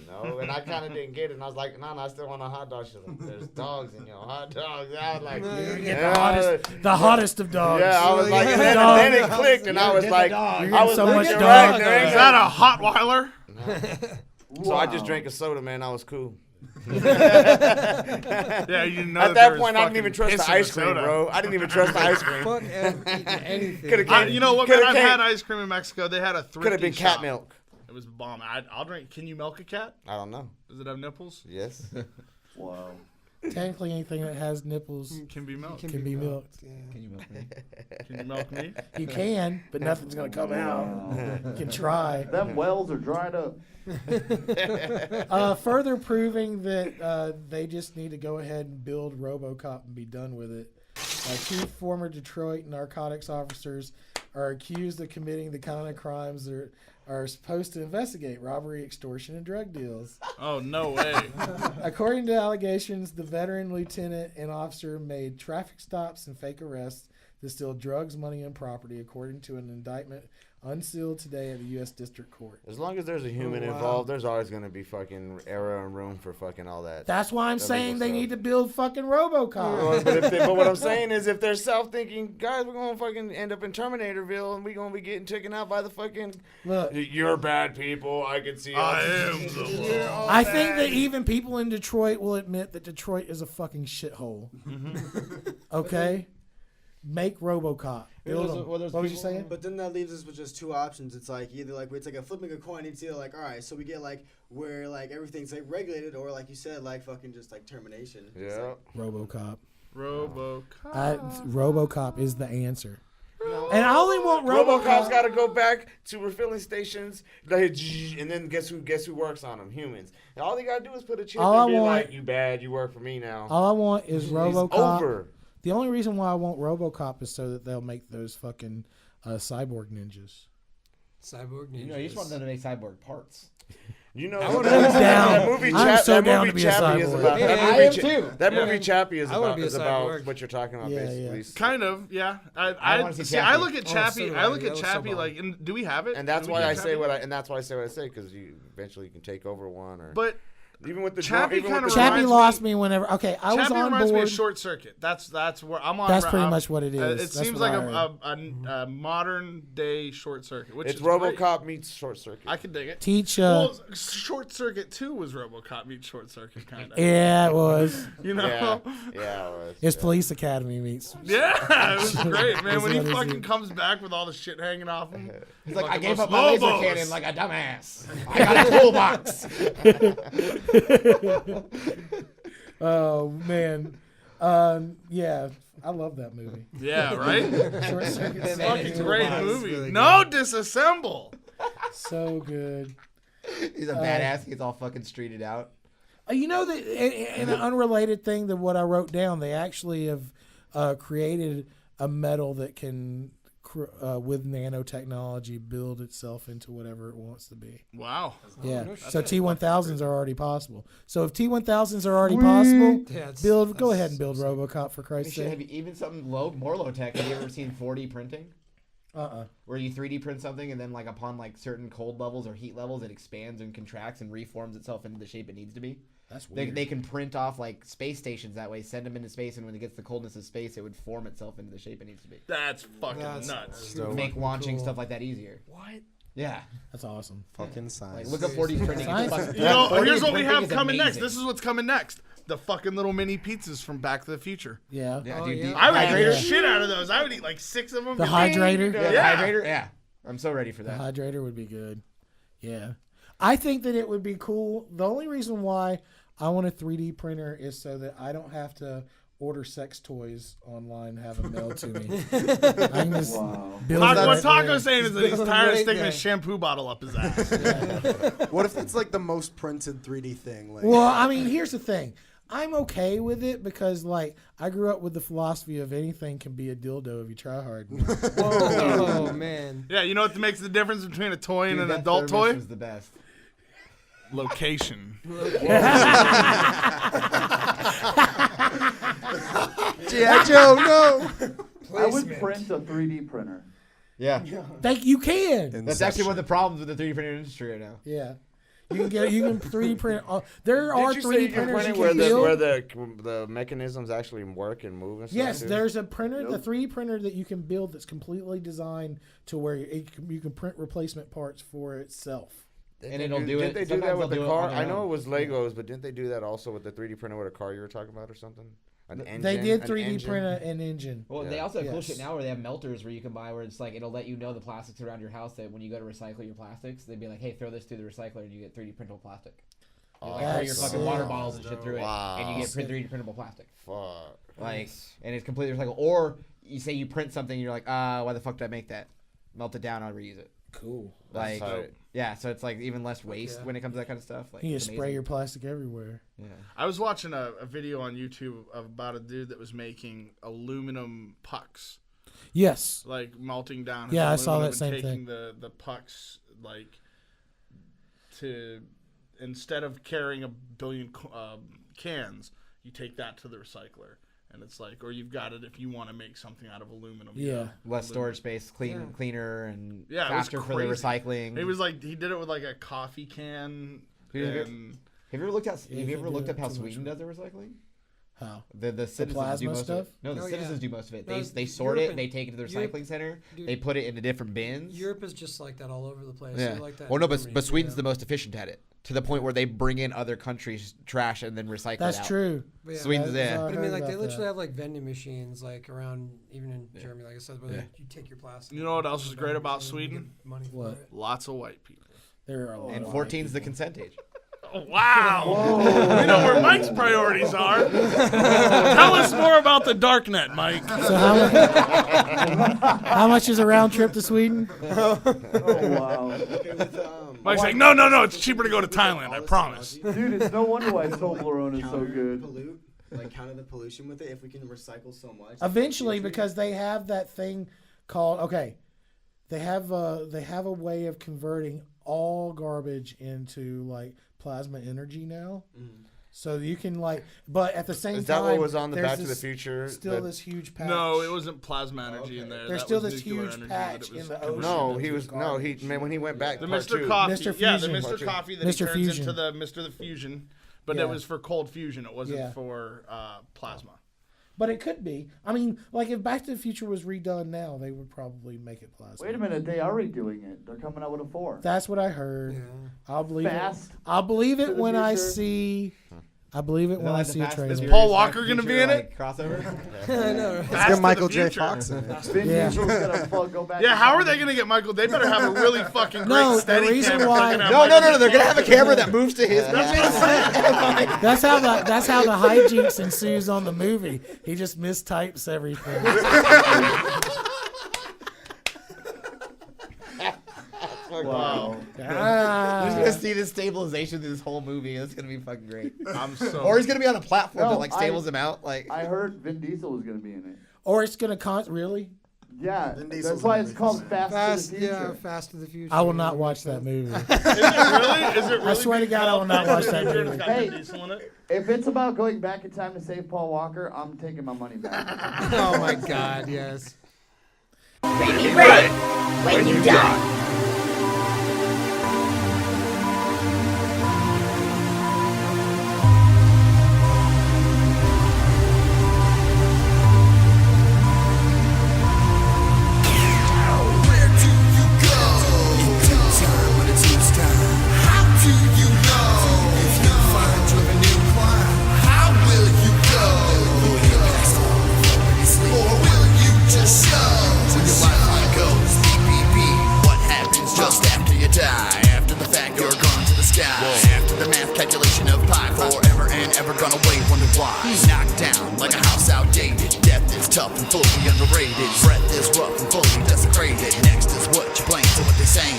no. And I kind of didn't get it. And I was like, Nana, I still want a hot dog. She was like, there's dogs in your hot dogs. I was like, The hottest of dogs. Yeah, I was like, and then it clicked. And I was like, You're I was so much looking dog. right. Is that a hot Weiler? So I just drank a soda, man. I was cool. Yeah, you know. At that point, I didn't even trust the ice cream, bro. I didn't even trust the ice cream. Fuck anything. You know what, man? I've had ice cream in Mexico. They had a thrifty Could have been cat shop. milk. It was bomb. I'll drink. Can you milk a cat? I don't know. Does it have nipples? Yes. Wow. Technically, anything that has nipples Can be milked. can be milked. Can you milk me? Can you milk me? You can, but nothing's gonna come out. You can try. Them wells are dried up. Further proving that they just need to go ahead and build RoboCop and be done with it. 2 former Detroit narcotics officers are accused of committing the kind of crimes that are supposed to investigate: robbery, extortion, and drug deals. Oh, no way. According to allegations, the veteran lieutenant and officer made traffic stops and fake arrests to steal drugs, money, and property, according to an indictment unsealed today at the U.S. District Court. As long as there's a human involved, there's always going to be fucking error and room for fucking all that. That's why I'm saying they need to build fucking RoboCop. But what I'm saying is, if they're self-thinking, guys, we're going to fucking end up in Terminatorville, and we're going to be getting taken out by the fucking. Look, you're bad people. I can see. I am the one. I think that even people in Detroit will admit that Detroit is a fucking shithole. Okay? Make RoboCop. Build them. What was you saying? But then that leaves us with just two options. It's like either like it's like a flipping a coin. It's either like, all right, so we get like where like everything's like regulated, or like you said, like fucking just like termination. Yeah. RoboCop. RoboCop is the answer. And I only want RoboCop's got to go back to refilling stations, and then guess who works on them? Humans. And all they got to do is put a chip and be like, "You bad, you work for me now." All I want is RoboCop. It's over. The only reason why I want RoboCop is so that they'll make those fucking cyborg ninjas. Cyborg ninjas. You know, you just want them to make cyborg parts. You know, that movie Chappie is about. I am too. That movie Chappie is about what you're talking about, basically. Kind of, yeah. I look at Chappie. I look at Chappie like, and do we have it? And that's why I say what I say because you eventually can take over one. Or even with the Chappie kind of Chappie lost me whenever. Okay, I was on board. reminds me of Short Circuit. That's where I'm on. That's pretty much what it is. It seems like a modern day Short Circuit. Which it's is RoboCop meets Short Circuit. I can dig it. Short Circuit 2 was RoboCop meets Short Circuit, kind of. Yeah, it was. You know. Yeah, it was. It's Police Academy meets. Yeah, it was great, man. When he fucking comes back with all the shit hanging off him. He's like, I gave up my laser cannon like a dumbass. I got a toolbox. Oh man, yeah, I love that movie. Yeah, right. Short Circuit's fucking great movie. Really no disassemble. So good. He's a badass. He gets all fucking streeted out. You know that in an unrelated thing to what I wrote down, they actually have created a metal that can. With nanotechnology, build itself into whatever it wants to be. Wow. Yeah. So T1000s are already possible. So if T1000s are already possible, go ahead and build RoboCop for Christ's sake. Have you, even something more low tech? Have you ever seen 4D printing? Where you 3D print something and then like upon like certain cold levels or heat levels, it expands and contracts and reforms itself into the shape it needs to be. That's weird. They can print off like space stations that way, send them into space, and when it gets the coldness of space, it would form itself into the shape it needs to be. That's fucking nuts. Make launching stuff like that easier. What? Yeah, that's awesome. Fucking science. Like, look up 4D printing. You know, here's what we have coming next. This is what's coming next. The fucking little mini pizzas from Back to the Future. Yeah. Dude. I would eat the shit out of those. I would eat like 6 of them. The hydrator. Yeah. The hydrator. Yeah. I'm so ready for that. The hydrator would be good. Yeah. I think that it would be cool. The only reason why I want a 3D printer is so that I don't have to order sex toys online and have them mailed to me. I can just build what Taco's saying is that he's tired of sticking a shampoo bottle up his ass. What if it's like the most printed 3D thing? Like, well, I mean, here's the thing. I'm okay with it because, like, I grew up with the philosophy of anything can be a dildo if you try hard. Whoa, man. Yeah, you know what makes the difference between a toy and an adult toy? Is the best. Location. G.I. Joe, no. I would print a 3D printer. Yeah. You can. That's actually one of the problems with the 3D printer industry right now. Yeah. You can 3D print. There are 3D printers you where can build. where the mechanisms actually work and move and stuff. Yes, there's a printer, the 3D printer that you can build that's completely designed to where you can print replacement parts for itself. And it'll do it. Didn't they do that with the car? I know it was Legos, but didn't they do that also with the 3D printer with a car you were talking about or something? An engine? They did 3D print an engine. Well, they also have cool shit now where they have melters where you can buy where it's like it'll let you know the plastics around your house that when you go to recycle your plastics, they'd be like, hey, throw this through the recycler and you get 3D printable plastic. You like throw your fucking water bottles and shit through it and you get 3D printable plastic. Fuck. Like, and it's completely recyclable. Or you say you print something and you're like, why the fuck did I make that? Melt it down, I'll reuse it. Cool. Like, yeah, so it's like even less waste when it comes to that kind of stuff. Like, you spray your plastic everywhere. Yeah. I was watching a video on YouTube about a dude that was making aluminum pucks. Yes. Like melting down. Yeah, I saw that and same taking thing. the pucks like to instead of carrying a billion cans, you take that to the recycler. And it's like, or you've got it if you want to make something out of aluminum. Yeah. Less storage space, cleaner, and yeah, faster for the recycling. It was like he did it with like a coffee can. Have you ever looked up how Sweden does their recycling? How? The citizens do most stuff? of it. No, the citizens do most of it. No, They sort Europe it, they take it to the Europe- recycling center, dude, they put it into different bins. Europe is just like that all over the place. Yeah. They're like that Well, in no, Germany, but Sweden's yeah. the most efficient at it, to the point where they bring in other countries' trash and then recycle it out. That's true. But yeah, Sweden's But I mean, like they literally have like vending machines, like around even in Germany, like I said, where you take your plastic. You know what else is great about Sweden? Money for What? it. Lots of white people. There are a lot And of 14's the consent age. Wow. We know where Mike's priorities are. Tell us more about the darknet, Mike. So how much is a round trip to Sweden? Oh wow. Mike's like, no, it's cheaper to go to Thailand, I promise. Dude, it's no wonder why Toblerone is so good. Like counter the pollution with it if we can recycle so much. Eventually, because they have that thing called they have a way of converting all garbage into like plasma energy now. So you can but at the same time, is that what was on the there's Back to the this- Future? Still this huge patch. No, it wasn't plasma energy in there. There's That still was this nuclear huge energy patch that it was in the converted No, ocean. he was when he went back. The part Mr. two. Coffee. Mr. Yeah, the Fusion. Mr. Coffee that Mr. he turns Fusion. into the Mr. the Fusion. But Yeah. it was for cold fusion. It wasn't Yeah. for plasma. But it could be. I mean, like if Back to the Future was redone now, they would probably make it plasma. Wait a minute, they are redoing it. They're coming out with a 4. That's what I heard. I'll believe Fast it. I'll believe to it the when I future. see. I believe it when I see a trailer. Is Paul Walker going to be in it? Crossover? I know. Let's get Michael J. Fox in it. Vin Yeah. Diesel's gonna go back. Yeah, in how are time. they going to get Michael? They better have a really fucking great No, the steady reason cam. why- No, they're gonna have a camera that moves to his. That's how the hijinks ensues on the movie. He just mistypes everything. Wow. You're just gonna see this stabilization through this whole movie. It's gonna be fucking great. Or he's gonna be on a platform No, that like stables him out. Like I heard Vin Diesel was gonna be in it. Or it's gonna really. Yeah, Vin that's Diesel's why in it's it. called Fast to the Future. Yeah, Fast to the Future. I will not watch that movie. Is it really? Is it really? I swear to God, I will not watch that movie. Hey, Diesel in it? if it's about going back in time to save Paul Walker, I'm taking my money back. Oh my God, yes. Be ready when you die. Just after you die, after the fact you're gone to the sky. After the math calculation of pi, forever and ever gonna wait, wonder why. Knocked down like a house outdated. Death is tough and fully underrated. Breath is rough and fully desecrated. Next is what you blame to what they saying.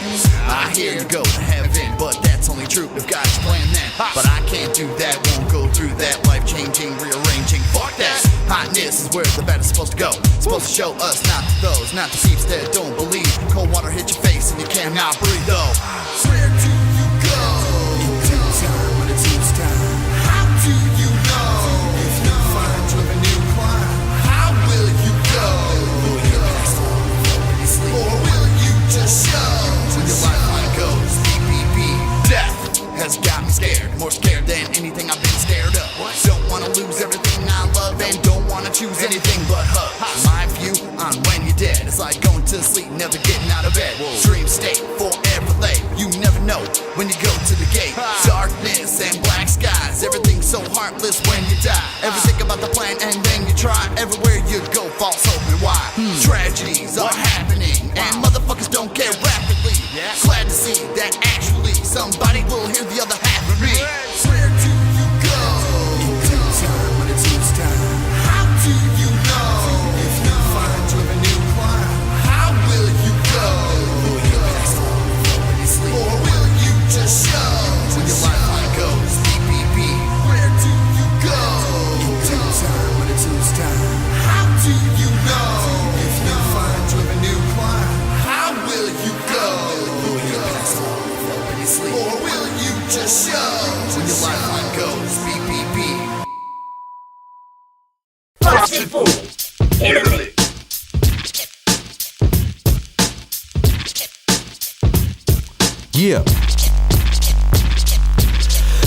I hear you go to heaven, but that's only true if God's plan then. But I can't do that, won't go through that. Life-changing, rearranging, fuck that. Hotness is where the bat is supposed to go. Supposed to show us, not to those, not the peeps that don't believe. Cold water hit your face and you cannot breathe though. Where do you go? In due time, when it's use time. How do you know? If you find you a new climb, how will you go? Will you pass on when you sleep? Or will you just show? When your lifeline goes beep beep beep. Death has got me scared, more scared than anything I've been scared of. Don't wanna lose everything I love and don't wanna choose anything but hugs. My view on when you're dead, it's like going to sleep, never getting out of bed. Dream state, forever late. You never know when you go to the gate. Darkness and black skies, everything's so heartless when you die. Ever think about the plan and then you try? Everywhere you go, false hope and why? Tragedies are happening and motherfuckers don't care rapidly. Glad to see that actually somebody will hear the other half of me. Where do you go? In due time, when it's use time. How do you know? If you find you a new climb, how will you go? Will you pass on when you sleep? Or will you just show? When your lifeline goes beep beep beep. Where do you go? In due time, when it's use time. How do you know? If you find you a new climb, how will you go? Will you pass on when you sleep? Or will you just show? When Yeah.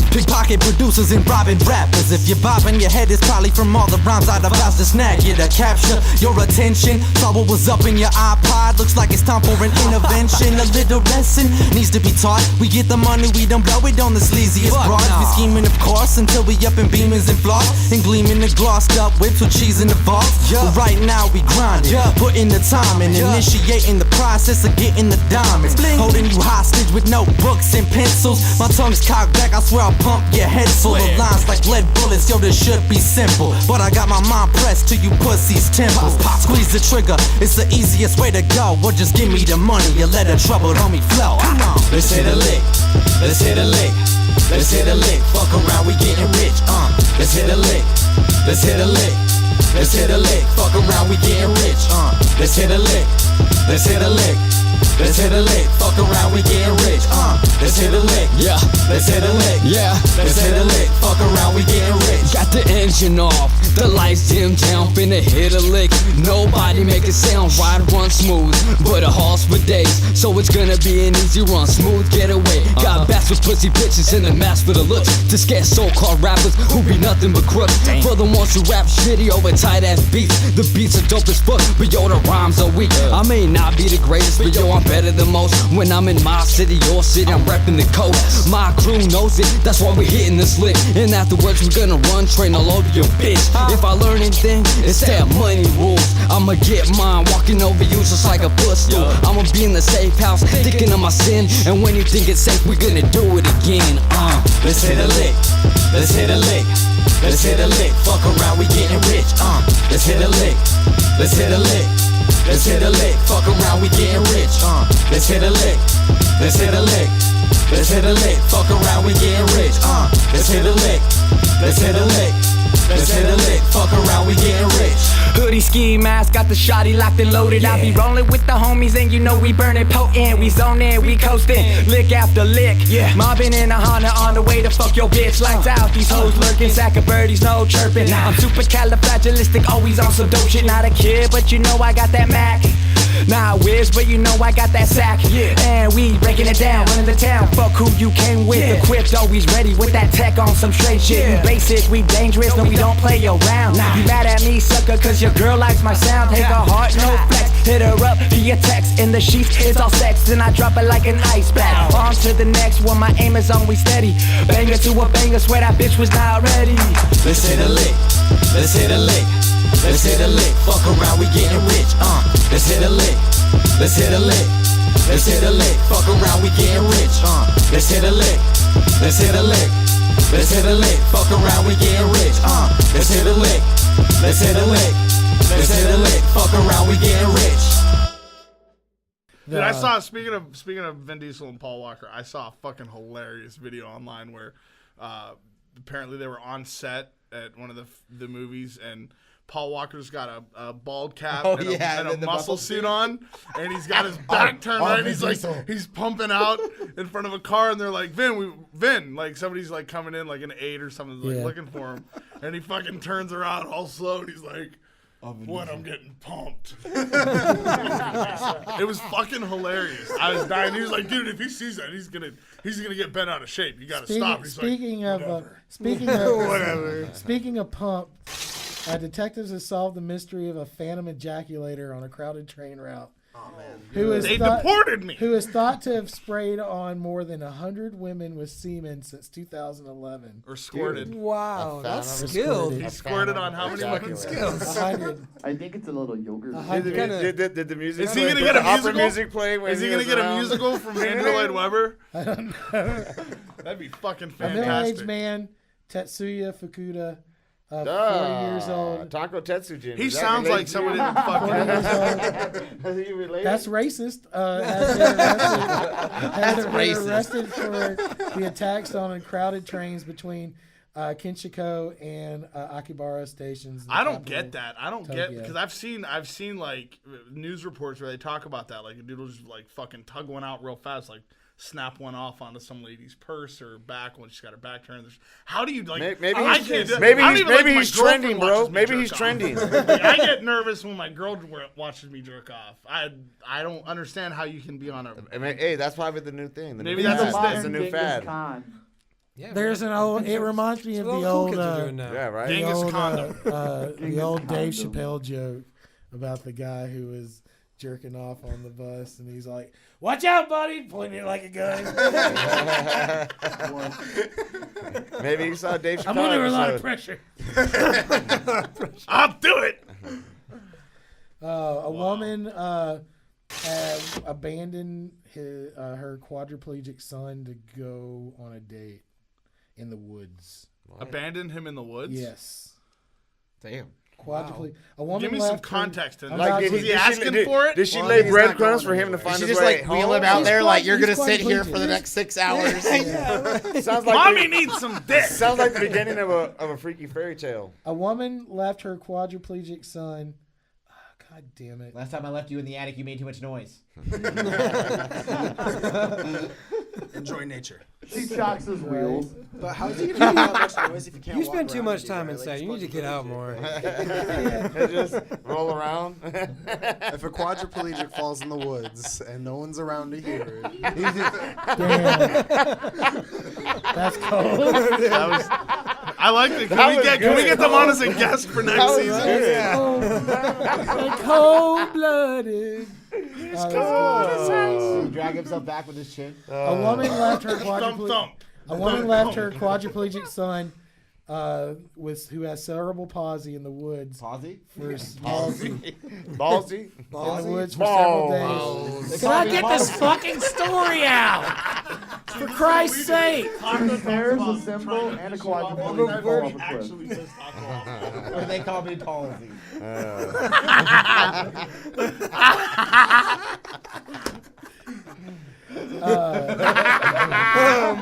Pickpocket producers and robbing rappers. If you're bobbing your head, it's probably from all the rhymes I'd about to snag you to capture your attention. Saw what was up in your iPod. Looks like it's time for an intervention. A little lesson needs to be taught. We get the money, we don't blow it on the sleaziest broads. We scheming, of course, until we up in beamers and floss and gleaming the glossed up whips with cheese in the vault. But right now we grinding, putting the time in, initiating the process of getting the diamonds. Holding you hostage with notebooks and pencils. My tongue's cocked back, I swear I'll pump your head full of lines like lead bullets. Yo, this should be simple, but I got my mind pressed to you pussies' temples. Squeeze the trigger, it's the easiest way to go. Or just give me the money, you let a troubled homie flow. Let's hit a lick, let's hit a lick, let's hit a lick. Fuck around, we getting rich. Let's hit a lick, let's hit a lick, let's hit a lick. Fuck around, we getting rich. Let's hit a lick, let's hit a lick. Let's hit a lick, fuck around, we getting rich. Let's hit a lick, yeah. Let's hit a lick, yeah. Let's hit a lick, fuck around, we getting rich. Got the engine off, the lights dim down, finna hit a lick. Nobody make it sound right, run smooth, but a horse for days, so it's gonna be an easy run, smooth getaway. Got bats with pussy bitches and a mask for the looks to scare so-called rappers who be nothing but crooks. For the ones who rap shitty over tight ass beats, the beats are dope as fuck, but yo, the rhymes are weak. I may not be the greatest, but yo, I'm better than most. When I'm in my city, your city, I'm repping the coast. My crew knows it, that's why we're hitting this lick. And afterwards, we're gonna run train all over your bitch. If I learn anything, it's that money rules. I'ma get mine, walking over you just like a footstool. I'ma be in the safe house, thinking of my sin. And when you think it's safe, we're gonna do it again. Let's hit a lick, let's hit a lick, let's hit a lick. Fuck around, we getting rich. Let's hit a lick, let's hit a lick. Let's hit a lick, fuck around, we getting rich. Let's hit a lick, let's hit a lick, let's hit a lick, fuck around, we getting rich. Let's hit a lick, let's hit a lick, let's hit a lick, fuck around, we getting rich. Hoodie, ski mask, got the shotty locked and loaded. I be rolling with the homies and you know we burning potent. We zoning, we coasting, lick after lick. Mobbing in a Honda on the way to fuck your bitch. Lights out, these hoes lurking, sack of birdies, no chirping. I'm super califragilistic, always on some dope shit. Not a kid, but you know I got that Mac. Nah, I whiz, but you know I got that sack. And we breaking it down, running the town. Fuck who you came with. Equipped, always ready with that tech on some straight shit. We basic, we dangerous, no we don't play around. You mad at me, sucker, cause your girl likes my sound. Take her heart, no flex. Hit her up via text. In the sheets, it's all sex. Then I drop it like an ice pack. On to the next one, my aim is always steady. Banger to a banger, swear that bitch was not ready. Let's hit a lick, let's hit a lick. Let's hit a lick, fuck around, we getting rich. Let's hit a lick, let's hit a lick, let's hit a lick, fuck around, we getting rich. Let's hit a lick, let's hit a lick, let's hit a lick, fuck around, we getting rich. Let's hit a lick, let's hit a lick, let's hit a lick, fuck around, we getting rich. Dude, I saw speaking of Vin Diesel and Paul Walker, I saw a fucking hilarious video online where apparently they were on set at one of the movies and Paul Walker's got a bald cap and a muscle suit on, and he's got his back turned right, and he's like, he's pumping out in front of a car, and they're like, Vin, like somebody's like coming in like an 8 or something, like looking for him, and he fucking turns around all slow, and he's like, when I'm getting pumped. It was fucking hilarious. I was dying. He was like, dude, if he sees that, he's gonna get bent out of shape. You gotta stop. He's speaking of pump. Detectives have solved the mystery of a phantom ejaculator on a crowded train route. Oh man! They deported me. Who is thought to have sprayed on more than 100 women with semen since 2011. Or squirted. Dude, wow, that's skilled. He squirted on how many fucking skills? 100. I think it's a little yogurt. Did the music? Is he gonna get a musical? Music play is he gonna get a musical from Andrew Lloyd Webber? I don't know. That'd be fucking A fantastic. middle-aged man, Tetsuya Fukuda. 40 years old. Taco Tetsujin. He sounds like somebody that fucking. That's racist. Has been arrested for the attacks on crowded trains between Kinshiko and Akibara stations. I don't get that. I don't get because I've seen like news reports where they talk about that. Like a dude will just like fucking tug one out real fast, like snap one off onto some lady's purse or back when she's got her back turned. How do you like? Maybe he's trending, bro. Maybe he's trending. I get nervous when my girl watches me jerk off. I don't understand how you can be on a. Hey, that's probably the new thing. Maybe that's the new fad. Yeah, there's an old. It reminds me of the old. Yeah, right. The Genghis old, condom. The old Dave Chappelle joke about the guy who was jerking off on the bus, and he's like, "Watch out, buddy!" pointing it like a gun. Maybe you saw Dave Chappelle. I'm under a lot of pressure. I'll do it. A woman had abandoned her quadriplegic son to go on a date in the woods. Abandoned him in the woods? Yes. Damn. Quadriplegic. A woman Give me some context. Like, was he asking for it? Did she lay breadcrumbs for him to find his just way like home? wheel him out there like you're gonna sit here for the next 6 hours? Sounds like Mommy needs some dick. Sounds like the beginning of a freaky fairy tale. A woman left her quadriplegic son. God damn it. Last time I left you in the attic, you made too much noise. Enjoy nature. She shocks his wheels. But how's he gonna do that much noise if you can't? You walk spend too around much and time do that? inside. You need to get out more. Just roll around. If a quadriplegic falls in the woods and no one's around to hear it, that's cold. I like it. Can we get them on as a guest for next season? Cold-blooded. Drag himself back with his chin. A woman left her quadriplegic son who has cerebral palsy in the woods. Palsy? Palsy. Ballsy? In the woods for several days. Can I get this fucking story out? For Christ's sake. There's a symbol and a quadriplegic fall off a cliff. Or they call me palsy.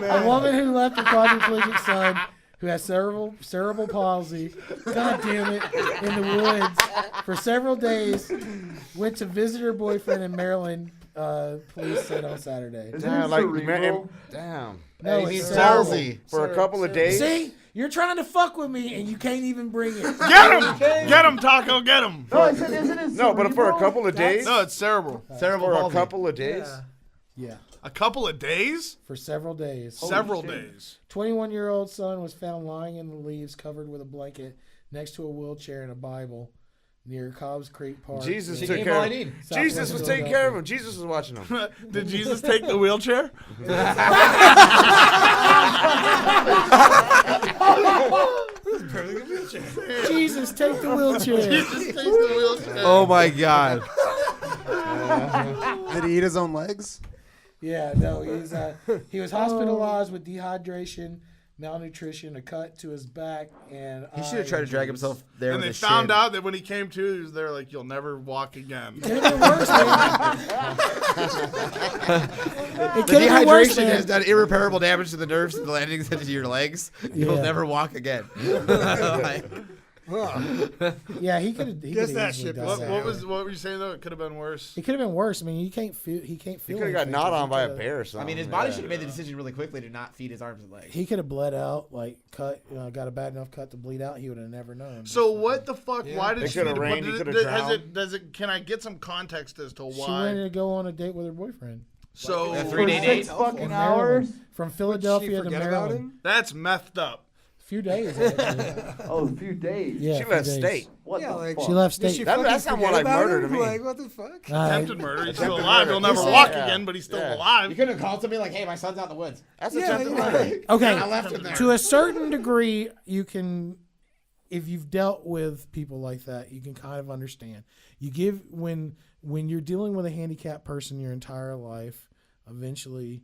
A woman who left her quadriplegic son who has cerebral palsy, god damn it, in the woods for several days, went to visit her boyfriend in Maryland, police said on Saturday. Damn. No, he's it's palsy for a couple of days. See? You're trying to fuck with me and you can't even bring it. Get him! Get him, Taco! Get him! No, I said, isn't it No, but for a couple of days. No, it's cerebral. For a couple of days. Yeah. A couple of days? For several days. Several days. 21-year-old son was found lying in the leaves covered with a blanket next to a wheelchair and a Bible near Cobbs Creek Park. Jesus took care of him. Jesus was taking care of him. Jesus was watching him. Did Jesus take the wheelchair? Jesus, take the wheelchair. Jesus takes the wheelchair. Oh my God. Did he eat his own legs? Yeah, no, he was hospitalized with dehydration, malnutrition, a cut to his back, and He should have tried to drag himself there. And with they his found shin. out that when he came to, he was there like, "You'll never walk again." It could have been worse, man. The dehydration has done irreparable damage to the nerves and the landings into your legs. You'll never walk again. Yeah, he could have. Guess that shit. What were you saying though? It could have been worse. It could have been worse. I mean, he can't feel. He can't feel. He could have got gnawed on by a bear or something. I mean, his body should have made the decision really quickly to not feed his arms and legs. He could have bled out, like cut. Got a bad enough cut to bleed out. He would have never known. So what the fuck? Yeah. Why did They she coulda need to rained, he put coulda it? drowned. Can I get some context as to She why? wanted to go on a date with her boyfriend. So A 3-day date. Fucking hours. From Philadelphia to Maryland. That's methed up. Few days. Actually. Oh, a few days. Yeah, She a few left days. state. What the fuck? She left Did state. she That fucking sounds more forget like about murder him? to me. Like, what the fuck? Attempted murder. He's still Attempted alive. murder. He'll never Yeah. walk Yeah. again, but he's still Yeah. alive. You could have called somebody like, "Hey, my son's out in the woods." That's Yeah, attempted yeah. murder. Okay, I left him there. to a certain degree, you can, if you've dealt with people like that, you can kind of understand. You give when you're dealing with a handicapped person your entire life, eventually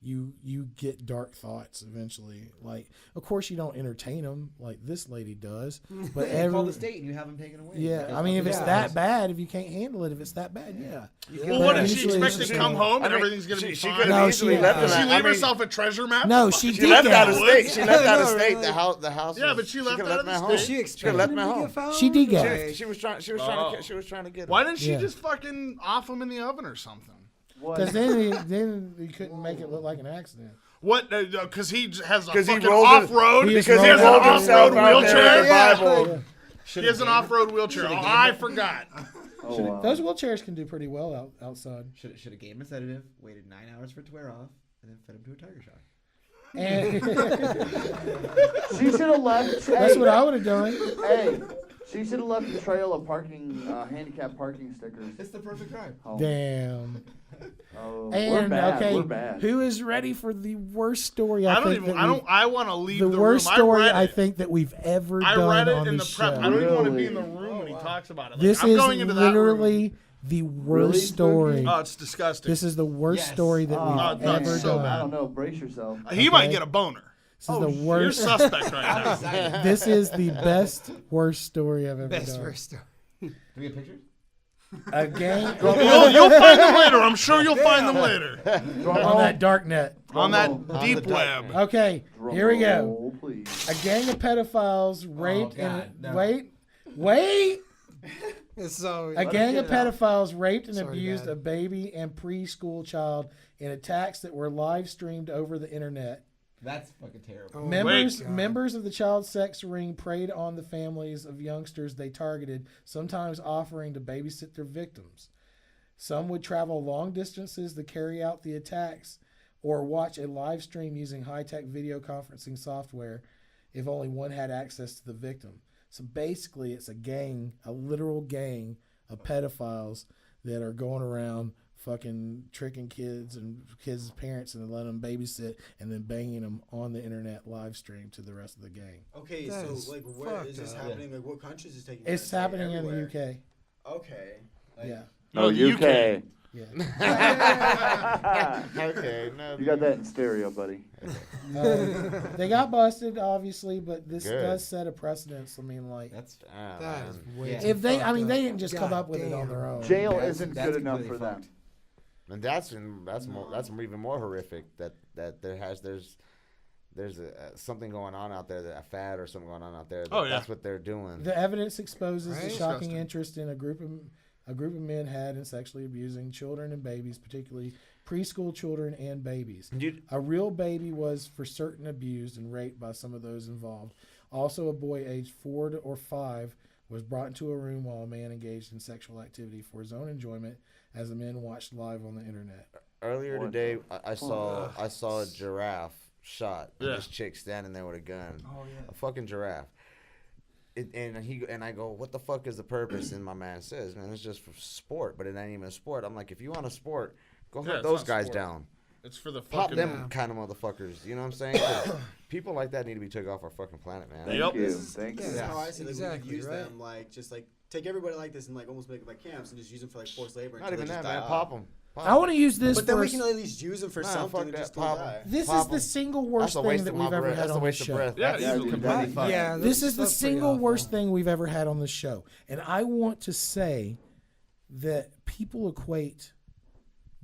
you get dark thoughts eventually. Like, of course, you don't entertain them like this lady does, but You call the state and you have them taken away. Yeah, Because I mean, if it's yeah. that bad, if you can't handle it, if it's that bad, yeah. Well, what did she expect to come home and everything's going to be fine? No, Did she leave herself a treasure map? No, she did left get out of it. state. She left out of state. The house. Yeah, but she left could've out of my the home. state. She could have left my home. She did get it. She was trying to get. Why didn't she Yeah. just fucking off him in the oven or something? Because then you couldn't make it look like an accident. What? Because he has a 'Cause he fucking rolled off-road. it- Because he has an rolled off-road himself out wheelchair. there in the Bible. He has an off-road wheelchair. Oh, I forgot. Those wheelchairs can do pretty well outside. Should have gave him a sedative, waited 9 hours for it to wear off, and then fed him to a tiger shark. And She should have left. That's what I would have done. Hey, she should have left a trail of handicap parking stickers. It's the perfect crime. Damn. Oh, we're And bad. okay, We're bad. who is ready for the worst story? I want to leave the worst room. story I read I it. think that we've ever I done read it on in the this prep. show. I don't even want to be in the room when he talks about it. Like, This I'm is going into that room. literally the worst story. Oh, it's disgusting. This is the worst story that we've no, it's ever so done. bad. I don't know. Brace yourself. He might get a boner. This is the worst. You're suspect right now. This is the best worst story I've ever Best done. worst story. Do we get pictures? A gang. You'll find them later. I'm sure you'll find them later. On that dark net. On that deep web. Okay, here we go. Please. A gang of pedophiles raped God, and no. wait. So A gang of pedophiles raped and Sorry, abused Dad. a baby and preschool child in attacks that were live streamed over the internet. That's fucking terrible. Oh, Members of the child sex ring preyed on the families of youngsters they targeted, sometimes offering to babysit their victims. Some would travel long distances to carry out the attacks or watch a live stream using high-tech video conferencing software if only one had access to the victim. So basically, it's a gang, a literal gang of pedophiles that are going around fucking tricking kids and kids' parents and then letting them babysit and then banging them on the internet live stream to the rest of the gang. Okay, That so is like, where is this fucked up. happening? Like, what countries is taking? It's place? Like, happening in everywhere? the UK. Okay. Like, Yeah. Oh, the UK. Yeah. Okay, no. You got that in stereo, buddy. They got busted, obviously, but this Good. does set a precedence. I mean, like, That's That is way Yeah. too if they, I fucked mean, up. they didn't just come God up with it on damn. their own. Jail That's- isn't that's good enough completely for them. fucked. And that's even more horrific that there's something going on out there, a fad or something going on out there. That's what they're doing. The evidence exposes the Right? shocking Disgusting. interest in a group of men had in sexually abusing children and babies, particularly preschool children and babies. A real baby was for certain abused and raped by some of those involved. Also, a boy aged 4 or 5 was brought into a room while a man engaged in sexual activity for his own enjoyment as the men watched live on the internet. Earlier today, I saw a giraffe shot. And this chick standing there with a gun. Oh, yeah. A fucking giraffe. And I go, what the fuck is the purpose? And my man says, man, it's just for sport, but it ain't even a sport. I'm like, if you want a sport, go hunt it's those not guys sport. down. It's for the Pop fucking. them kind of motherfuckers. You know what I'm saying? 'Cause people like that need to be took off our fucking planet, man. Thank you. This Thank is you. how I see. Like, Exactly, we could use right. them, like, just like take everybody like this and like almost make them like camps and just use them for like forced labor. Not until even they that, just man. die Pop off. them. I want to use this But then for we can at least use them for something fuck and that. just Pop don't 'em. die. This Pop is the 'em. single worst That's a thing waste that of we've my ever breath. had That's a on the waste of show. breath. Yeah, That's easily. completely fucked. Yeah, This is the that's pretty single awful. worst thing we've ever had on the show. And I want to say that people equate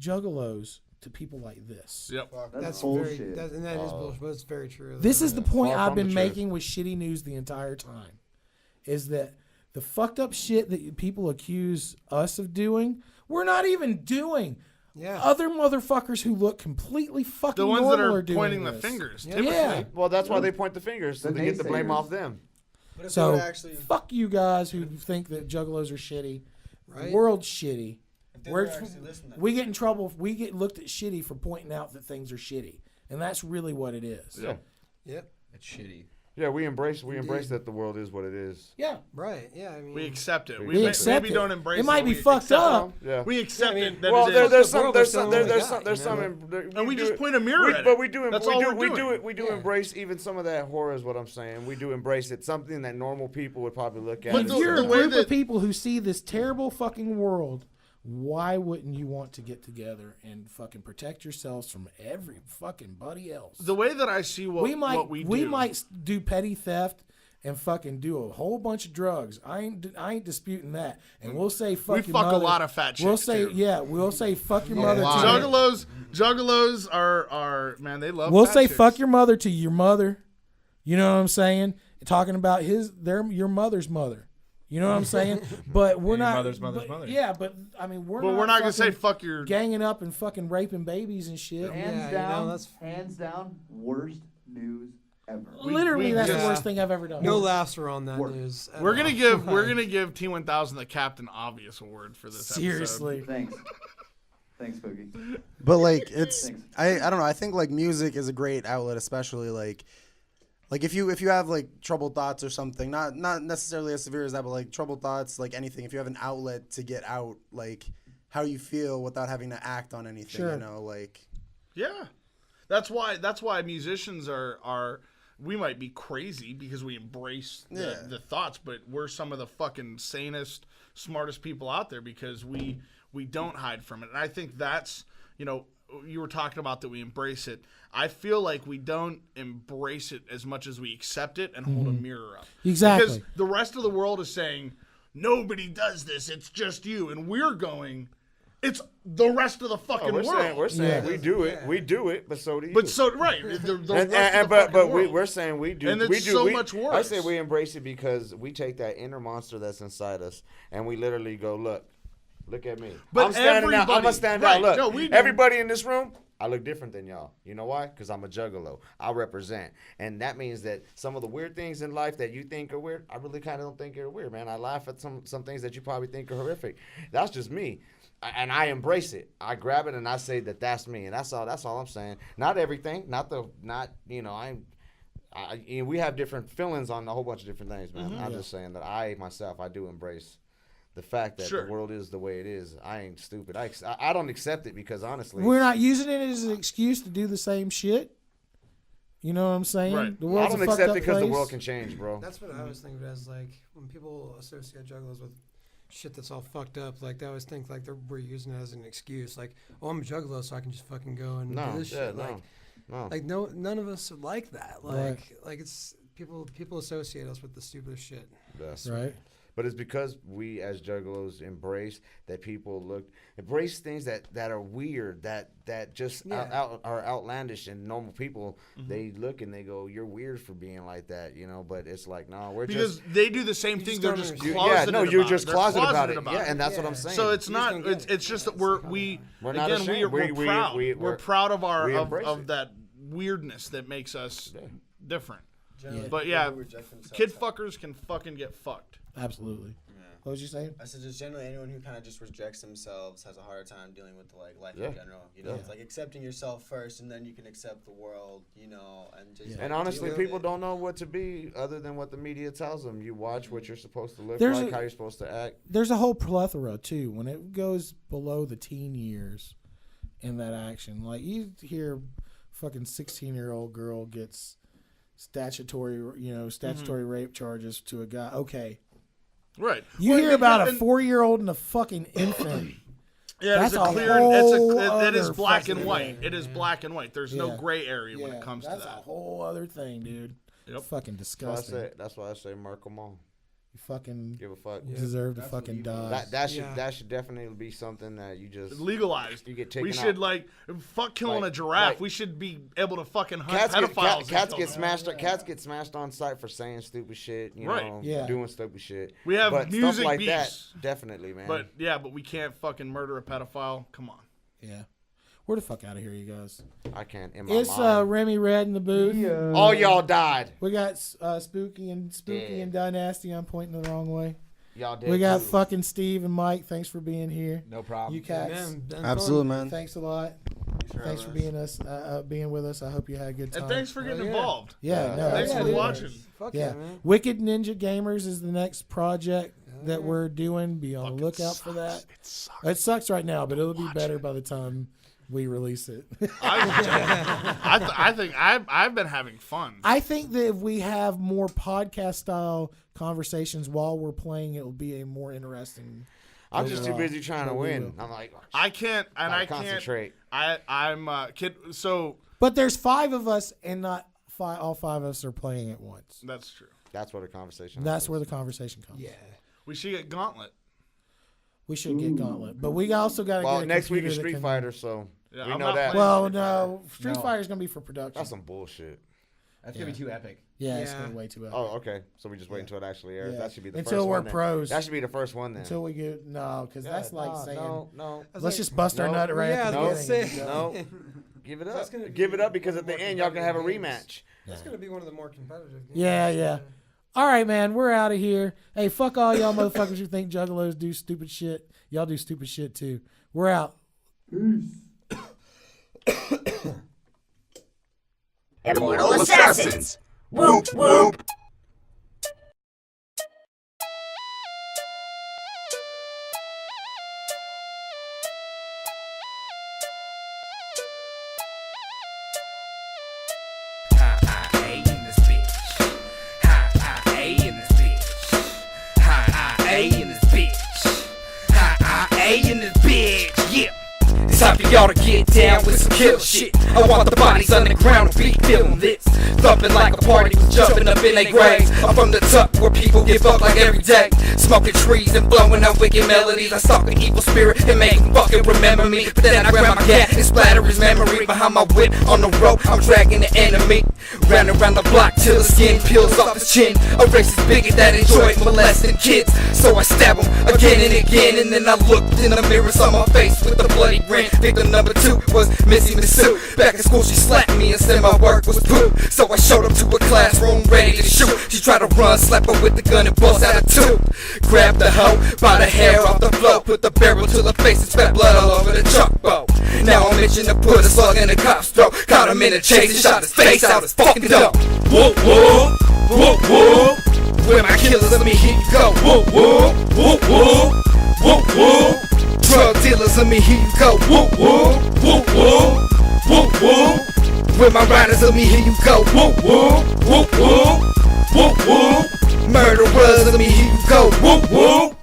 juggalos to people like this. Yep. That's bullshit. very. That is bullshit, but it's very true. This is the point Far I've from been the truth. making with shitty news the entire time. Is that the fucked up shit that people accuse us of doing, we're not even doing. Yeah. Other motherfuckers who look completely fucking The ones that normal are doing pointing the this. fingers. Yeah. Typically. Yeah. Well, that's why they point the fingers, so The they get the blame naysayers. off them. But if they So would actually, fuck you guys who think that juggalos are shitty. Right. The world's shitty. if they would actually listen to We get in trouble if we get looked at shitty for pointing out that things are shitty. And that's really what it is. Yeah. Yep. It's shitty. Yeah, we embrace that the world is what it is. Yeah. Right. Yeah. I mean, We accept it. We accept maybe it. don't embrace it. It might be we fucked accept up. it. Yeah. We accept Yeah, I mean, it. That Well, it there's is. some, world there's is some, still there's only some, there's God, some, you know? And we do just it- point a mirror at it. But we do, That's we all do, we're we do doing. it, we do Yeah. embrace even some of that horror is what I'm saying. We do embrace it. Something that normal people would probably look at. But and if you're say, a group of people who see this terrible fucking world why wouldn't you want to get together and fucking protect yourselves from every fucking buddy else? The way that I see what we might do. might do petty theft and fucking do a whole bunch of drugs. I ain't disputing that. And we'll say fuck we your fuck mother. a lot of fat chicks. We'll say too. We'll say fuck your mother. Juggalos are man, they love. We'll fat say chicks. fuck your mother to your mother. You know what I'm saying? Talking about your mother's mother. You know what I'm saying? But we're And your not. mother's mother. Yeah, but I mean, we're not gonna say fucking fuck your ganging up and fucking raping babies and shit. Hands down, worst news ever. Literally, that's the worst thing I've ever done. No laughs were on that news. We're gonna give T1000 the Captain Obvious award for this. Seriously, thanks, Boogie. But like it's I don't know. I think like music is a great outlet, especially like if you have like troubled thoughts or something, not necessarily as severe as that, but like troubled thoughts, like anything. If you have an outlet to get out, like how you feel without having to act on anything, you know, like yeah, that's why musicians are. We might be crazy because we embrace the thoughts, but we're some of the fucking sanest, smartest people out there because we don't hide from it. And I think that's, you were talking about that we embrace it. I feel like we don't embrace it as much as we accept it and hold a mirror up. Exactly. Because the rest of the world is saying, nobody does this, it's just you. And we're going, it's the rest of the fucking world. We're saying we do it, but so do you. But so right, we're saying we do, and it's so much worse. I say we embrace it because we take that inner monster that's inside us, and we literally go, look at me. But I'm standing out. I'm gonna stand out. Look, no, everybody in this room, I look different than y'all. You know why? Because I'm a juggalo. I represent, and that means that some of the weird things in life that you think are weird, I really kind of don't think are weird, man. I laugh at some things that you probably think are horrific. That's just me. And I embrace it. I grab it and I say that's me, and that's all I'm saying. Not everything, we have different feelings on a whole bunch of different things, man. I'm just saying that I do embrace the fact that the world is the way it is. I ain't stupid. I don't accept it because honestly, we're not using it as an excuse to do the same shit. You know what I'm saying? Right. The world's I don't accept it because the world can change, bro. That's what I always think of it as, like when people associate Juggalos with shit that's all fucked up, like they always think like we're using it as an excuse, like, oh, I'm a Juggalo, so I can just fucking go and do this shit. Like none of us are like that. Like it's people associate us with the stupidest shit. That's right. But it's because we as Juggalos embrace that people embrace things that are weird, that just are outlandish, and normal people, they look and they go, you're weird for being like that, but it's like, no, we're because just... they do the same thing, they're just closeted about it. You're just closeted about it. Yeah, and that's what I'm saying. So it's not, it's just that we're proud. We're proud of of that weirdness that makes us different. But kid fuckers can fucking get fucked. Absolutely. Yeah. What was you saying? I said just generally anyone who kind of just rejects themselves has a harder time dealing with life in general. It's like accepting yourself first, and then you can accept the world. And just. And honestly, people don't know what to be other than what the media tells them. You watch what you're supposed to look like, how you're supposed to act. There's a whole plethora too when it goes below the teen years in that action. Like you hear, fucking 16-year-old girl gets statutory rape charges to a guy. Okay. Right. You hear about a 4-year-old and a fucking infant. Yeah, that's it is black and white. It is black and white. There's no gray area when it comes to that. That's a whole other thing, dude. Yep. Fucking disgusting. That's why I say mark them all. You fucking give a fuck. Deserve to fucking die. That should definitely be something that you just legalized. You get taken We should out. Fuck killing a giraffe. We should be able to fucking hunt pedophiles. Cats get smashed on sight for saying stupid shit. Doing stupid shit. We have music stuff like beefs. that. Definitely, man. But we can't fucking murder a pedophile. Come on. Yeah. We're the fuck out of here, you guys. I can't. It's Remy Red in the booth. Yeah. All y'all died. We got Spooky and DieNasty. I'm pointing the wrong way. Y'all did. We got fucking Steve and Mike. Thanks for being here. No problem. You cats. Absolutely, man. Thanks a lot. Thanks for being with us. I hope you had a good time. And thanks for getting involved. Yeah. Thanks for watching. Fuck yeah, man. Wicked Ninja Gamers is the next project that we're doing. Be on the lookout for that. It sucks right now, but it'll be better by the time we release it. I think I've been having fun. I think that if we have more podcast style conversations while we're playing, it'll be a more interesting I'm just too busy trying to win. I'm like, I can't, and I concentrate. I'm kid. So, but there's 5 of us, and not all 5 of us are playing at once. That's true. That's where the conversation. That's where the conversation comes. Yeah, we should get Gauntlet. We should get Gauntlet, but we also got to get a next week is computer Street Fighter, so Yeah, we I'm know not that. playing Well, no, Street Fighter's gonna be for production. That's some bullshit. That's gonna be too epic. Yeah, it's gonna be way too epic. Oh, okay. So we just wait until it actually airs. Yeah. That should be the Until first we're one. Then. pros. That should be the first one then. Until we get because that's like saying no. Let's just bust our nut right at the beginning. No, give it up. Give it up because at the end y'all can have a rematch. That's gonna be one of the more competitive games. Yeah. All right, man, we're out of here. Hey, fuck all y'all motherfuckers who think Juggalos do stupid shit. Y'all do stupid shit too. We're out. Immortal Assassins. Whoop whoop. Time for y'all to get down with some killer shit. I want the bodies underground to be feeling this. Thumping like a party was jumping up in their graves. I'm from the top where people give up like every day. Smoking trees and blowing out wicked melodies. I stalk an evil spirit and make him fucking remember me. But then I grab my gat and splatter his memory. Behind my whip on the rope, I'm dragging the enemy. Round and round the block till the skin peels off his chin. A racist bigot that enjoyed molesting kids. So I stab him again and again. And then I looked in the mirror, saw my face with a bloody grin. Victim number 2 was Missy Miss Sue. Back in school she slapped me and said my work was poop. So I showed up to a classroom ready to shoot. She tried to run, slap her with the gun and bust out a tooth. Grabbed the hoe by the hair off the floor, put the barrel to the face and spat blood all over the chalkboard. Now I'm itching to put a slug in the cop's throat. Caught him in a chase and shot his face out his fucking dope. Whoop whoop, whoop whoop. Where my killers, let me hear you go. Whoop whoop, whoop whoop, whoop whoop. Drug dealers, let me hear you go. Whoop whoop, whoop whoop, whoop whoop. With my riders, let me hear you go. Whoop whoop, whoop whoop, whoop whoop. Murderers, let me hear you go. Whoop whoop.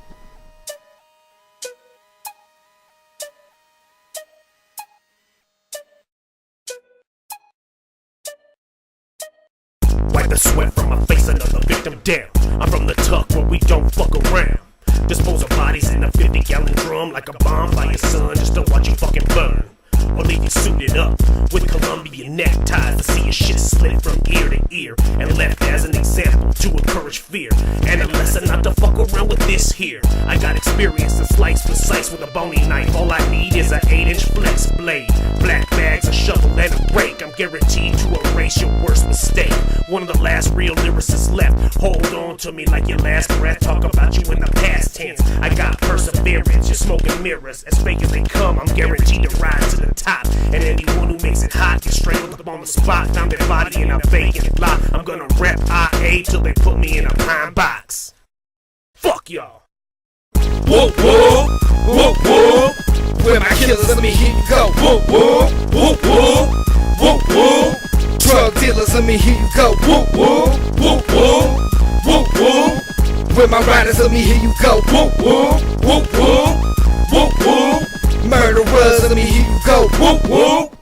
Wipe the sweat from my face, another victim down. I'm from the tuck where we don't fuck around. Dispose of bodies in a 50-gallon drum like a bomb by your son just to watch you fucking burn. Or leave you suited up with Colombian neckties to see your shit split from ear to ear and left as an example to encourage fear and a lesson not to fuck around with this here. I got experience to slice precise with a bony knife. All I need is an 8-inch flex blade, black bags, a shovel and a rake. I'm guaranteed to erase your worst mistake. One of the last real lyricists left. Hold on to me like your last breath. Talk about you in the past tense. I got perseverance. You're smoking mirrors. As fake as they come, I'm guaranteed to rise to the top. And anyone who makes it hot gets strangled up on the spot. Found their body in a vacant lot. I'm gonna rep IA till they put me in a pine box. Fuck y'all. Whoop whoop, whoop whoop. Where my killers, let me hear you go. Whoop whoop, whoop whoop, whoop whoop. Drug dealers, let me hear you go. Whoop whoop, whoop whoop, whoop whoop. With my riders, let me hear you go. Whoop whoop, whoop whoop, whoop whoop. Murderers, let me hear you go. Whoop whoop.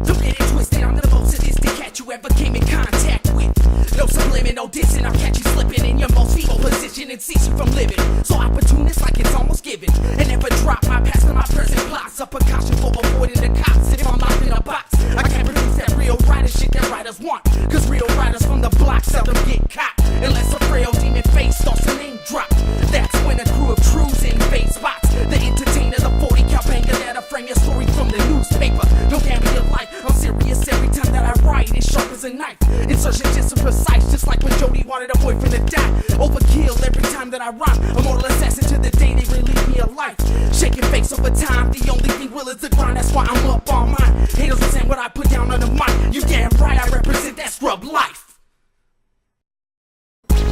Don't get it twisted, I'm the most sadistic cat you ever came in contact with. No subliminal dissing, I'll catch you slipping in your most feeble position and cease you from living. So opportunist like it's almost given. And never drop my past and my present plots. A precaution for avoiding the cops. If I'm locked in a box, I can't produce that real rider shit that writers want. Cause real riders from the block seldom get caught. Unless a frail demon face starts to name drop. That's when a crew of crews invade spots. The entertainer, the 40 cal banger that'll frame your story from the newspaper. Don't gamble your life, I'm serious every time that I write. It's sharp as a knife, insertion just as precise. Just like when Jody wanted a boyfriend to die. Overkill every time that I rhyme. Immortal assassin to the day they relieve me of life. Shaking fakes over time, the only thing real is the grind. That's why I'm up on mine. Haters resent what I put down on the mic. You damn right I represent that scrub life.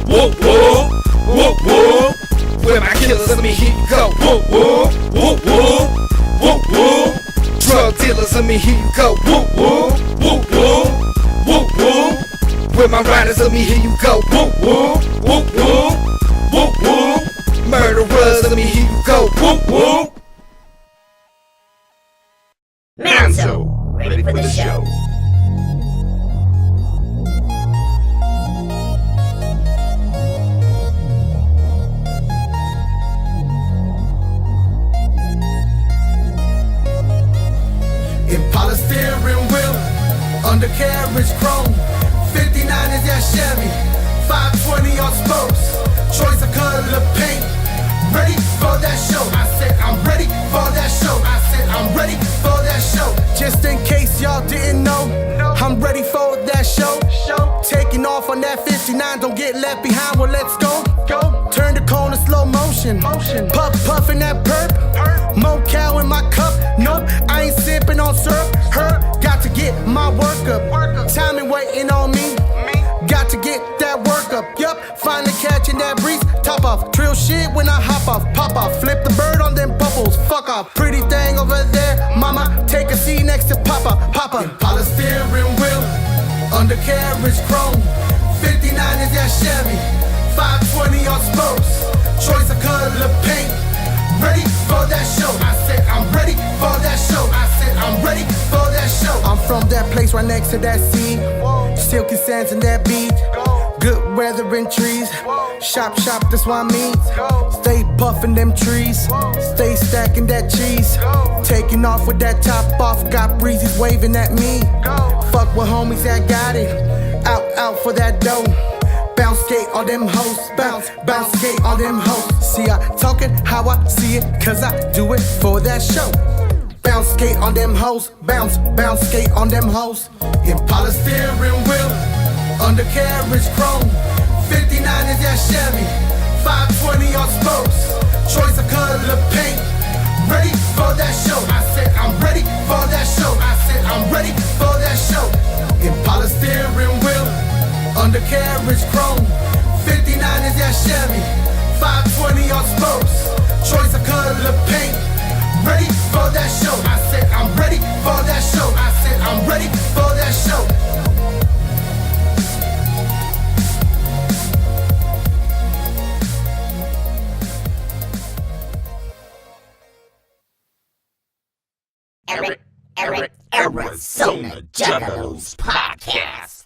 Whoop whoop, whoop whoop. Where my killers, let me hear you go. Whoop whoop, whoop whoop, whoop whoop. Drug dealers, let me hear you go. Whoop whoop, whoop whoop, whoop whoop. Where my riders, let me hear you go. Whoop whoop, whoop whoop, whoop whoop. Murderers, let me hear you go, whoop whoop. Manzo, ready for the show. Impala steering wheel, undercarriage chrome. 59 is that Chevy, 520 on spokes. Choice of color paint, ready for that show. I said I'm ready for that show. I said I'm ready for that show. Just in case y'all didn't know, I'm ready for that show. Taking off on that 59, don't get left behind. Well, let's go. Turn the corner, slow motion. Puffin' that perp. Mocal in my cup. Nope, I ain't sipping on syrup. Got to get my work up. Timing waiting on me. Got to get that work up. Yup, finally catching that breeze. Top off, trill shit when I hop off. Pop off, flip the bird on them bubbles. Fuck off, pretty thing over there. Mama, take a seat next to Papa. Impala steering wheel, undercarriage chrome. 59 is that Chevy, 520 on spokes. Choice of color paint, ready for that show. I said I'm ready for that show. I said I'm ready for that show. I'm from that place right next to that sea. Silky sands and that beach. Good weather and trees. Shop, that's what I mean. Stay buffing them trees. Stay stacking that cheese. Taking off with that top off. Got breezes waving at me. Fuck with homies that got it. Out for that dough. Bounce skate on them hoes. Bounce skate on them hoes. See, I talking how I see it, cause I do it for that show. Bounce skate on them hoes. Bounce skate on them hoes. Impala steering wheel, undercarriage chrome. 59 is that Chevy, 520 on spokes. Choice of color paint, ready for that show. I said I'm ready for that show. I said I'm ready for that show. Impala steering wheel, undercarriage chrome. 59 is that Chevy, 520 on spokes. Choice of color paint, ready for that show. I said I'm ready for that show. I said I'm ready for that show. Arizona Juggalos podcast.